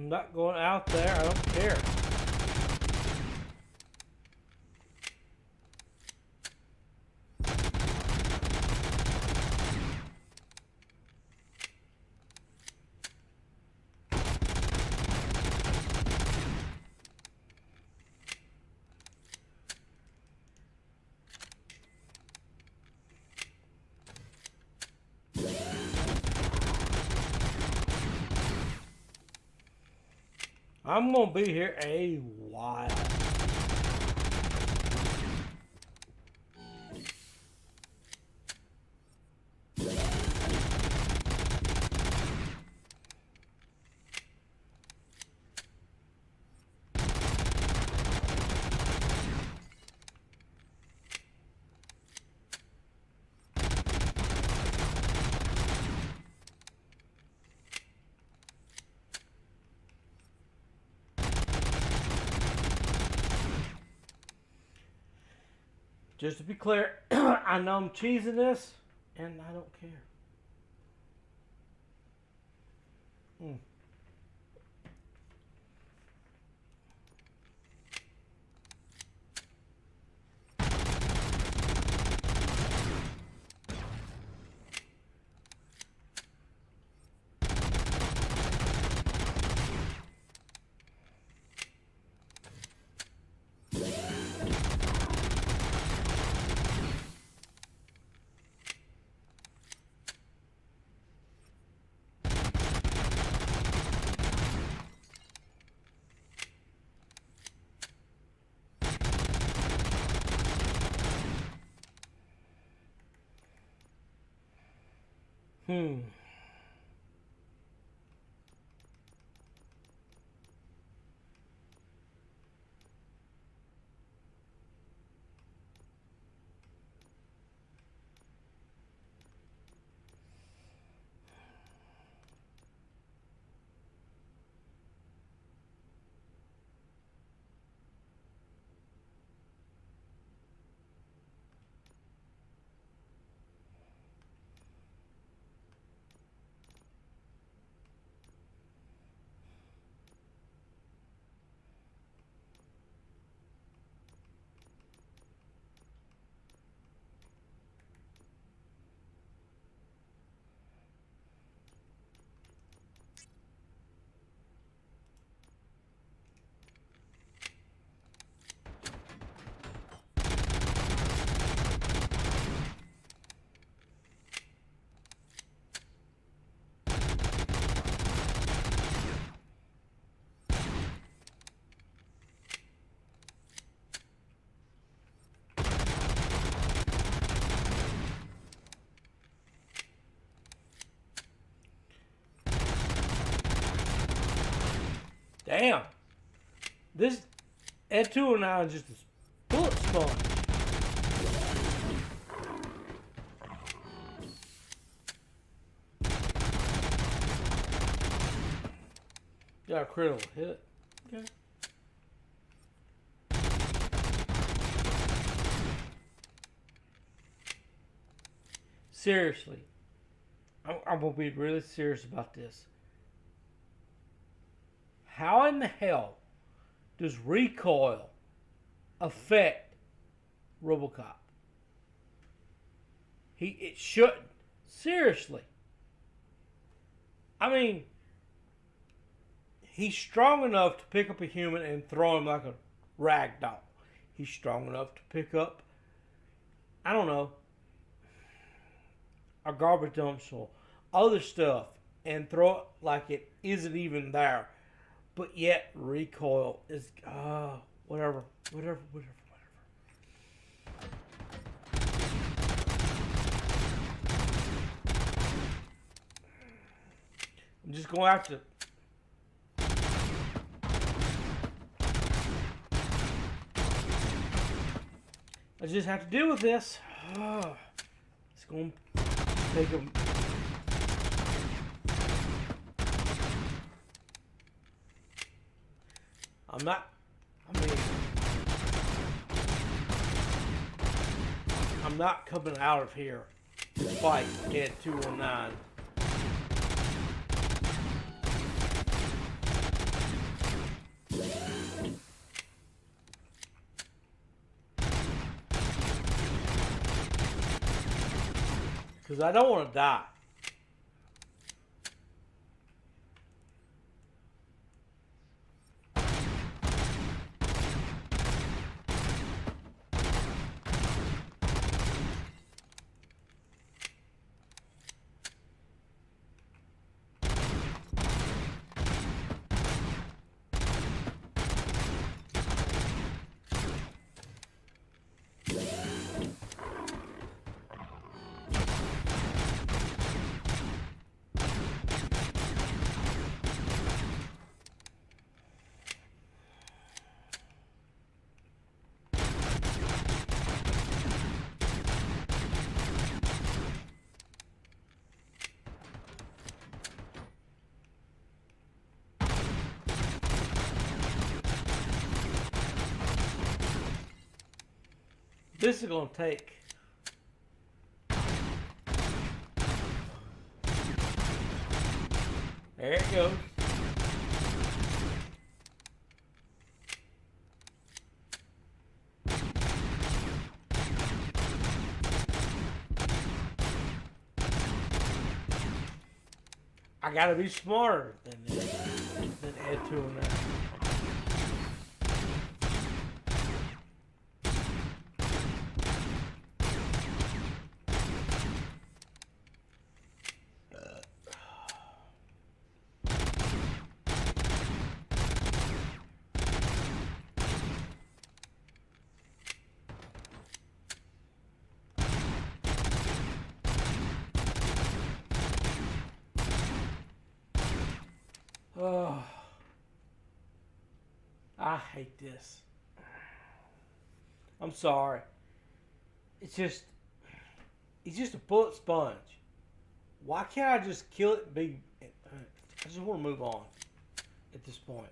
Speaker 1: I'm not going out there. I don't care. I'm gonna be here a while. Just to be clear, I know I'm cheesing this, and I don't care. Damn. This Ed 209 is just a bullet sponge. Got a critical hit. Okay. Seriously. I'm going to be really serious about this. How in the hell does recoil affect Robocop? It shouldn't. Seriously. I mean, he's strong enough to pick up a human and throw him like a rag doll. He's strong enough to pick up, I don't know, a garbage dump or other stuff and throw it like it isn't even there. But yet, recoil is, whatever. I'm just going to have to. I just have to deal with this. It's going to take a. I'm not coming out of here to fight Ed 209. Because I don't want to die. This is going to take... There it goes. I gotta be smarter than add to them now. Oh, I hate this. I'm sorry. It's just, he's just a bullet sponge. Why can't I just kill it and be, I just want to move on at this point.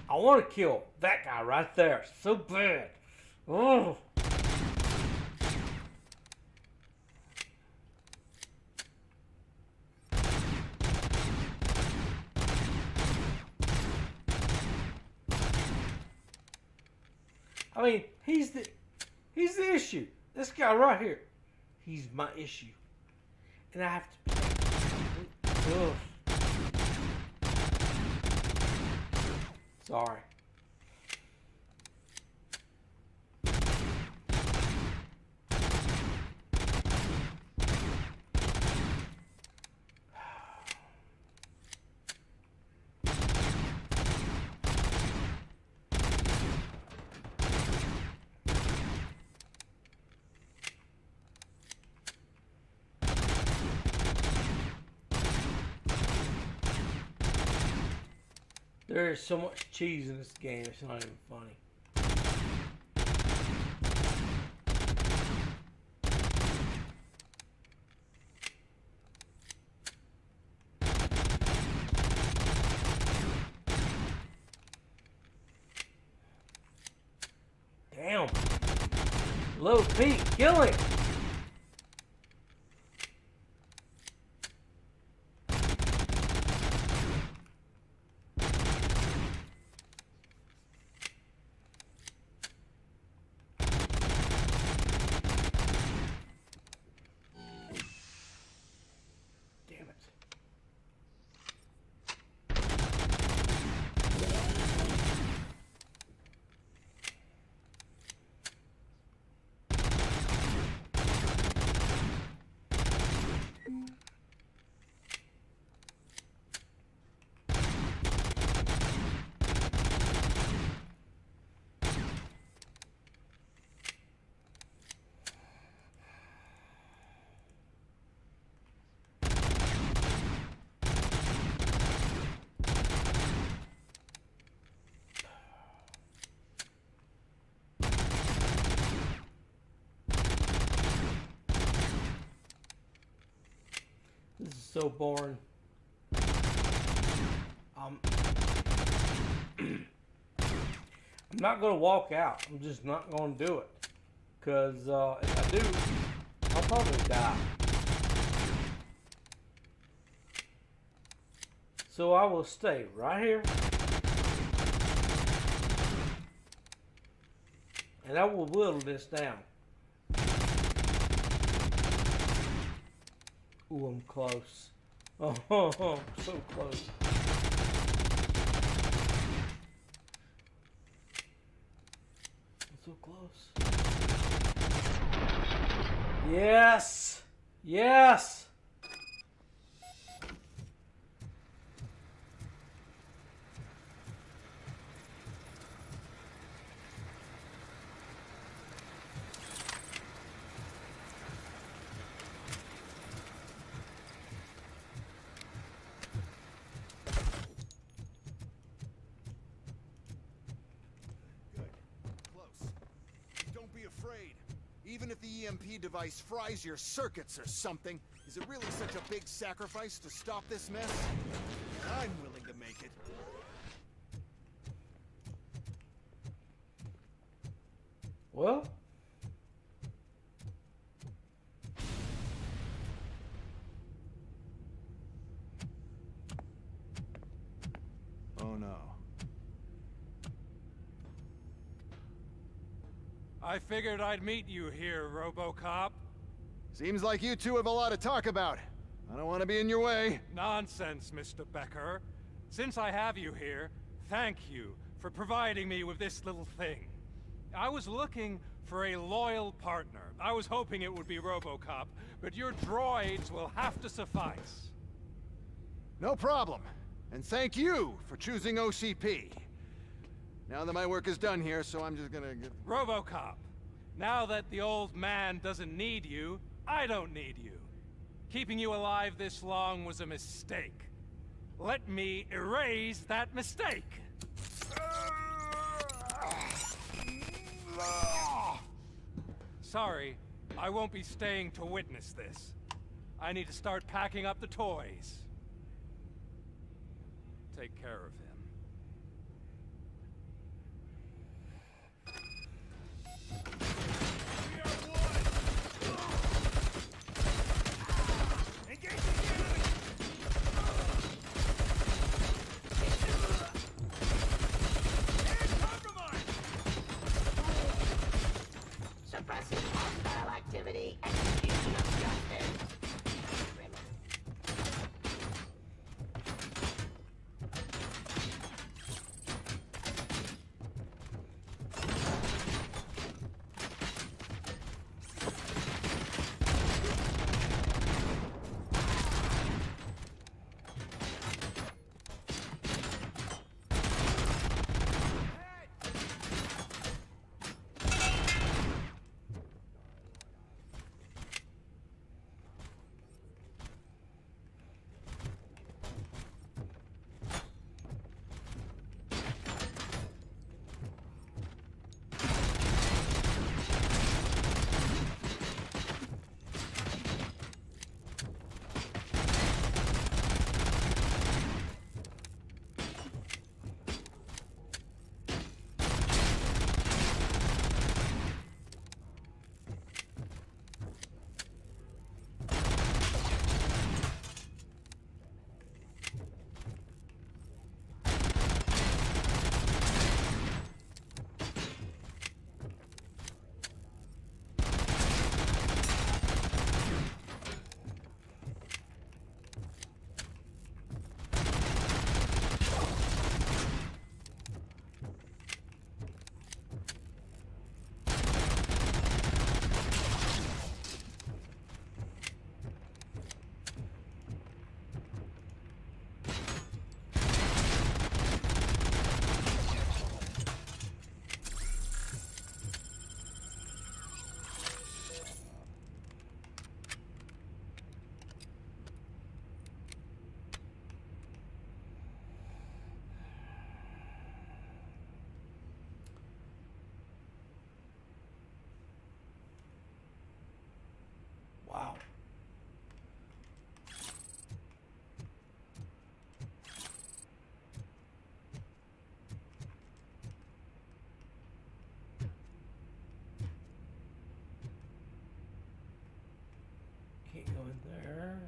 Speaker 1: I want to kill that guy right there. So bad. Oh. I mean, he's the issue. This guy right here, he's my issue, and I have to. Ugh. Sorry. There is so much cheese in this game, it's not even funny. Damn. Low Pete, kill him. This is so boring. I'm not going to walk out. I'm just not going to do it. Because if I do, I'll probably die. So I will stay right here. And I will whittle this down. Ooh, I'm close. Oh, so close. So close. Yes! Yes!
Speaker 22: Close. Don't be afraid. Even if the EMP device fries your circuits or something, is it really such a big sacrifice to stop this mess? I'm willing to make it.
Speaker 1: Well,
Speaker 22: oh no.
Speaker 7: I figured I'd meet you here, Robocop.
Speaker 22: Seems like you two have a lot to talk about. I don't want to be in your way.
Speaker 7: Nonsense, Mr. Becker. Since I have you here, thank you for providing me with this little thing. I was looking for a loyal partner. I was hoping it would be Robocop, but your droids will have to suffice.
Speaker 22: No problem. And thank you for choosing OCP. Now that my work is done here, so I'm just gonna get...
Speaker 7: Robocop, now that the old man doesn't need you, I don't need you. Keeping you alive this long was a mistake. Let me erase that mistake. Sorry, I won't be staying to witness this. I need to start packing up the toys. Take care of him.
Speaker 16: Suppressing hostile activity, execution of justice.
Speaker 1: wow. Can't go in there.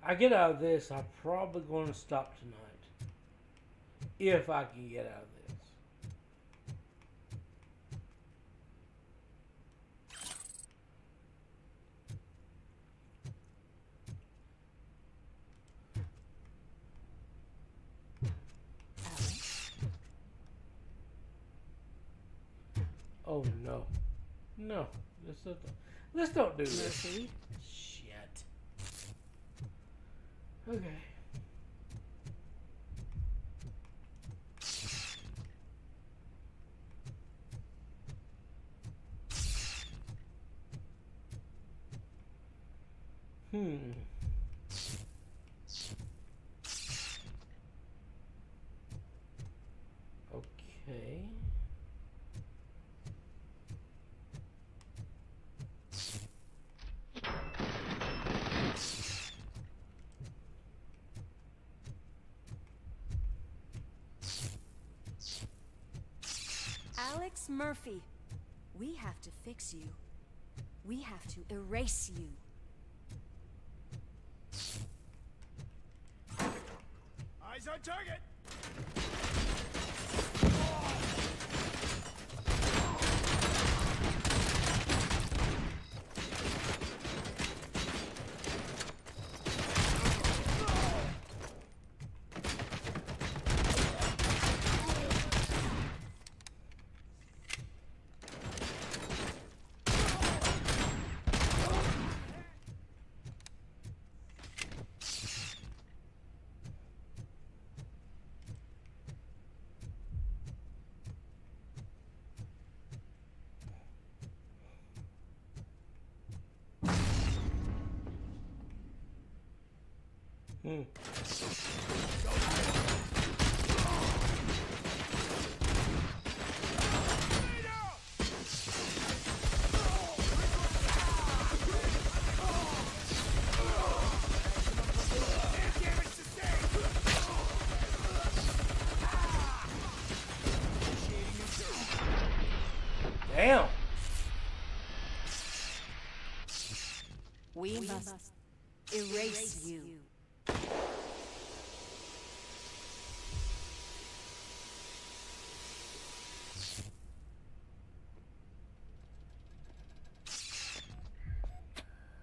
Speaker 1: I get out of this, I'm probably going to stop tonight. If I can get out of this. Oh no. No. Let's don't do this.
Speaker 3: Murphy?
Speaker 1: Shit. Okay. Okay.
Speaker 3: Alex Murphy, we have to fix you. We have to erase you.
Speaker 10: Eyes on target!
Speaker 1: Damn.
Speaker 3: We must erase you.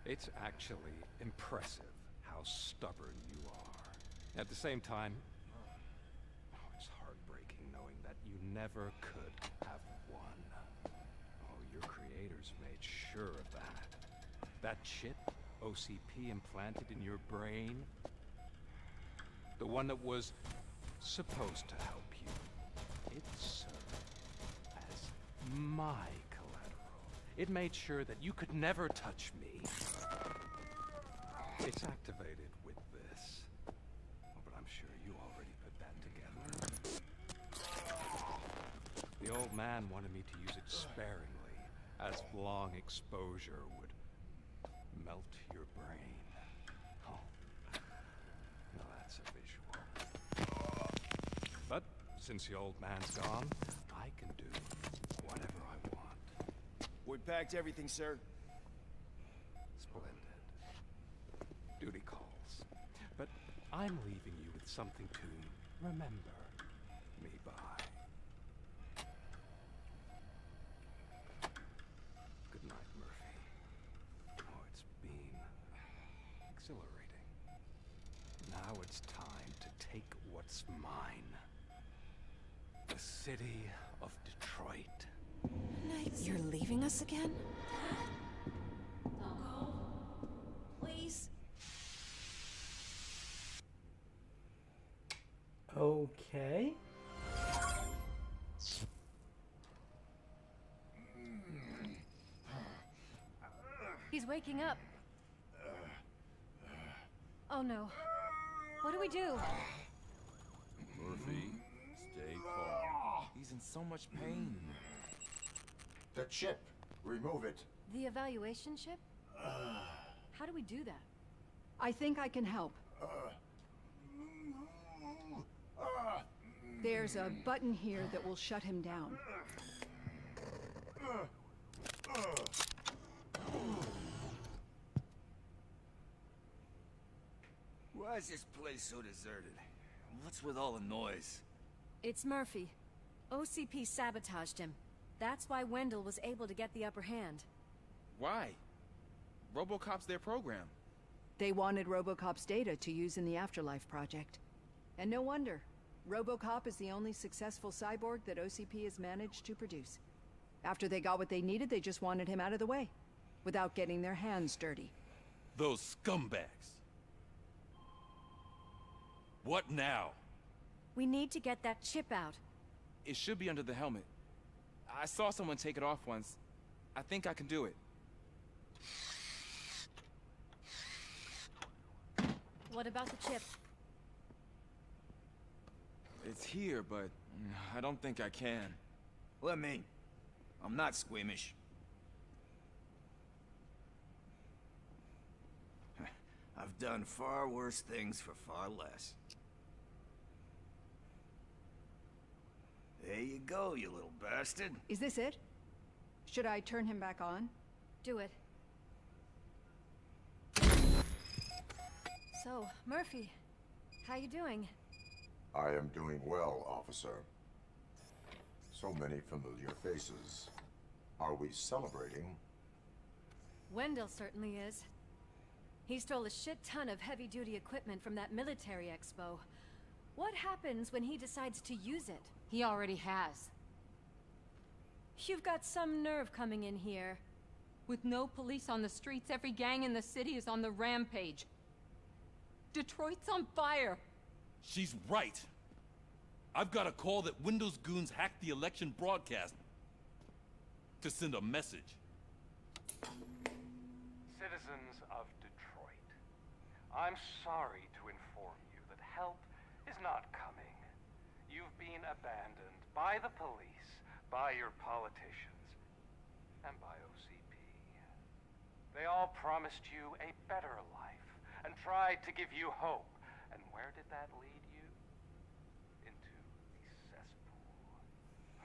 Speaker 7: It's actually impressive how stubborn you are. At the same time, it's heartbreaking knowing that you never could have won. Oh, your creators made sure of that. That chip OCP implanted in your brain, the one that was supposed to help you, it served as my collateral. It made sure that you could never touch me. It's activated with this. Oh, but I'm sure you already put that together. The old man wanted me to use it sparingly, as long exposure would melt your brain. Oh, now that's a visual. But since the old man's gone, I can do whatever I want.
Speaker 10: We packed everything, sir.
Speaker 7: Splendid. Duty calls. But I'm leaving you with something to remember me by. Good night, Murphy. Oh, it's been exhilarating. Now it's time to take what's mine. The city of Detroit.
Speaker 3: You're leaving us again? Don't go. Please.
Speaker 1: Okay.
Speaker 14: He's waking up. Oh no. What do we do?
Speaker 9: Murphy, stay calm. He's in so much pain.
Speaker 18: The chip. Remove it.
Speaker 14: The evaluation chip? How do we do that?
Speaker 19: I think I can help. There's a button here that will shut him down.
Speaker 10: Why is this place so deserted? What's with all the noise?
Speaker 14: It's Murphy. OCP sabotaged him. That's why Wendell was able to get the upper hand.
Speaker 12: Why? Robocop's their program.
Speaker 19: They wanted Robocop's data to use in the Afterlife project. And no wonder. Robocop is the only successful cyborg that OCP has managed to produce. After they got what they needed, they just wanted him out of the way, without getting their hands dirty.
Speaker 17: Those scumbags. What now?
Speaker 14: We need to get that chip out.
Speaker 12: It should be under the helmet. I saw someone take it off once. I think I can do it.
Speaker 14: What about the chip?
Speaker 12: It's here, but I don't think I can.
Speaker 23: Let me. I'm not squeamish. I've done far worse things for far less. There you go, you little bastard.
Speaker 19: Is this it? Should I turn him back on?
Speaker 14: Do it. So, Murphy, how you doing?
Speaker 18: I am doing well, officer. So many familiar faces. Are we celebrating?
Speaker 14: Wendell certainly is. He stole a shit ton of heavy-duty equipment from that military expo. What happens when he decides to use it?
Speaker 5: He already has.
Speaker 14: You've got some nerve coming in here.
Speaker 5: With no police on the streets, every gang in the city is on the rampage. Detroit's on fire.
Speaker 17: She's right. I've got a call that Windows goons hacked the election broadcast to send a message.
Speaker 13: Citizens of Detroit, I'm sorry to inform you that help is not coming. You've been abandoned by the police, by your politicians, and by OCP. They all promised you a better life and tried to give you hope. And where did that lead you? Into the cesspool.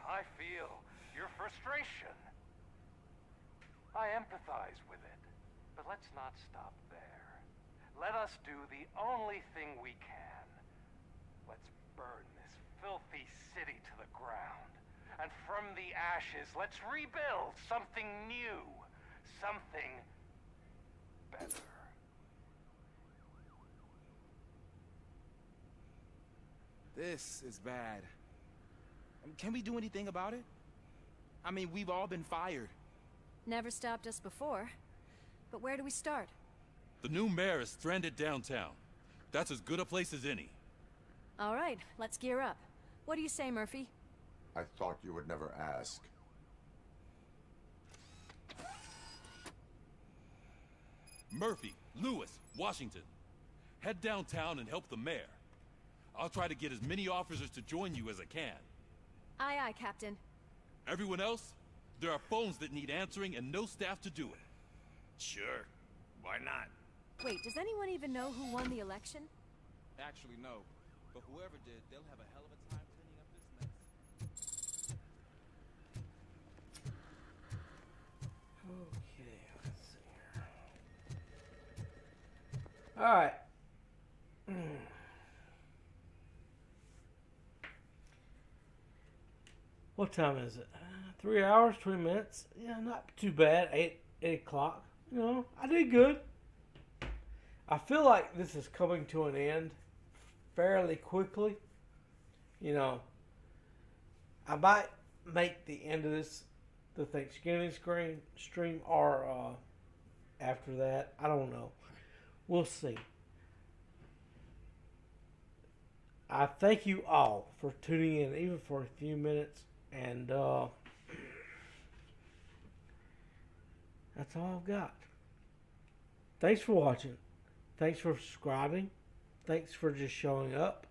Speaker 13: I feel your frustration. I empathize with it, but let's not stop there. Let us do the only thing we can. Let's burn this filthy city to the ground. And from the ashes, let's rebuild something new. Something better.
Speaker 12: This is bad. Can we do anything about it? I mean, we've all been fired.
Speaker 14: Never stopped us before. But where do we start?
Speaker 17: The new mayor is stranded downtown. That's as good a place as any.
Speaker 14: All right, let's gear up. What do you say, Murphy?
Speaker 18: I thought you would never ask.
Speaker 17: Murphy, Lewis, Washington. Head downtown and help the mayor. I'll try to get as many officers to join you as I can.
Speaker 14: Aye, aye, Captain.
Speaker 17: Everyone else? There are phones that need answering and no staff to do it.
Speaker 23: Sure. Why not?
Speaker 14: Wait, does anyone even know who won the election?
Speaker 12: Actually, no. But whoever did, they'll have a hell of a time cleaning up this mess.
Speaker 1: Okay, let's see here. All right. What time is it? 3 hours, 20 minutes. Yeah, not too bad. 8 o'clock. You know, I did good. I feel like this is coming to an end fairly quickly. You know, I might make the end of this the Thanksgiving stream or after that. I don't know. We'll see. I thank you all for tuning in, even for a few minutes. And that's all I've got. Thanks for watching. Thanks for subscribing. Thanks for just showing up.